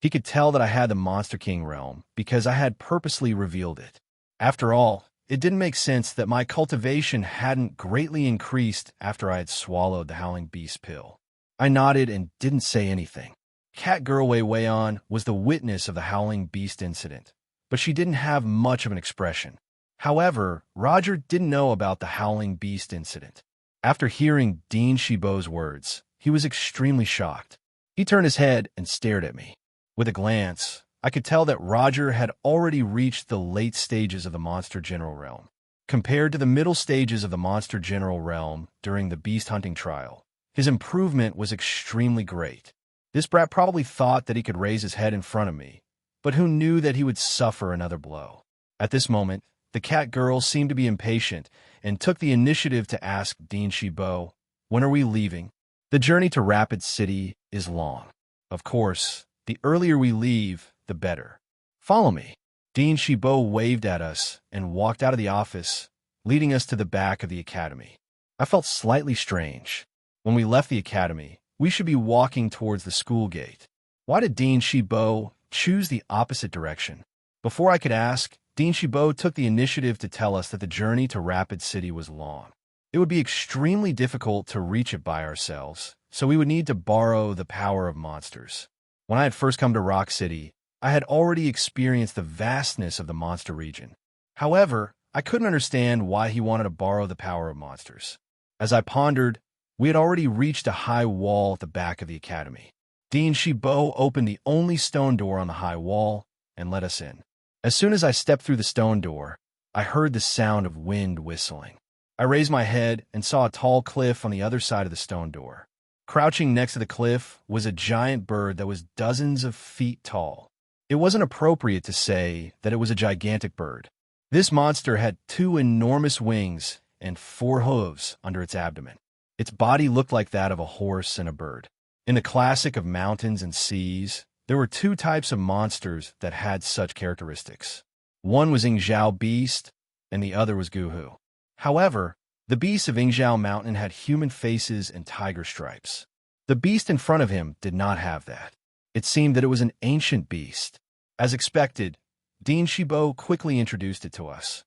He could tell that I had the Monster King realm because I had purposely revealed it. After all, it didn't make sense that my cultivation hadn't greatly increased after I had swallowed the Howling Beast pill. I nodded and didn't say anything. Catgirl Wei Weian was the witness of the Howling Beast incident, but she didn't have much of an expression. However, Roger didn't know about the Howling Beast incident. After hearing Dean Shibo's words, he was extremely shocked. He turned his head and stared at me. With a glance, I could tell that Roger had already reached the late stages of the Monster General realm. Compared to the middle stages of the Monster General realm during the beast hunting trial, his improvement was extremely great. This brat probably thought that he could raise his head in front of me, but who knew that he would suffer another blow? At this moment, the cat girl seemed to be impatient and took the initiative to ask Dean Shibo, "When are we leaving?" The journey to Rapid City is long. Of course, the earlier we leave, the better. Follow me. Dean Shibo waved at us and walked out of the office, leading us to the back of the academy. I felt slightly strange. When we left the academy, we should be walking towards the school gate. Why did Dean Shibo choose the opposite direction? Before I could ask, Dean Shibo took the initiative to tell us that the journey to Rapid City was long. It would be extremely difficult to reach it by ourselves, so we would need to borrow the power of monsters. When I had first come to Rock City, I had already experienced the vastness of the monster region. However, I couldn't understand why he wanted to borrow the power of monsters. As I pondered, we had already reached a high wall at the back of the academy. Dean Shibo opened the only stone door on the high wall and let us in. As soon as I stepped through the stone door, I heard the sound of wind whistling. I raised my head and saw a tall cliff on the other side of the stone door. Crouching next to the cliff was a giant bird that was dozens of feet tall. It wasn't appropriate to say that it was a gigantic bird. This monster had 2 enormous wings and 4 hooves under its abdomen. Its body looked like that of a horse and a bird. In the classic of mountains and seas, there were 2 types of monsters that had such characteristics. One was Ingzhao beast, and the other was Guhu. However, the beasts of Ingzhao Mountain had human faces and tiger stripes. The beast in front of him did not have that. It seemed that it was an ancient beast. As expected, Dean Shibo quickly introduced it to us.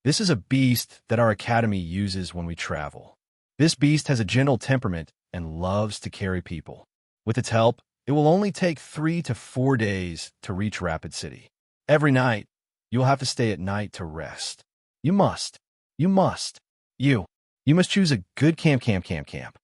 This is a beast that our academy uses when we travel. This beast has a gentle temperament and loves to carry people. With its help, it will only take 3 to 4 days to reach Rapid City. Every night, you will have to stay at night to rest. You must choose a good camp.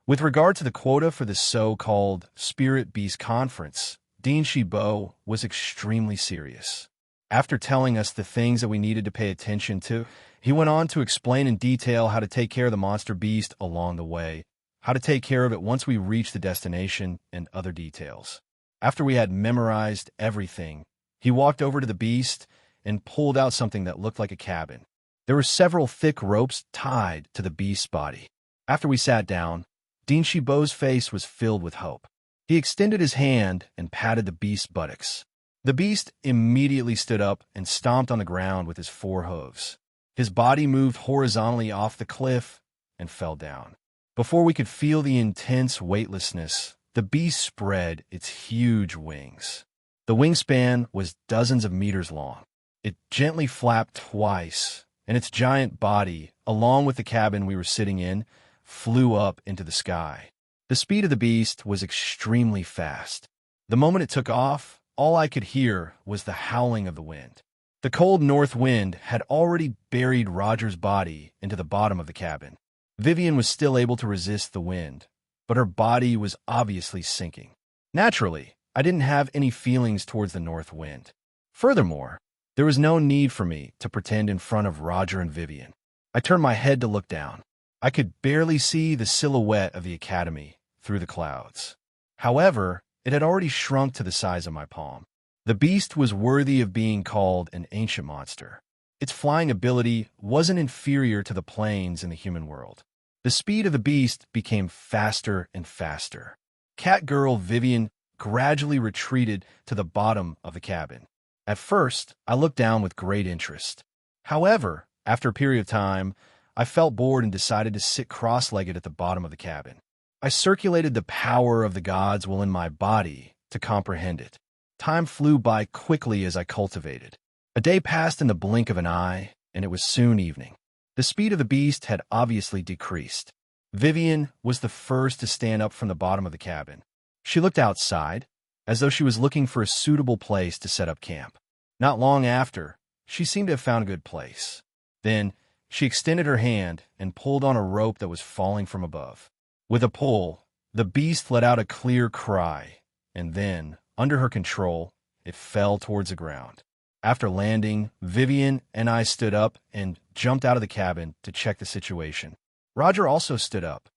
With regard to the quota for the so-called Spirit Beast Conference, Dean Shibo was extremely serious. After telling us the things that we needed to pay attention to, he went on to explain in detail how to take care of the monster beast along the way, how to take care of it once we reach the destination, and other details. After we had memorized everything, he walked over to the beast and pulled out something that looked like a cabin. There were several thick ropes tied to the beast's body. After we sat down, Dean Shibo's face was filled with hope. He extended his hand and patted the beast's buttocks. The beast immediately stood up and stomped on the ground with his 4 hooves. His body moved horizontally off the cliff and fell down. Before we could feel the intense weightlessness, the beast spread its huge wings. The wingspan was dozens of meters long. It gently flapped twice, and its giant body, along with the cabin we were sitting in, flew up into the sky. The speed of the beast was extremely fast. The moment it took off, all I could hear was the howling of the wind. The cold north wind had already buried Roger's body into the bottom of the cabin. Vivian was still able to resist the wind, but her body was obviously sinking. Naturally, I didn't have any feelings towards the north wind. Furthermore, there was no need for me to pretend in front of Roger and Vivian. I turned my head to look down. I could barely see the silhouette of the academy through the clouds. However, it had already shrunk to the size of my palm. The beast was worthy of being called an ancient monster. Its flying ability wasn't inferior to the planes in the human world. The speed of the beast became faster and faster. Cat girl Vivian gradually retreated to the bottom of the cabin. At first, I looked down with great interest. However, after a period of time, I felt bored and decided to sit cross-legged at the bottom of the cabin. I circulated the power of the gods within my body to comprehend it. Time flew by quickly as I cultivated. A day passed in the blink of an eye, and it was soon evening. The speed of the beast had obviously decreased. Vivian was the first to stand up from the bottom of the cabin. She looked outside, as though she was looking for a suitable place to set up camp. Not long after, she seemed to have found a good place. Then, she extended her hand and pulled on a rope that was falling from above. With a pull, the beast let out a clear cry, and then, under her control, it fell towards the ground. After landing, Vivian and I stood up and jumped out of the cabin to check the situation. Roger also stood up.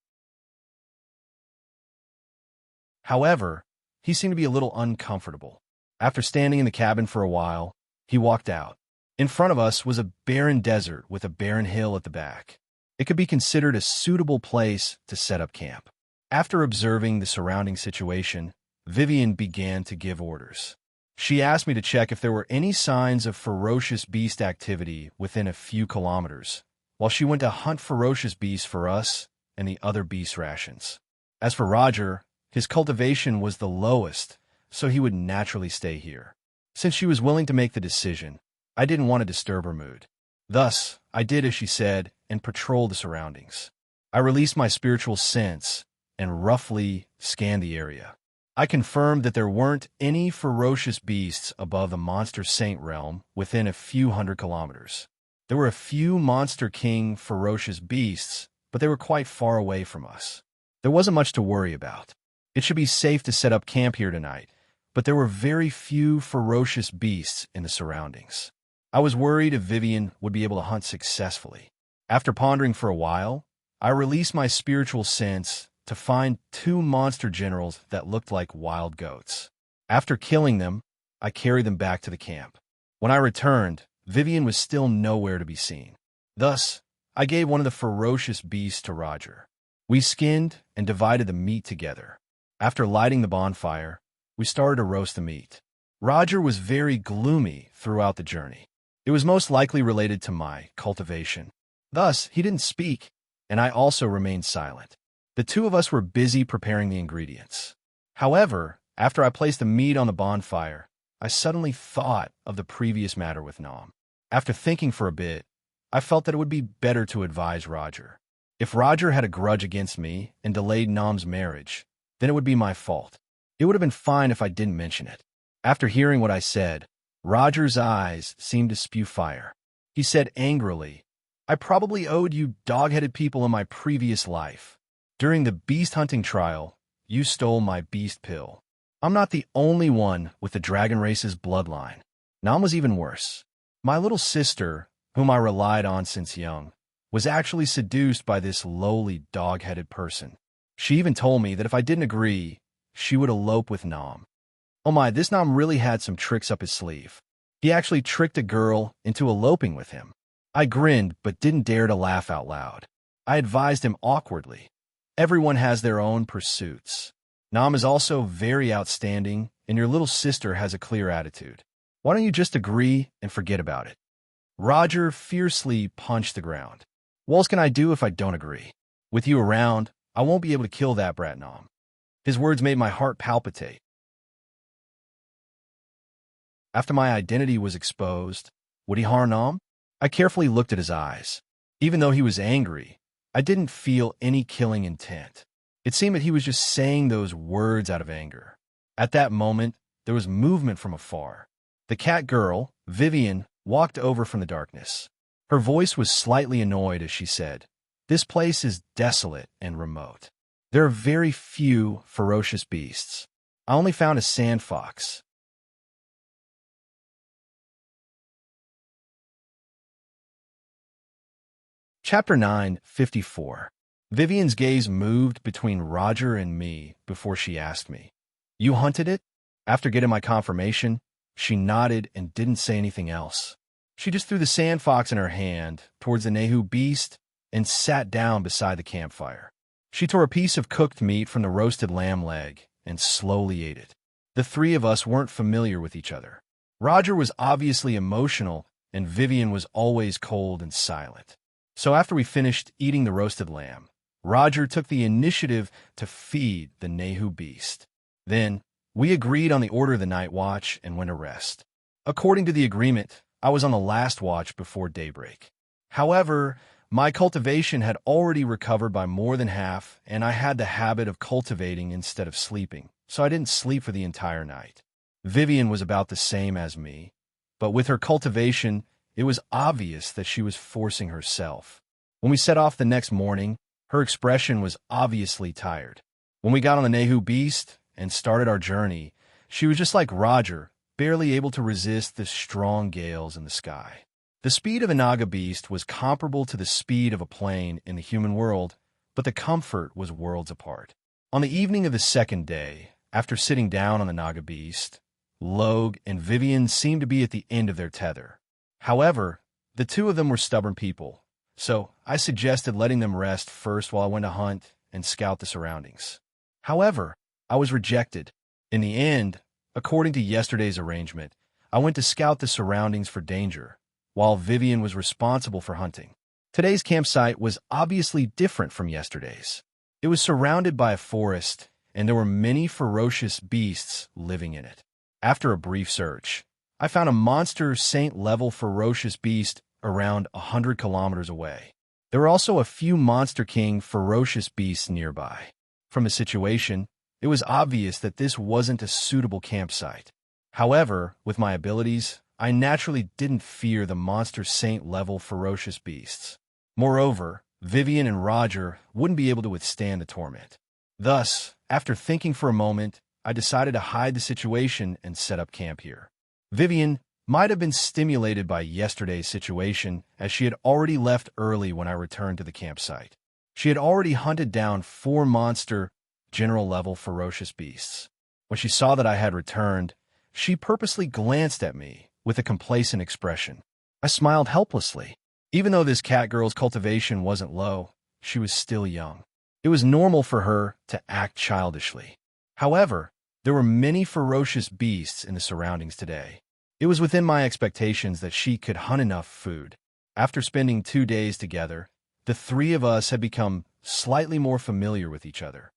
However, he seemed to be a little uncomfortable. After standing in the cabin for a while, he walked out. In front of us was a barren desert with a barren hill at the back. It could be considered a suitable place to set up camp. After observing the surrounding situation, Vivian began to give orders. She asked me to check if there were any signs of ferocious beast activity within a few kilometers, while she went to hunt ferocious beasts for us and the other beast rations. As for Roger, his cultivation was the lowest, so he would naturally stay here. Since she was willing to make the decision, I didn't want to disturb her mood. Thus, I did as she said and patrolled the surroundings. I released my spiritual sense and roughly scanned the area. I confirmed that there weren't any ferocious beasts above the Monster Saint realm within a few hundred kilometers. There were a few Monster King ferocious beasts, but they were quite far away from us. There wasn't much to worry about. It should be safe to set up camp here tonight, but there were very few ferocious beasts in the surroundings. I was worried if Vivian would be able to hunt successfully. After pondering for a while, I released my spiritual sense to find two monster generals that looked like wild goats. After killing them, I carried them back to the camp. When I returned, Vivian was still nowhere to be seen. Thus, I gave one of the ferocious beasts to Roger. We skinned and divided the meat together. After lighting the bonfire, we started to roast the meat. Roger was very gloomy throughout the journey. It was most likely related to my cultivation. Thus, he didn't speak, and I also remained silent. The two of us were busy preparing the ingredients. However, after I placed the meat on the bonfire, I suddenly thought of the previous matter with Nam. After thinking for a bit, I felt that it would be better to advise Roger. If Roger had a grudge against me and delayed Nam's marriage, then it would be my fault. It would have been fine if I didn't mention it. After hearing what I said, Roger's eyes seemed to spew fire. He said angrily, "I probably owed you dog-headed people in my previous life. During the beast hunting trial, you stole my beast pill. I'm not the only one with the dragon race's bloodline. Nam was even worse. My little sister, whom I relied on since young, was actually seduced by this lowly dog-headed person. She even told me that if I didn't agree, she would elope with Nam. Oh my, this Nam really had some tricks up his sleeve. He actually tricked a girl into eloping with him." I grinned but didn't dare to laugh out loud. I advised him awkwardly. Everyone has their own pursuits. Nam is also very outstanding, and your little sister has a clear attitude. Why don't you just agree and forget about it? Roger fiercely punched the ground. What else can I do if I don't agree? With you around, I won't be able to kill that brat Nam. His words made my heart palpitate. After my identity was exposed, would he harm Nam? I carefully looked at his eyes. Even though he was angry, I didn't feel any killing intent. It seemed that he was just saying those words out of anger. At that moment, there was movement from afar. The cat girl, Vivian, walked over from the darkness. Her voice was slightly annoyed as she said, "This place is desolate and remote. There are very few ferocious beasts. I only found a sand fox." Chapter 9:54. Vivian's gaze moved between Roger and me before she asked me, "You hunted it?" After getting my confirmation, she nodded and didn't say anything else. She just threw the sand fox in her hand towards the Nehu beast and sat down beside the campfire. She tore a piece of cooked meat from the roasted lamb leg and slowly ate it. The three of us weren't familiar with each other. Roger was obviously emotional, and Vivian was always cold and silent. So after we finished eating the roasted lamb, Roger took the initiative to feed the Nehu beast. Then, we agreed on the order of the night watch and went to rest. According to the agreement, I was on the last watch before daybreak. However, my cultivation had already recovered by more than half, and I had the habit of cultivating instead of sleeping, so I didn't sleep for the entire night. Vivian was about the same as me, but with her cultivation, it was obvious that she was forcing herself. When we set off the next morning, her expression was obviously tired. When we got on the Nehu beast and started our journey, she was just like Roger, barely able to resist the strong gales in the sky. The speed of the Naga beast was comparable to the speed of a plane in the human world, but the comfort was worlds apart. On the evening of the second day, after sitting down on the Naga beast, Logue and Vivian seemed to be at the end of their tether. However, the two of them were stubborn people, so I suggested letting them rest first while I went to hunt and scout the surroundings. However, I was rejected. In the end, according to yesterday's arrangement, I went to scout the surroundings for danger, while Vivian was responsible for hunting. Today's campsite was obviously different from yesterday's. It was surrounded by a forest, and there were many ferocious beasts living in it. After a brief search, I found a monster saint-level ferocious beast around 100 kilometers away. There were also a few Monster King ferocious beasts nearby. From the situation, it was obvious that this wasn't a suitable campsite. However, with my abilities, I naturally didn't fear the monster saint-level ferocious beasts. Moreover, Vivian and Roger wouldn't be able to withstand the torment. Thus, after thinking for a moment, I decided to hide the situation and set up camp here. Vivian might have been stimulated by yesterday's situation, as she had already left early when I returned to the campsite. She had already hunted down 4 monster, general-level ferocious beasts. When she saw that I had returned, she purposely glanced at me with a complacent expression. I smiled helplessly. Even though this cat girl's cultivation wasn't low, she was still young. It was normal for her to act childishly. However, there were many ferocious beasts in the surroundings today. It was within my expectations that she could hunt enough food. After spending 2 days together, the 3 of us had become slightly more familiar with each other.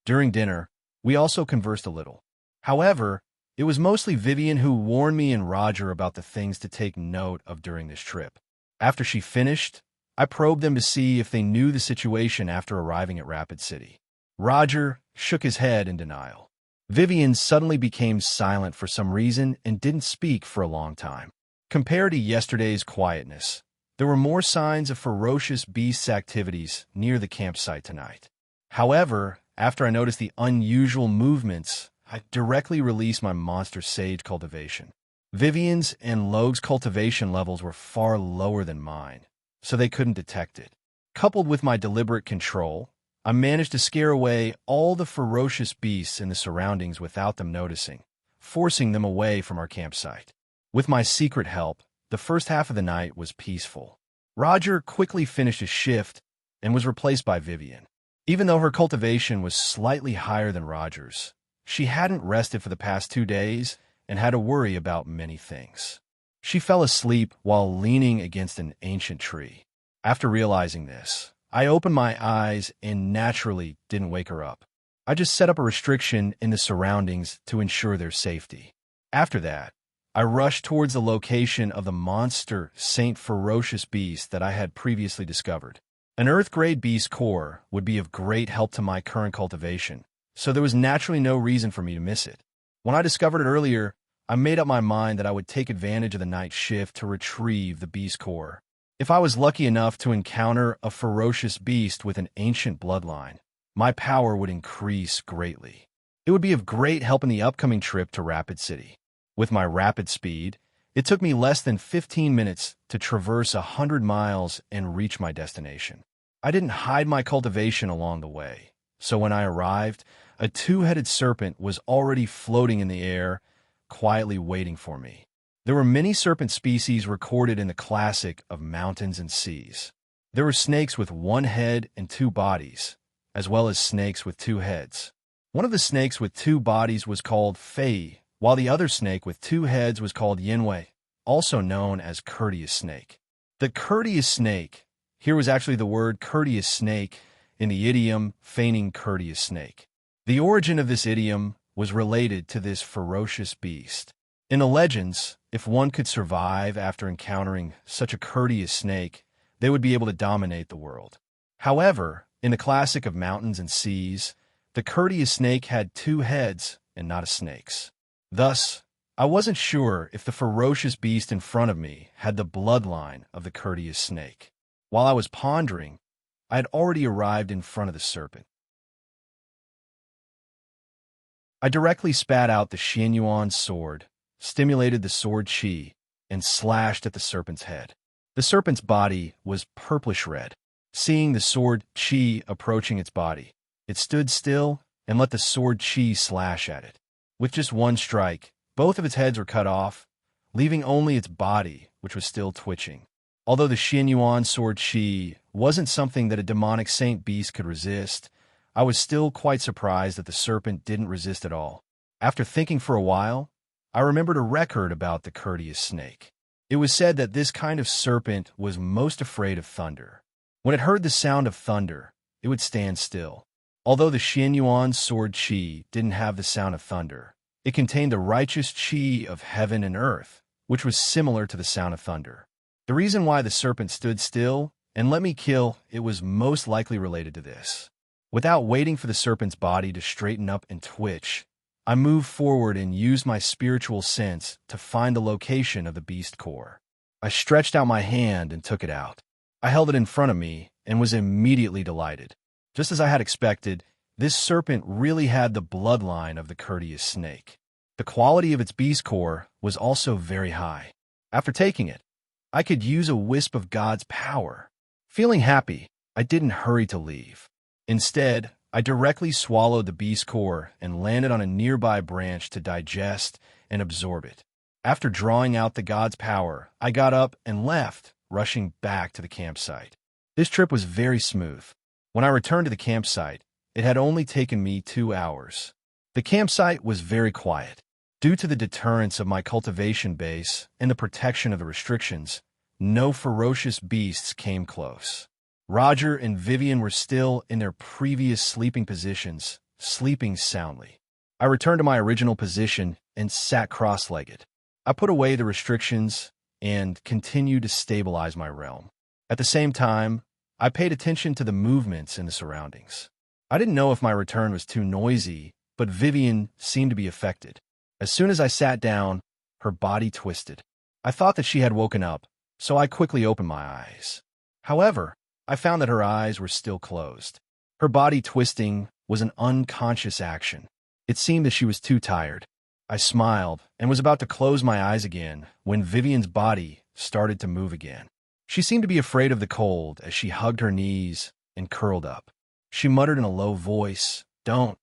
During dinner, we also conversed a little. However, it was mostly Vivian who warned me and Roger about the things to take note of during this trip. After she finished, I probed them to see if they knew the situation after arriving at Rapid City. Roger shook his head in denial. Vivian suddenly became silent for some reason and didn't speak for a long time. Compared to yesterday's quietness, there were more signs of ferocious beasts' activities near the campsite tonight. However, after I noticed the unusual movements, I directly released my monster sage cultivation. Vivian's and Logue's cultivation levels were far lower than mine, so they couldn't detect it. Coupled with my deliberate control, I managed to scare away all the ferocious beasts in the surroundings without them noticing, forcing them away from our campsite. With my secret help, the first half of the night was peaceful. Roger quickly finished his shift and was replaced by Vivian. Even though her cultivation was slightly higher than Roger's, she hadn't rested for the past 2 days and had to worry about many things. She fell asleep while leaning against an ancient tree. After realizing this, I opened my eyes and naturally didn't wake her up. I just set up a restriction in the surroundings to ensure their safety. After that, I rushed towards the location of the monster Saint Ferocious beast that I had previously discovered. An Earth-grade beast core would be of great help to my current cultivation, so there was naturally no reason for me to miss it. When I discovered it earlier, I made up my mind that I would take advantage of the night shift to retrieve the beast core. If I was lucky enough to encounter a ferocious beast with an ancient bloodline, my power would increase greatly. It would be of great help in the upcoming trip to Rapid City. With my rapid speed, it took me less than 15 minutes to traverse 100 miles and reach my destination. I didn't hide my cultivation along the way, so when I arrived, a 2-headed serpent was already floating in the air, quietly waiting for me. There were many serpent species recorded in the classic of mountains and seas. There were snakes with 1 head and 2 bodies, as well as snakes with 2 heads. One of the snakes with 2 bodies was called Fei, while the other snake with 2 heads was called Yinwei, also known as courteous snake. The courteous snake, here was actually the word courteous snake in the idiom feigning courteous snake. The origin of this idiom was related to this ferocious beast. In the legends, if one could survive after encountering such a courteous snake, they would be able to dominate the world. However, in the classic of mountains and seas, the courteous snake had 2 heads and not a snake's. Thus, I wasn't sure if the ferocious beast in front of me had the bloodline of the courteous snake. While I was pondering, I had already arrived in front of the serpent. I directly spat out the Xianyuan sword, stimulated the sword chi, and slashed at the serpent's head. The serpent's body was purplish red. Seeing the sword chi approaching its body, it stood still and let the sword chi slash at it. With just 1 strike, both of its heads were cut off, leaving only its body, which was still twitching. Although the Xianyuan sword chi wasn't something that a demonic saint beast could resist, I was still quite surprised that the serpent didn't resist at all. After thinking for a while, I remembered a record about the courteous snake. It was said that this kind of serpent was most afraid of thunder. When it heard the sound of thunder, it would stand still. Although the Xianyuan sword chi didn't have the sound of thunder, it contained the righteous chi of heaven and earth, which was similar to the sound of thunder. The reason why the serpent stood still and let me kill it was most likely related to this. Without waiting for the serpent's body to straighten up and twitch, I moved forward and used my spiritual sense to find the location of the beast core. I stretched out my hand and took it out. I held it in front of me and was immediately delighted. Just as I had expected, this serpent really had the bloodline of the courteous snake. The quality of its beast core was also very high. After taking it, I could use a wisp of God's power. Feeling happy, I didn't hurry to leave. Instead, I directly swallowed the beast core and landed on a nearby branch to digest and absorb it. After drawing out the God's power, I got up and left, rushing back to the campsite. This trip was very smooth. When I returned to the campsite, it had only taken me 2 hours. The campsite was very quiet. Due to the deterrence of my cultivation base and the protection of the restrictions, no ferocious beasts came close. Roger and Vivian were still in their previous sleeping positions, sleeping soundly. I returned to my original position and sat cross-legged. I put away the restrictions and continued to stabilize my realm. At the same time, I paid attention to the movements in the surroundings. I didn't know if my return was too noisy, but Vivian seemed to be affected. As soon as I sat down, her body twisted. I thought that she had woken up, so I quickly opened my eyes. However, I found that her eyes were still closed. Her body twisting was an unconscious action. It seemed that she was too tired. I smiled and was about to close my eyes again when Vivian's body started to move again. She seemed to be afraid of the cold as she hugged her knees and curled up. She muttered in a low voice, "Don't.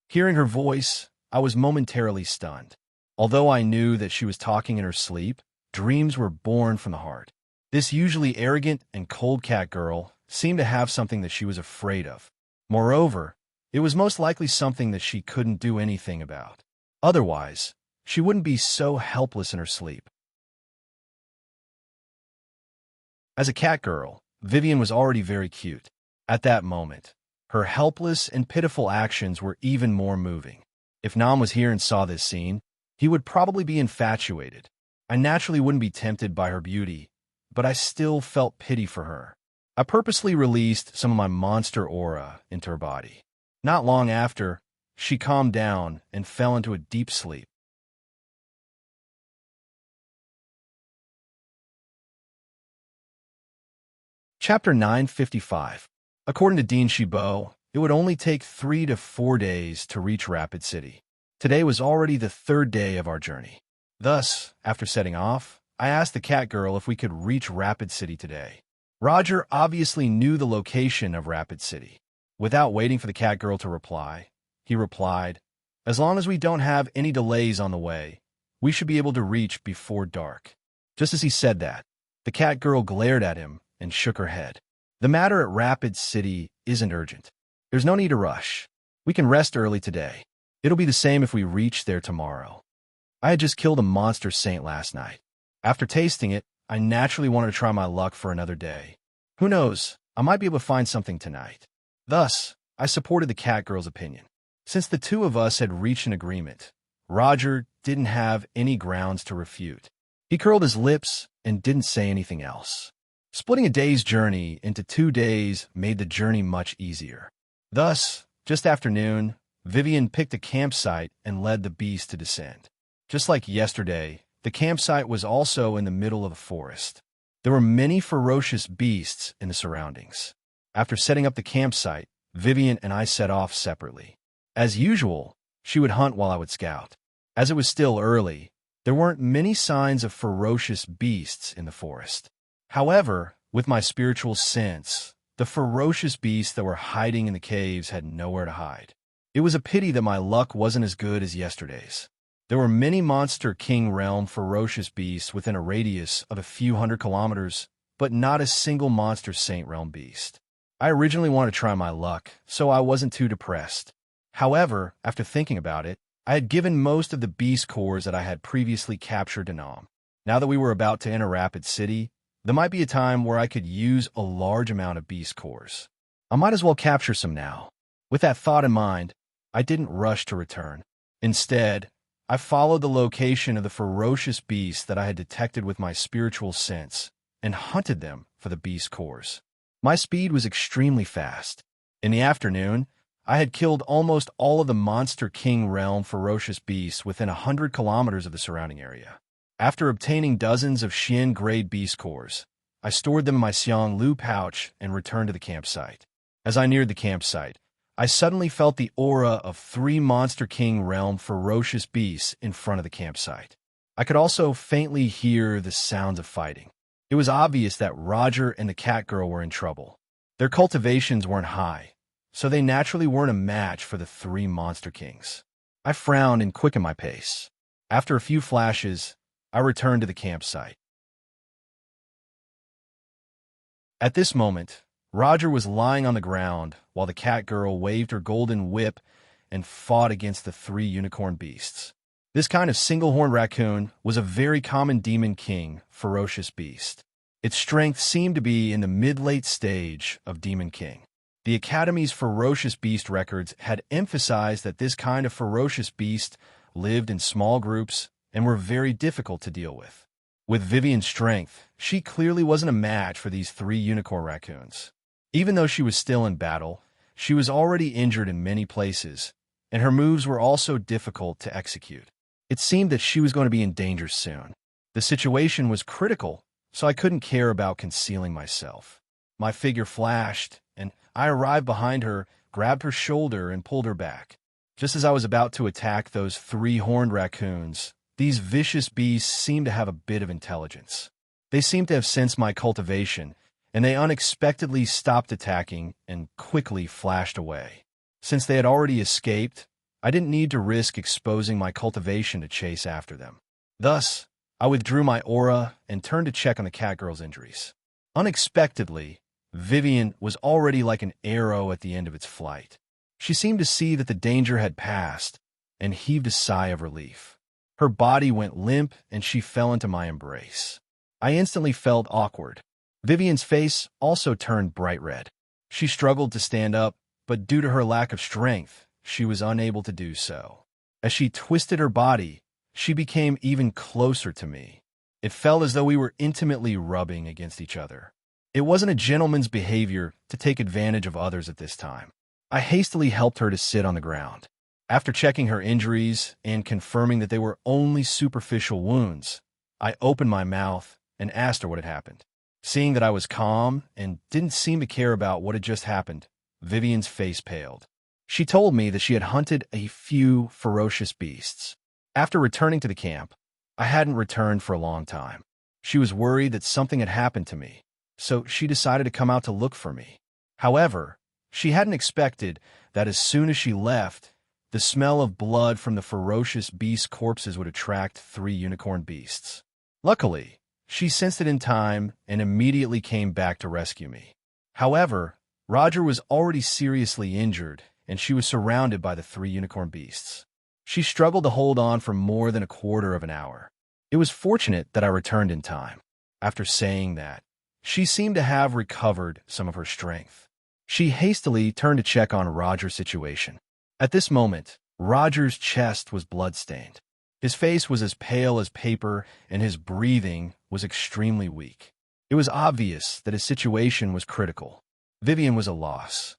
Hearing her voice, I was momentarily stunned. Although I knew that she was talking in her sleep, dreams were born from the heart. This usually arrogant and cold cat girl seemed to have something that she was afraid of. Moreover, it was most likely something that she couldn't do anything about. Otherwise, she wouldn't be so helpless in her sleep. As a cat girl, Vivian was already very cute. At that moment, her helpless and pitiful actions were even more moving. If Nam was here and saw this scene, he would probably be infatuated. I naturally wouldn't be tempted by her beauty, but I still felt pity for her. I purposely released some of my monster aura into her body. Not long after, she calmed down and fell into a deep sleep. Chapter 955. According to Dean Shibo, it would only take 3 to 4 days to reach Rapid City. Today was already the 3rd day of our journey. Thus, after setting off, I asked the cat girl if we could reach Rapid City today. Roger obviously knew the location of Rapid City. Without waiting for the cat girl to reply, he replied, "As long as we don't have any delays on the way, we should be able to reach before dark." Just as he said that, the cat girl glared at him and shook her head. "The matter at Rapid City isn't urgent. There's no need to rush. We can rest early today. It'll be the same if we reach there tomorrow. I had just killed a monster saint last night. After tasting it, I naturally wanted to try my luck for another day. Who knows, I might be able to find something tonight." Thus, I supported the cat girl's opinion. Since the two of us had reached an agreement, Roger didn't have any grounds to refute. He curled his lips and didn't say anything else. Splitting a day's journey into 2 days made the journey much easier. Thus, just after noon, Vivian picked a campsite and led the beast to descend. Just like yesterday, the campsite was also in the middle of a forest. There were many ferocious beasts in the surroundings. After setting up the campsite, Vivian and I set off separately. As usual, she would hunt while I would scout. As it was still early, there weren't many signs of ferocious beasts in the forest. However, with my spiritual sense, the ferocious beasts that were hiding in the caves had nowhere to hide. It was a pity that my luck wasn't as good as yesterday's. There were many Monster King Realm ferocious beasts within a radius of a few hundred kilometers, but not a single Monster Saint Realm beast. I originally wanted to try my luck, so I wasn't too depressed. However, after thinking about it, I had given most of the beast cores that I had previously captured to Nam. Now that we were about to enter Rapid City, there might be a time where I could use a large amount of beast cores. I might as well capture some now. With that thought in mind, I didn't rush to return. Instead, I followed the location of the ferocious beasts that I had detected with my spiritual sense and hunted them for the beast cores. My speed was extremely fast. In the afternoon, I had killed almost all of the Monster King Realm ferocious beasts within 100 kilometers of the surrounding area. After obtaining dozens of Xian-grade beast cores, I stored them in my Xiang Lu pouch and returned to the campsite. As I neared the campsite, I suddenly felt the aura of 3 Monster King Realm ferocious beasts in front of the campsite. I could also faintly hear the sounds of fighting. It was obvious that Roger and the cat girl were in trouble. Their cultivations weren't high, so they naturally weren't a match for the three monster kings. I frowned and quickened my pace. After a few flashes, I returned to the campsite. At this moment, Roger was lying on the ground while the cat girl waved her golden whip and fought against the three unicorn beasts. This kind of single-horned raccoon was a very common demon king, ferocious beast. Its strength seemed to be in the mid-late stage of demon king. The Academy's ferocious beast records had emphasized that this kind of ferocious beast lived in small groups and were very difficult to deal with. With Vivian's strength, she clearly wasn't a match for these three unicorn raccoons. Even though she was still in battle, she was already injured in many places, and her moves were also difficult to execute. It seemed that she was going to be in danger soon. The situation was critical, so I couldn't care about concealing myself. My figure flashed, and I arrived behind her, grabbed her shoulder, and pulled her back. Just as I was about to attack those three-horned raccoons, these vicious beasts seemed to have a bit of intelligence. They seemed to have sensed my cultivation, and they unexpectedly stopped attacking and quickly flashed away. Since they had already escaped, I didn't need to risk exposing my cultivation to chase after them. Thus, I withdrew my aura and turned to check on the cat girl's injuries. Unexpectedly, Vivian was already like an arrow at the end of its flight. She seemed to see that the danger had passed and heaved a sigh of relief. Her body went limp and she fell into my embrace. I instantly felt awkward. Vivian's face also turned bright red. She struggled to stand up, but due to her lack of strength, she was unable to do so. As she twisted her body, she became even closer to me. It felt as though we were intimately rubbing against each other. It wasn't a gentleman's behavior to take advantage of others at this time. I hastily helped her to sit on the ground. After checking her injuries and confirming that they were only superficial wounds, I opened my mouth and asked her what had happened. Seeing that I was calm and didn't seem to care about what had just happened, Vivian's face paled. She told me that she had hunted a few ferocious beasts. After returning to the camp, I hadn't returned for a long time. She was worried that something had happened to me, so she decided to come out to look for me. However, she hadn't expected that as soon as she left, the smell of blood from the ferocious beast corpses would attract three unicorn beasts. Luckily, she sensed it in time and immediately came back to rescue me. However, Roger was already seriously injured, and she was surrounded by the three unicorn beasts. She struggled to hold on for more than a quarter of an hour. It was fortunate that I returned in time. After saying that, she seemed to have recovered some of her strength. She hastily turned to check on Roger's situation. At this moment, Roger's chest was blood-stained. His face was as pale as paper, and his breathing was extremely weak. It was obvious that his situation was critical. Vivian was a loss.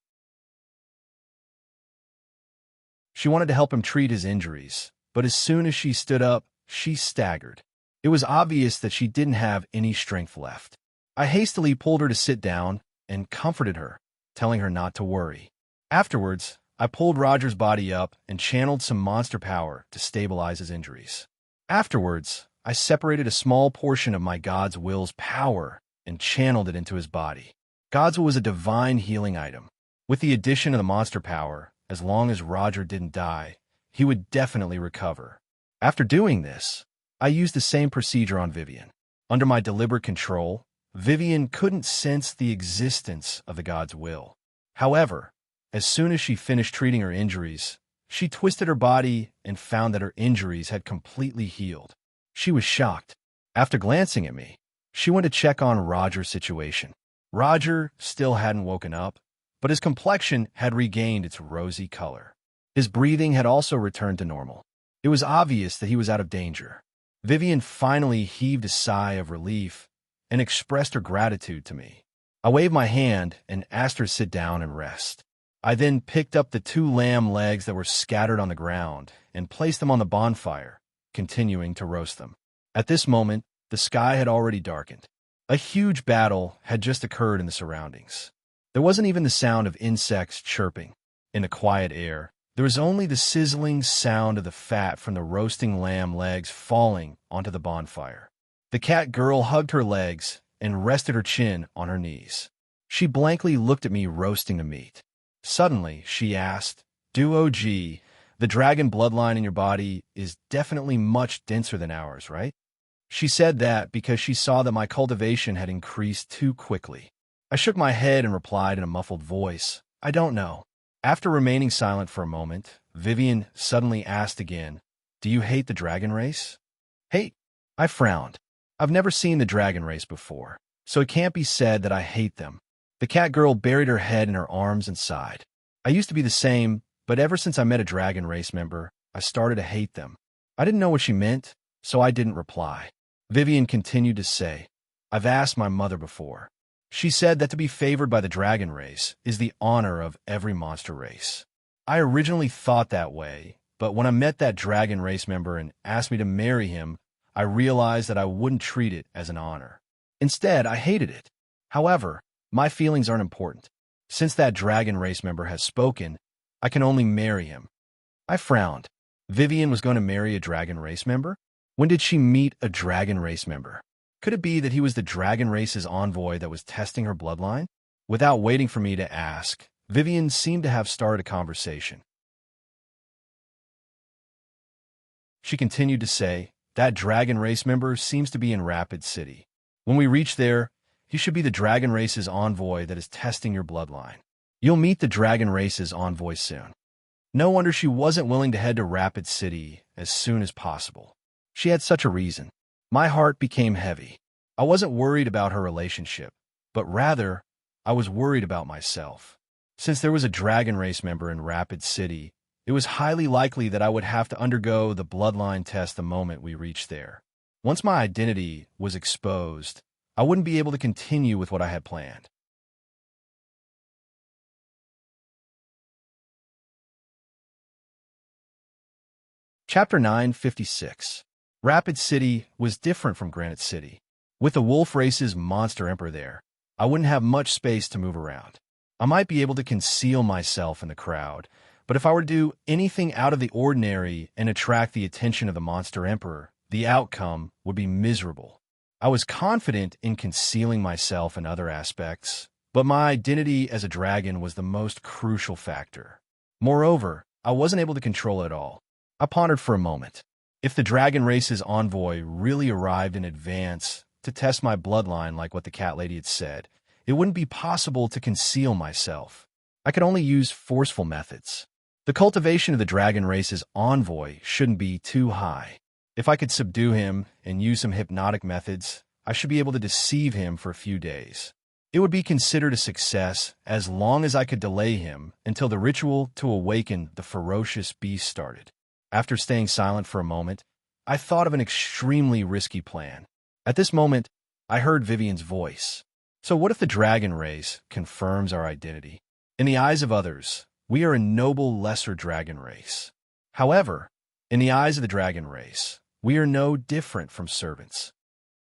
She wanted to help him treat his injuries, but as soon as she stood up, she staggered. It was obvious that she didn't have any strength left. I hastily pulled her to sit down and comforted her, telling her not to worry. Afterwards, I pulled Roger's body up and channeled some monster power to stabilize his injuries. Afterwards, I separated a small portion of my God's Will's power and channeled it into his body. God's Will was a divine healing item. With the addition of the monster power, as long as Roger didn't die, he would definitely recover. After doing this, I used the same procedure on Vivian. Under my deliberate control, Vivian couldn't sense the existence of the God's Will. However, as soon as she finished treating her injuries, she twisted her body and found that her injuries had completely healed. She was shocked. After glancing at me, she went to check on Roger's situation. Roger still hadn't woken up, but his complexion had regained its rosy color. His breathing had also returned to normal. It was obvious that he was out of danger. Vivian finally heaved a sigh of relief and expressed her gratitude to me. I waved my hand and asked her to sit down and rest. I then picked up the 2 lamb legs that were scattered on the ground and placed them on the bonfire, continuing to roast them. At this moment, the sky had already darkened. A huge battle had just occurred in the surroundings. There wasn't even the sound of insects chirping. In the quiet air, There was only the sizzling sound of the fat from the roasting lamb legs falling onto the bonfire. The cat girl hugged her legs and rested her chin on her knees. She blankly looked at me roasting the meat. Suddenly, she asked, "OG, the dragon bloodline in your body is definitely much denser than ours, right?" She said that because she saw that my cultivation had increased too quickly. I shook my head and replied in a muffled voice, "I don't know." After remaining silent for a moment, Vivian suddenly asked again, "Do you hate the dragon race?" "Hate?" I frowned. I've never seen the dragon race before, so it can't be said that I hate them. The cat girl buried her head in her arms and sighed. I used to be the same, but ever since I met a dragon race member, I started to hate them. I didn't know what she meant, so I didn't reply. Vivian continued to say, "I've asked my mother before. She said that to be favored by the dragon race is the honor of every monster race. I originally thought that way, but when I met that dragon race member and asked me to marry him, I realized that I wouldn't treat it as an honor. Instead, I hated it. However, my feelings aren't important. Since that dragon race member has spoken, I can only marry him." I frowned. Vivian was going to marry a dragon race member? When did she meet a dragon race member? Could it be that he was the dragon race's envoy that was testing her bloodline? Without waiting for me to ask, Vivian seemed to have started a conversation. She continued to say, "That dragon race member seems to be in Rapid City. When we reach there, he should be the dragon race's envoy that is testing your bloodline. You'll meet the dragon race's envoy soon." No wonder she wasn't willing to head to Rapid City as soon as possible. She had such a reason. My heart became heavy. I wasn't worried about her relationship, but rather, I was worried about myself. Since there was a dragon race member in Rapid City, it was highly likely that I would have to undergo the bloodline test the moment we reached there. Once my identity was exposed, I wouldn't be able to continue with what I had planned. Chapter 956. Rapid City was different from Granite City. With the wolf race's monster emperor there, I wouldn't have much space to move around. I might be able to conceal myself in the crowd, but if I were to do anything out of the ordinary and attract the attention of the monster emperor, the outcome would be miserable. I was confident in concealing myself in other aspects, but my identity as a dragon was the most crucial factor. Moreover, I wasn't able to control it all. I pondered for a moment. If the dragon race's envoy really arrived in advance to test my bloodline like what the cat lady had said, it wouldn't be possible to conceal myself. I could only use forceful methods. The cultivation of the dragon race's envoy shouldn't be too high. If I could subdue him and use some hypnotic methods, I should be able to deceive him for a few days. It would be considered a success as long as I could delay him until the ritual to awaken the ferocious beast started. After staying silent for a moment, I thought of an extremely risky plan. At this moment, I heard Vivian's voice. "So what if the dragon race confirms our identity? In the eyes of others, we are a noble lesser dragon race. However, in the eyes of the dragon race, we are no different from servants."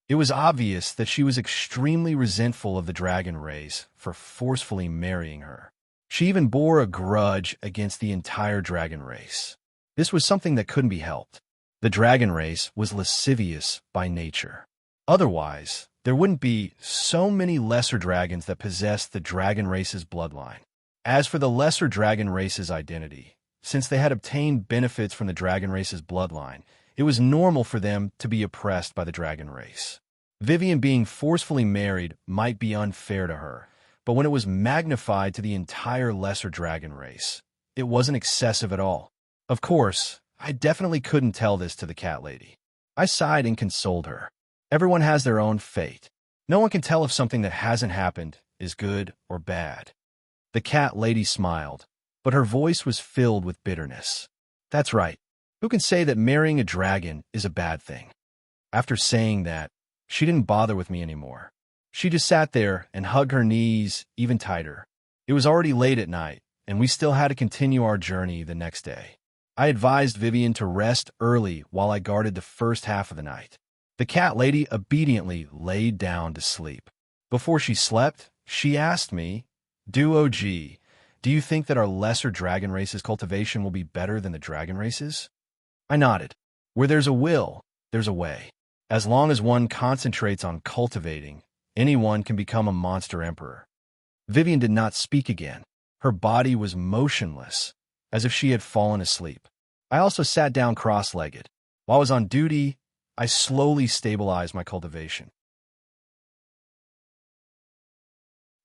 It was obvious that she was extremely resentful of the dragon race for forcefully marrying her. She even bore a grudge against the entire dragon race. This was something that couldn't be helped. The dragon race was lascivious by nature. Otherwise, there wouldn't be so many lesser dragons that possessed the dragon race's bloodline. As for the lesser dragon race's identity, since they had obtained benefits from the dragon race's bloodline, it was normal for them to be oppressed by the dragon race. Vivian being forcefully married might be unfair to her, but when it was magnified to the entire lesser dragon race, it wasn't excessive at all. Of course, I definitely couldn't tell this to the cat lady. I sighed and consoled her. Everyone has their own fate. No one can tell if something that hasn't happened is good or bad. The cat lady smiled, but her voice was filled with bitterness. "That's right. Who can say that marrying a dragon is a bad thing?" After saying that, she didn't bother with me anymore. She just sat there and hugged her knees even tighter. It was already late at night, and we still had to continue our journey the next day. I advised Vivian to rest early while I guarded the first half of the night. The cat lady obediently laid down to sleep. Before she slept, she asked me, "OG, Do you think that our lesser dragon race's cultivation will be better than the dragon race's? I nodded. Where there's a will, there's a way. As long as one concentrates on cultivating, anyone can become a monster emperor. Vivian did not speak again. Her body was motionless, as if she had fallen asleep. I also sat down cross-legged. While I was on duty, I slowly stabilized my cultivation.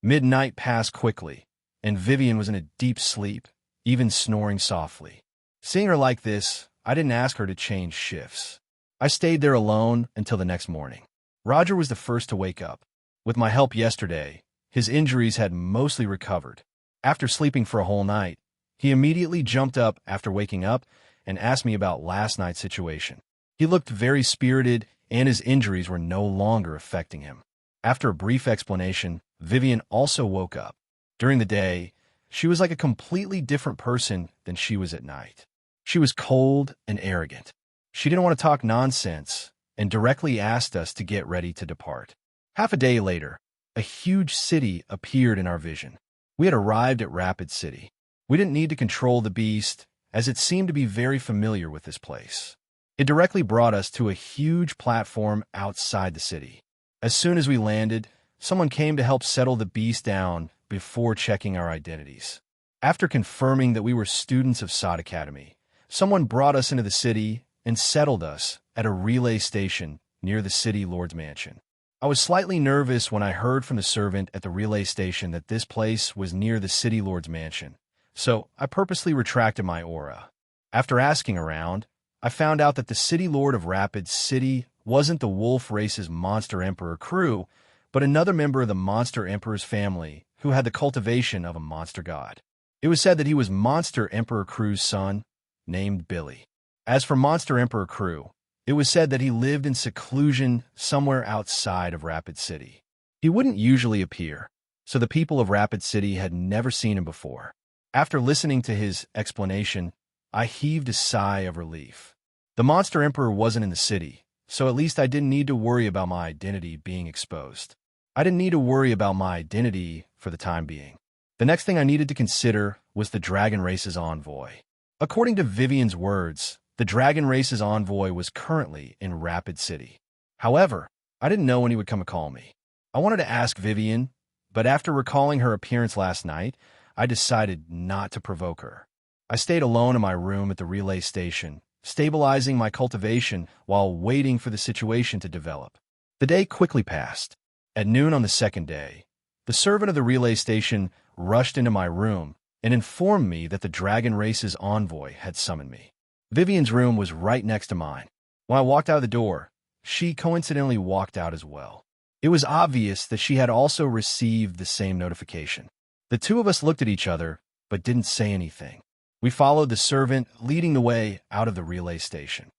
Midnight passed quickly, and Vivian was in a deep sleep, even snoring softly. Seeing her like this, I didn't ask her to change shifts. I stayed there alone until the next morning. Roger was the first to wake up. With my help yesterday, his injuries had mostly recovered. After sleeping for a whole night, he immediately jumped up after waking up and asked me about last night's situation. He looked very spirited, and his injuries were no longer affecting him. After a brief explanation, Vivian also woke up. During the day, she was like a completely different person than she was at night. She was cold and arrogant. She didn't want to talk nonsense and directly asked us to get ready to depart. Half a day later, a huge city appeared in our vision. We had arrived at Rapid City. We didn't need to control the beast, as it seemed to be very familiar with this place. It directly brought us to a huge platform outside the city. As soon as we landed, someone came to help settle the beast down before checking our identities. After confirming that we were students of Sod Academy, someone brought us into the city and settled us at a relay station near the city lord's mansion. I was slightly nervous when I heard from the servant at the relay station that this place was near the city lord's mansion, so I purposely retracted my aura. After asking around, I found out that the city lord of Rapid City wasn't the wolf race's monster emperor crew, but another member of the monster emperor's family who had the cultivation of a monster god. It was said that he was monster emperor crew's son, named Billy. As for monster emperor crew, it was said that he lived in seclusion somewhere outside of Rapid City. He wouldn't usually appear, so the people of Rapid City had never seen him before. After listening to his explanation, I heaved a sigh of relief. The monster emperor wasn't in the city, so at least I didn't need to worry about my identity being exposed. I didn't need to worry about my identity for the time being. The next thing I needed to consider was the dragon race's envoy. According to Vivian's words, the dragon race's envoy was currently in Rapid City. However, I didn't know when he would come to call me. I wanted to ask Vivian, but after recalling her appearance last night, I decided not to provoke her. I stayed alone in my room at the relay station, stabilizing my cultivation while waiting for the situation to develop. The day quickly passed. At noon on the second day, the servant of the relay station rushed into my room and informed me that the dragon race's envoy had summoned me. Vivian's room was right next to mine. When I walked out of the door, she coincidentally walked out as well. It was obvious that she had also received the same notification. The two of us looked at each other, but didn't say anything. We followed the servant leading the way out of the relay station.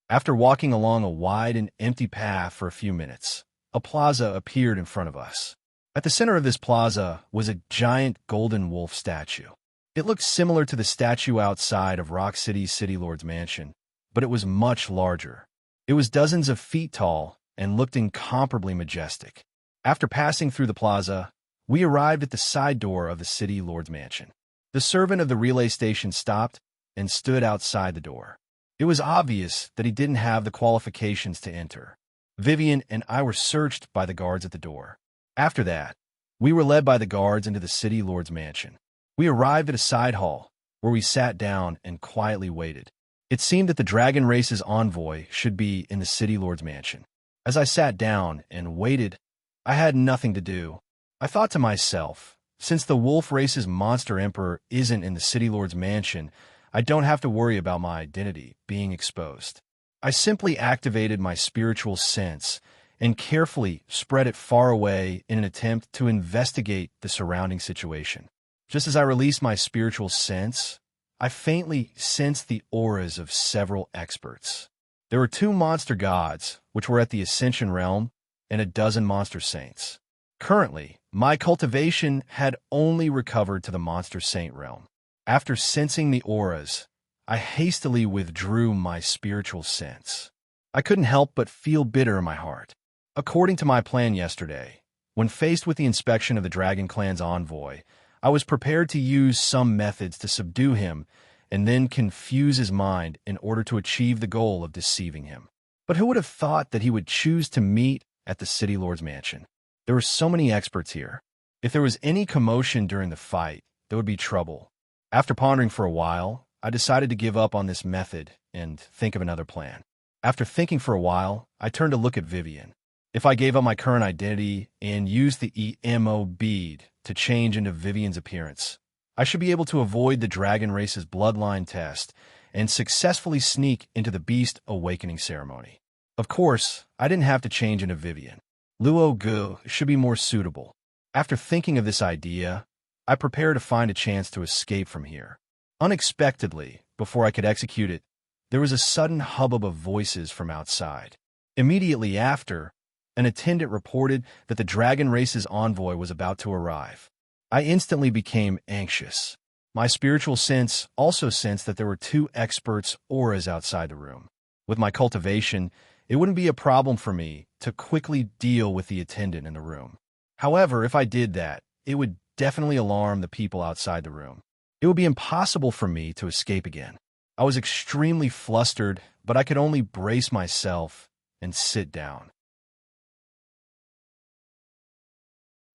After walking along a wide and empty path for a few minutes, a plaza appeared in front of us. At the center of this plaza was a giant golden wolf statue. It looked similar to the statue outside of Rock City's City Lord's mansion, but it was much larger. It was dozens of feet tall and looked incomparably majestic. After passing through the plaza, we arrived at the side door of the City Lord's mansion. The servant of the relay station stopped and stood outside the door. It was obvious that he didn't have the qualifications to enter. Vivian and I were searched by the guards at the door. After that, we were led by the guards into the City Lord's mansion. We arrived at a side hall, where we sat down and quietly waited. It seemed that the dragon race's envoy should be in the City Lord's mansion. As I sat down and waited, I had nothing to do. I thought to myself, since the wolf race's monster emperor isn't in the City Lord's mansion, I don't have to worry about my identity being exposed. I simply activated my spiritual sense and carefully spread it far away in an attempt to investigate the surrounding situation. Just as I released my spiritual sense, I faintly sensed the auras of several experts. There were 2 monster gods, which were at the Ascension realm, and a dozen monster saints. Currently, my cultivation had only recovered to the monster saint realm. After sensing the auras, I hastily withdrew my spiritual sense. I couldn't help but feel bitter in my heart. According to my plan yesterday, When faced with the inspection of the Dragon Clan's envoy, I was prepared to use some methods to subdue him and then confuse his mind in order to achieve the goal of deceiving him. But who would have thought that he would choose to meet at the City Lord's mansion? There were so many experts here. If there was any commotion during the fight, there would be trouble. After pondering for a while, I decided to give up on this method and think of another plan. After thinking for a while, I turned to look at Vivian. If I gave up my current identity and used the EMO bead to change into Vivian's appearance, I should be able to avoid the dragon race's bloodline test and successfully sneak into the beast awakening ceremony. Of course, I didn't have to change into Vivian. Luo Gu should be more suitable. After thinking of this idea, I prepared to find a chance to escape from here. Unexpectedly, before I could execute it, there was a sudden hubbub of voices from outside. Immediately after, an attendant reported that the dragon race's envoy was about to arrive. I instantly became anxious. My spiritual sense also sensed that there were two experts' auras outside the room. With my cultivation, it wouldn't be a problem for me to quickly deal with the attendant in the room. However, if I did that, it would definitely alarm the people outside the room. It would be impossible for me to escape again. I was extremely flustered, but I could only brace myself and sit down.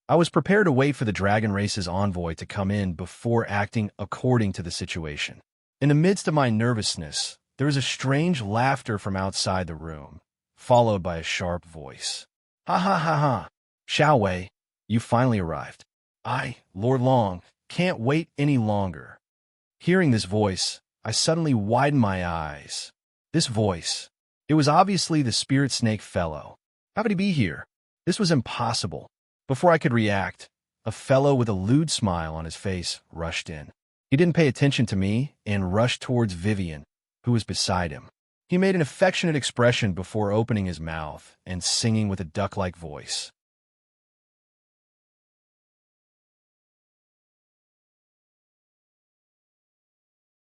I was prepared to wait for the dragon race's envoy to come in before acting according to the situation. In the midst of my nervousness, there was a strange laughter from outside the room, followed by a sharp voice. Ha ha ha ha! Xiao Wei, you finally arrived. I, Lord Long, can't wait any longer. Hearing this voice, I suddenly widened my eyes. This voice, it was obviously the spirit snake fellow. How could he be here? This was impossible. Before I could react, a fellow with a lewd smile on his face rushed in. He didn't pay attention to me and rushed towards Vivian, who was beside him. He made an affectionate expression before opening his mouth and singing with a duck-like voice.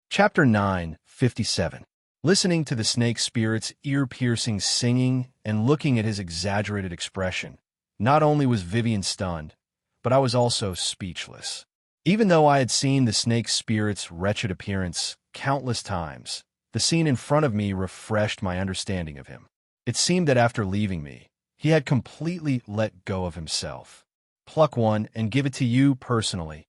Chapter 9:57. Listening to the snake spirit's ear-piercing singing and looking at his exaggerated expression, not only was Vivian stunned, but I was also speechless. Even though I had seen the snake spirit's wretched appearance countless times, the scene in front of me refreshed my understanding of him. It seemed that after leaving me, he had completely let go of himself. Pluck one and give it to you personally.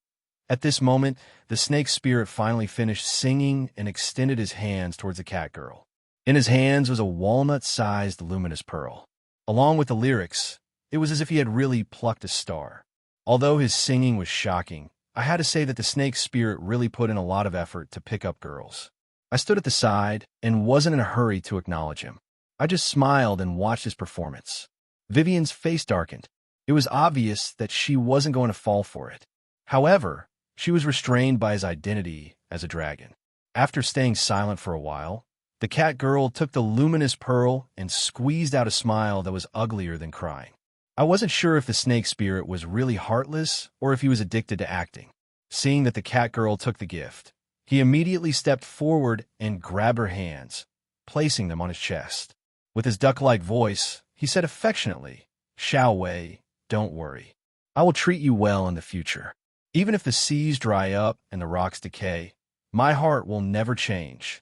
At this moment, the snake spirit finally finished singing and extended his hands towards the cat girl. In his hands was a walnut-sized luminous pearl. Along with the lyrics, it was as if he had really plucked a star. Although his singing was shocking, I had to say that the snake spirit really put in a lot of effort to pick up girls. I stood at the side and wasn't in a hurry to acknowledge him. I just smiled and watched his performance. Vivian's face darkened. It was obvious that she wasn't going to fall for it. However, she was restrained by his identity as a dragon. After staying silent for a while, the cat girl took the luminous pearl and squeezed out a smile that was uglier than crying. I wasn't sure if the snake spirit was really heartless or if he was addicted to acting. Seeing that the cat girl took the gift, he immediately stepped forward and grabbed her hands, placing them on his chest. With his duck-like voice, he said affectionately, "Xiao Wei, don't worry. I will treat you well in the future. Even if the seas dry up and the rocks decay, my heart will never change."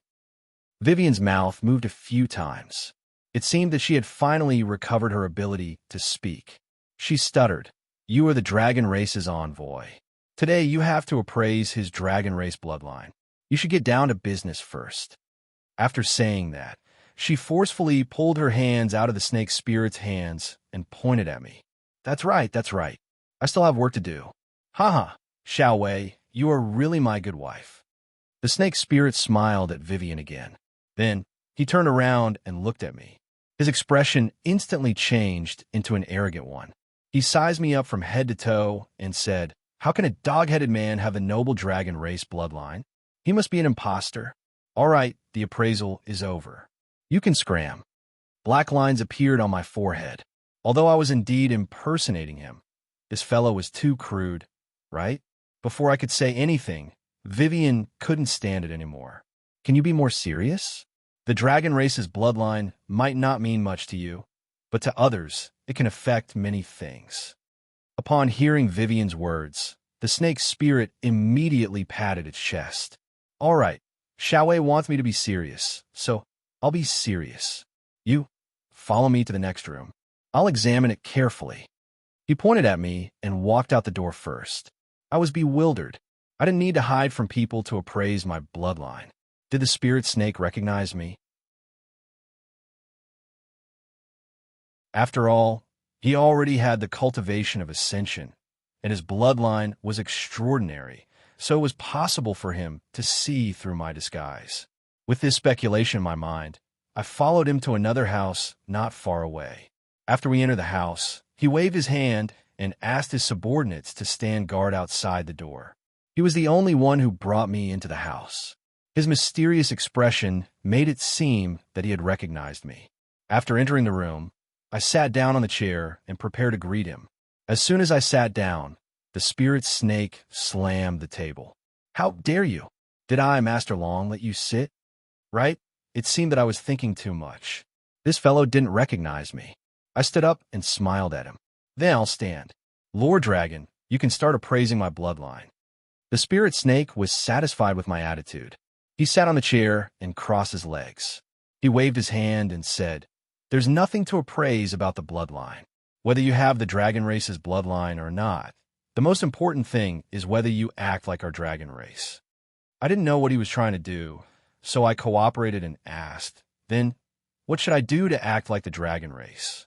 Vivian's mouth moved a few times. It seemed that she had finally recovered her ability to speak. She stuttered, "You are the dragon race's envoy. Today you have to appraise his dragon race bloodline. You should get down to business first." After saying that, she forcefully pulled her hands out of the snake spirit's hands and pointed at me. That's right. I still have work to do. Haha, Xiao Wei, you are really my good wife." The snake spirit smiled at Vivian again. Then, he turned around and looked at me. His expression instantly changed into an arrogant one. He sized me up from head to toe and said, "How can a dog-headed man have a noble dragon race bloodline? He must be an imposter. All right, the appraisal is over. You can scram." Black lines appeared on my forehead. Although I was indeed impersonating him, this fellow was too crude, right? Before I could say anything, Vivian couldn't stand it anymore. "Can you be more serious? The dragon race's bloodline might not mean much to you, but to others, it can affect many things. Upon hearing Vivian's words, the snake's spirit immediately patted its chest. All right, Xiaowei wants me to be serious, so I'll be serious. You, follow me to the next room. I'll examine it carefully. He pointed at me and walked out the door first. I was bewildered. I didn't need to hide from people to appraise my bloodline. Did the spirit snake recognize me? After all, he already had the cultivation of ascension, and his bloodline was extraordinary, so it was possible for him to see through my disguise. With this speculation in my mind, I followed him to another house not far away. After we entered the house, he waved his hand and asked his subordinates to stand guard outside the door. He was the only one who brought me into the house. His mysterious expression made it seem that he had recognized me. After entering the room, I sat down on the chair and prepared to greet him. As soon as I sat down, the spirit snake slammed the table. How dare you? Did I, Master Long, let you sit? Right? It seemed that I was thinking too much. This fellow didn't recognize me. I stood up and smiled at him. Then I'll stand. Lord Dragon, you can start appraising my bloodline. The spirit snake was satisfied with my attitude. He sat on the chair and crossed his legs. He waved his hand and said, There's nothing to appraise about the bloodline. Whether you have the dragon race's bloodline or not, the most important thing is whether you act like our dragon race. I didn't know what he was trying to do, so I cooperated and asked, Then, what should I do to act like the dragon race?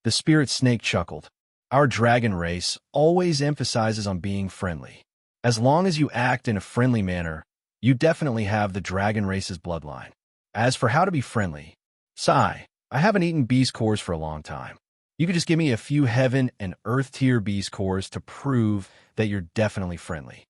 The spirit snake chuckled. Our dragon race always emphasizes on being friendly. As long as you act in a friendly manner, you definitely have the dragon race's bloodline. As for how to be friendly, sigh, I haven't eaten beast cores for a long time. You could just give me a few heaven and earth tier beast cores to prove that you're definitely friendly.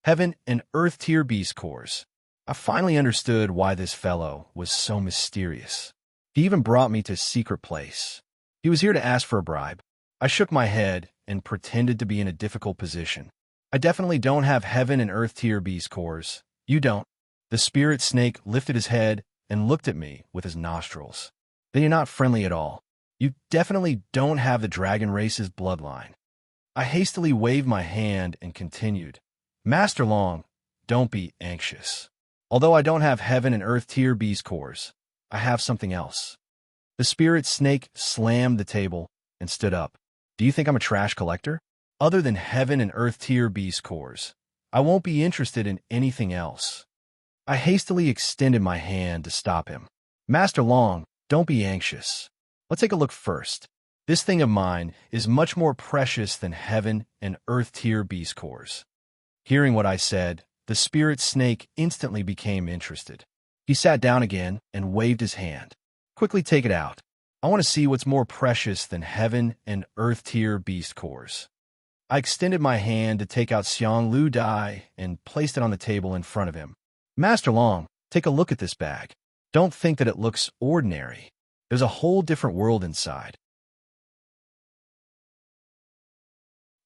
Heaven and earth tier beast cores. I finally understood why this fellow was so mysterious. He even brought me to a secret place. He was here to ask for a bribe. I shook my head and pretended to be in a difficult position. I definitely don't have heaven and earth tier beast cores. You don't. The spirit snake lifted his head and looked at me with his nostrils. Then you're not friendly at all. You definitely don't have the dragon race's bloodline. I hastily waved my hand and continued. Master Long, don't be anxious. Although I don't have heaven and earth tier beast cores, I have something else. The spirit snake slammed the table and stood up. Do you think I'm a trash collector? Other than heaven and earth tier beast cores, I won't be interested in anything else. I hastily extended my hand to stop him. Master Long, don't be anxious. Let's take a look first. This thing of mine is much more precious than heaven and earth tier beast cores. Hearing what I said, the spirit snake instantly became interested. He sat down again and waved his hand. Quickly take it out. I want to see what's more precious than heaven and earth tier beast cores. I extended my hand to take out Xiang Lu Dai and placed it on the table in front of him. Master Long, take a look at this bag. Don't think that it looks ordinary. There's a whole different world inside.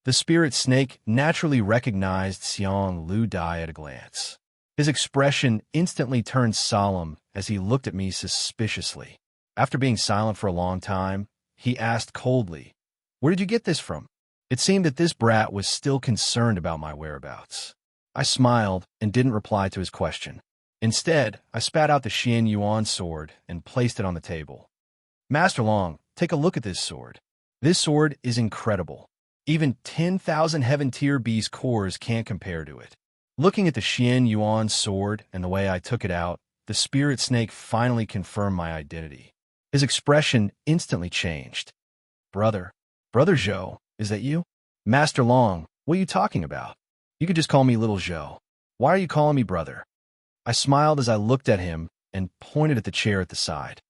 The spirit snake naturally recognized Xiang Lu Dai at a glance. His expression instantly turned solemn as he looked at me suspiciously. After being silent for a long time, he asked coldly, Where did you get this from? It seemed that this brat was still concerned about my whereabouts. I smiled and didn't reply to his question. Instead, I spat out the Xian Yuan sword and placed it on the table. Master Long, take a look at this sword. This sword is incredible. Even 10,000 heaven tier beast cores can't compare to it. Looking at the Xian Yuan sword and the way I took it out, the spirit snake finally confirmed my identity. His expression instantly changed. Brother Zhou, is that you? Master Long, what are you talking about? You could just call me Little Zhou. Why are you calling me brother? I smiled as I looked at him and pointed at the chair at the side.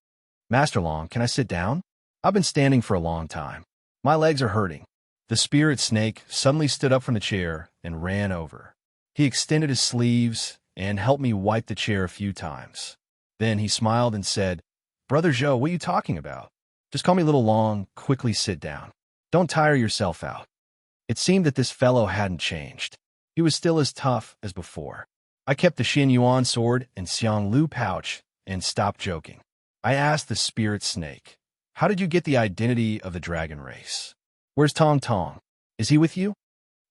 Master Long, can I sit down? I've been standing for a long time. My legs are hurting. The spirit snake suddenly stood up from the chair and ran over. He extended his sleeves and helped me wipe the chair a few times. Then he smiled and said, Brother Zhou, what are you talking about? Just call me Little Long, quickly sit down. Don't tire yourself out. It seemed that this fellow hadn't changed. He was still as tough as before. I kept the Xin Yuan sword and Xiang Lu pouch and stopped joking. I asked the spirit snake, How did you get the identity of the dragon race? Where's Tong Tong? Is he with you?"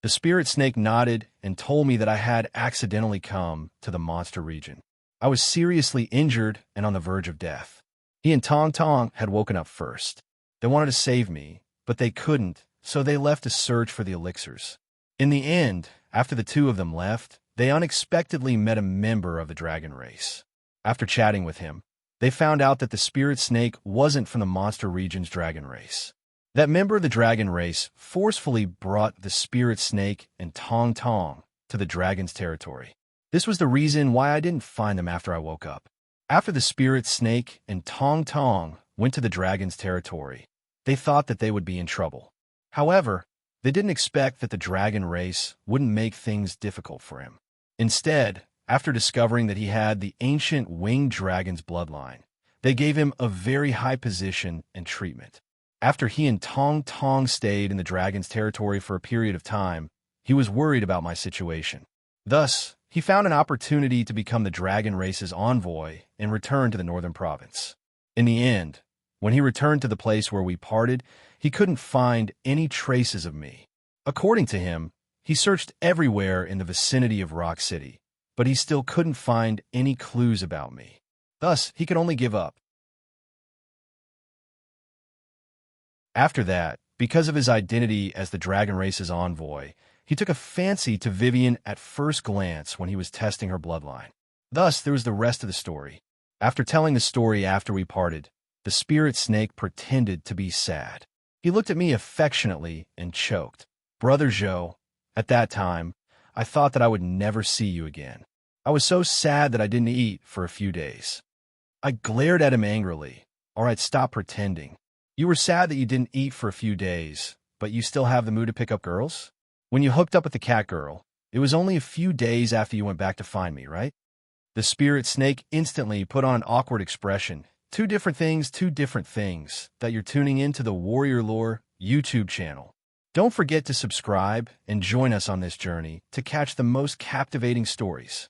The spirit snake nodded and told me that I had accidentally come to the monster region. I was seriously injured and on the verge of death. He and Tong Tong had woken up first. They wanted to save me, but they couldn't, so they left to search for the elixirs. In the end, after the two of them left, they unexpectedly met a member of the dragon race. After chatting with him, they found out that the spirit snake wasn't from the monster region's dragon race. That member of the dragon race forcefully brought the spirit snake and Tong Tong to the dragon's territory. This was the reason why I didn't find them after I woke up. After the spirit snake and Tong Tong went to the dragon's territory, they thought that they would be in trouble. However, they didn't expect that the dragon race wouldn't make things difficult for him. Instead, after discovering that he had the ancient winged dragon's bloodline, they gave him a very high position and treatment. After he and Tong Tong stayed in the dragon's territory for a period of time, he was worried about my situation. Thus, he found an opportunity to become the dragon race's envoy and return to the northern province. In the end, when he returned to the place where we parted, he couldn't find any traces of me. According to him, he searched everywhere in the vicinity of Rock City, but he still couldn't find any clues about me. Thus, he could only give up. After that, because of his identity as the dragon race's envoy, he took a fancy to Vivian at first glance when he was testing her bloodline. Thus, there was the rest of the story. After telling the story after we parted, the spirit snake pretended to be sad. He looked at me affectionately and choked. "Brother Zhou, at that time, I thought that I would never see you again. I was so sad that I didn't eat for a few days." I glared at him angrily. "All right, stop pretending. You were sad that you didn't eat for a few days, but you still have the mood to pick up girls? When you hooked up with the cat girl, it was only a few days after you went back to find me, right?" The spirit snake instantly put on an awkward expression. Two different things that you're tuning into the Warrior Lore YouTube channel. Don't forget to subscribe and join us on this journey to catch the most captivating stories.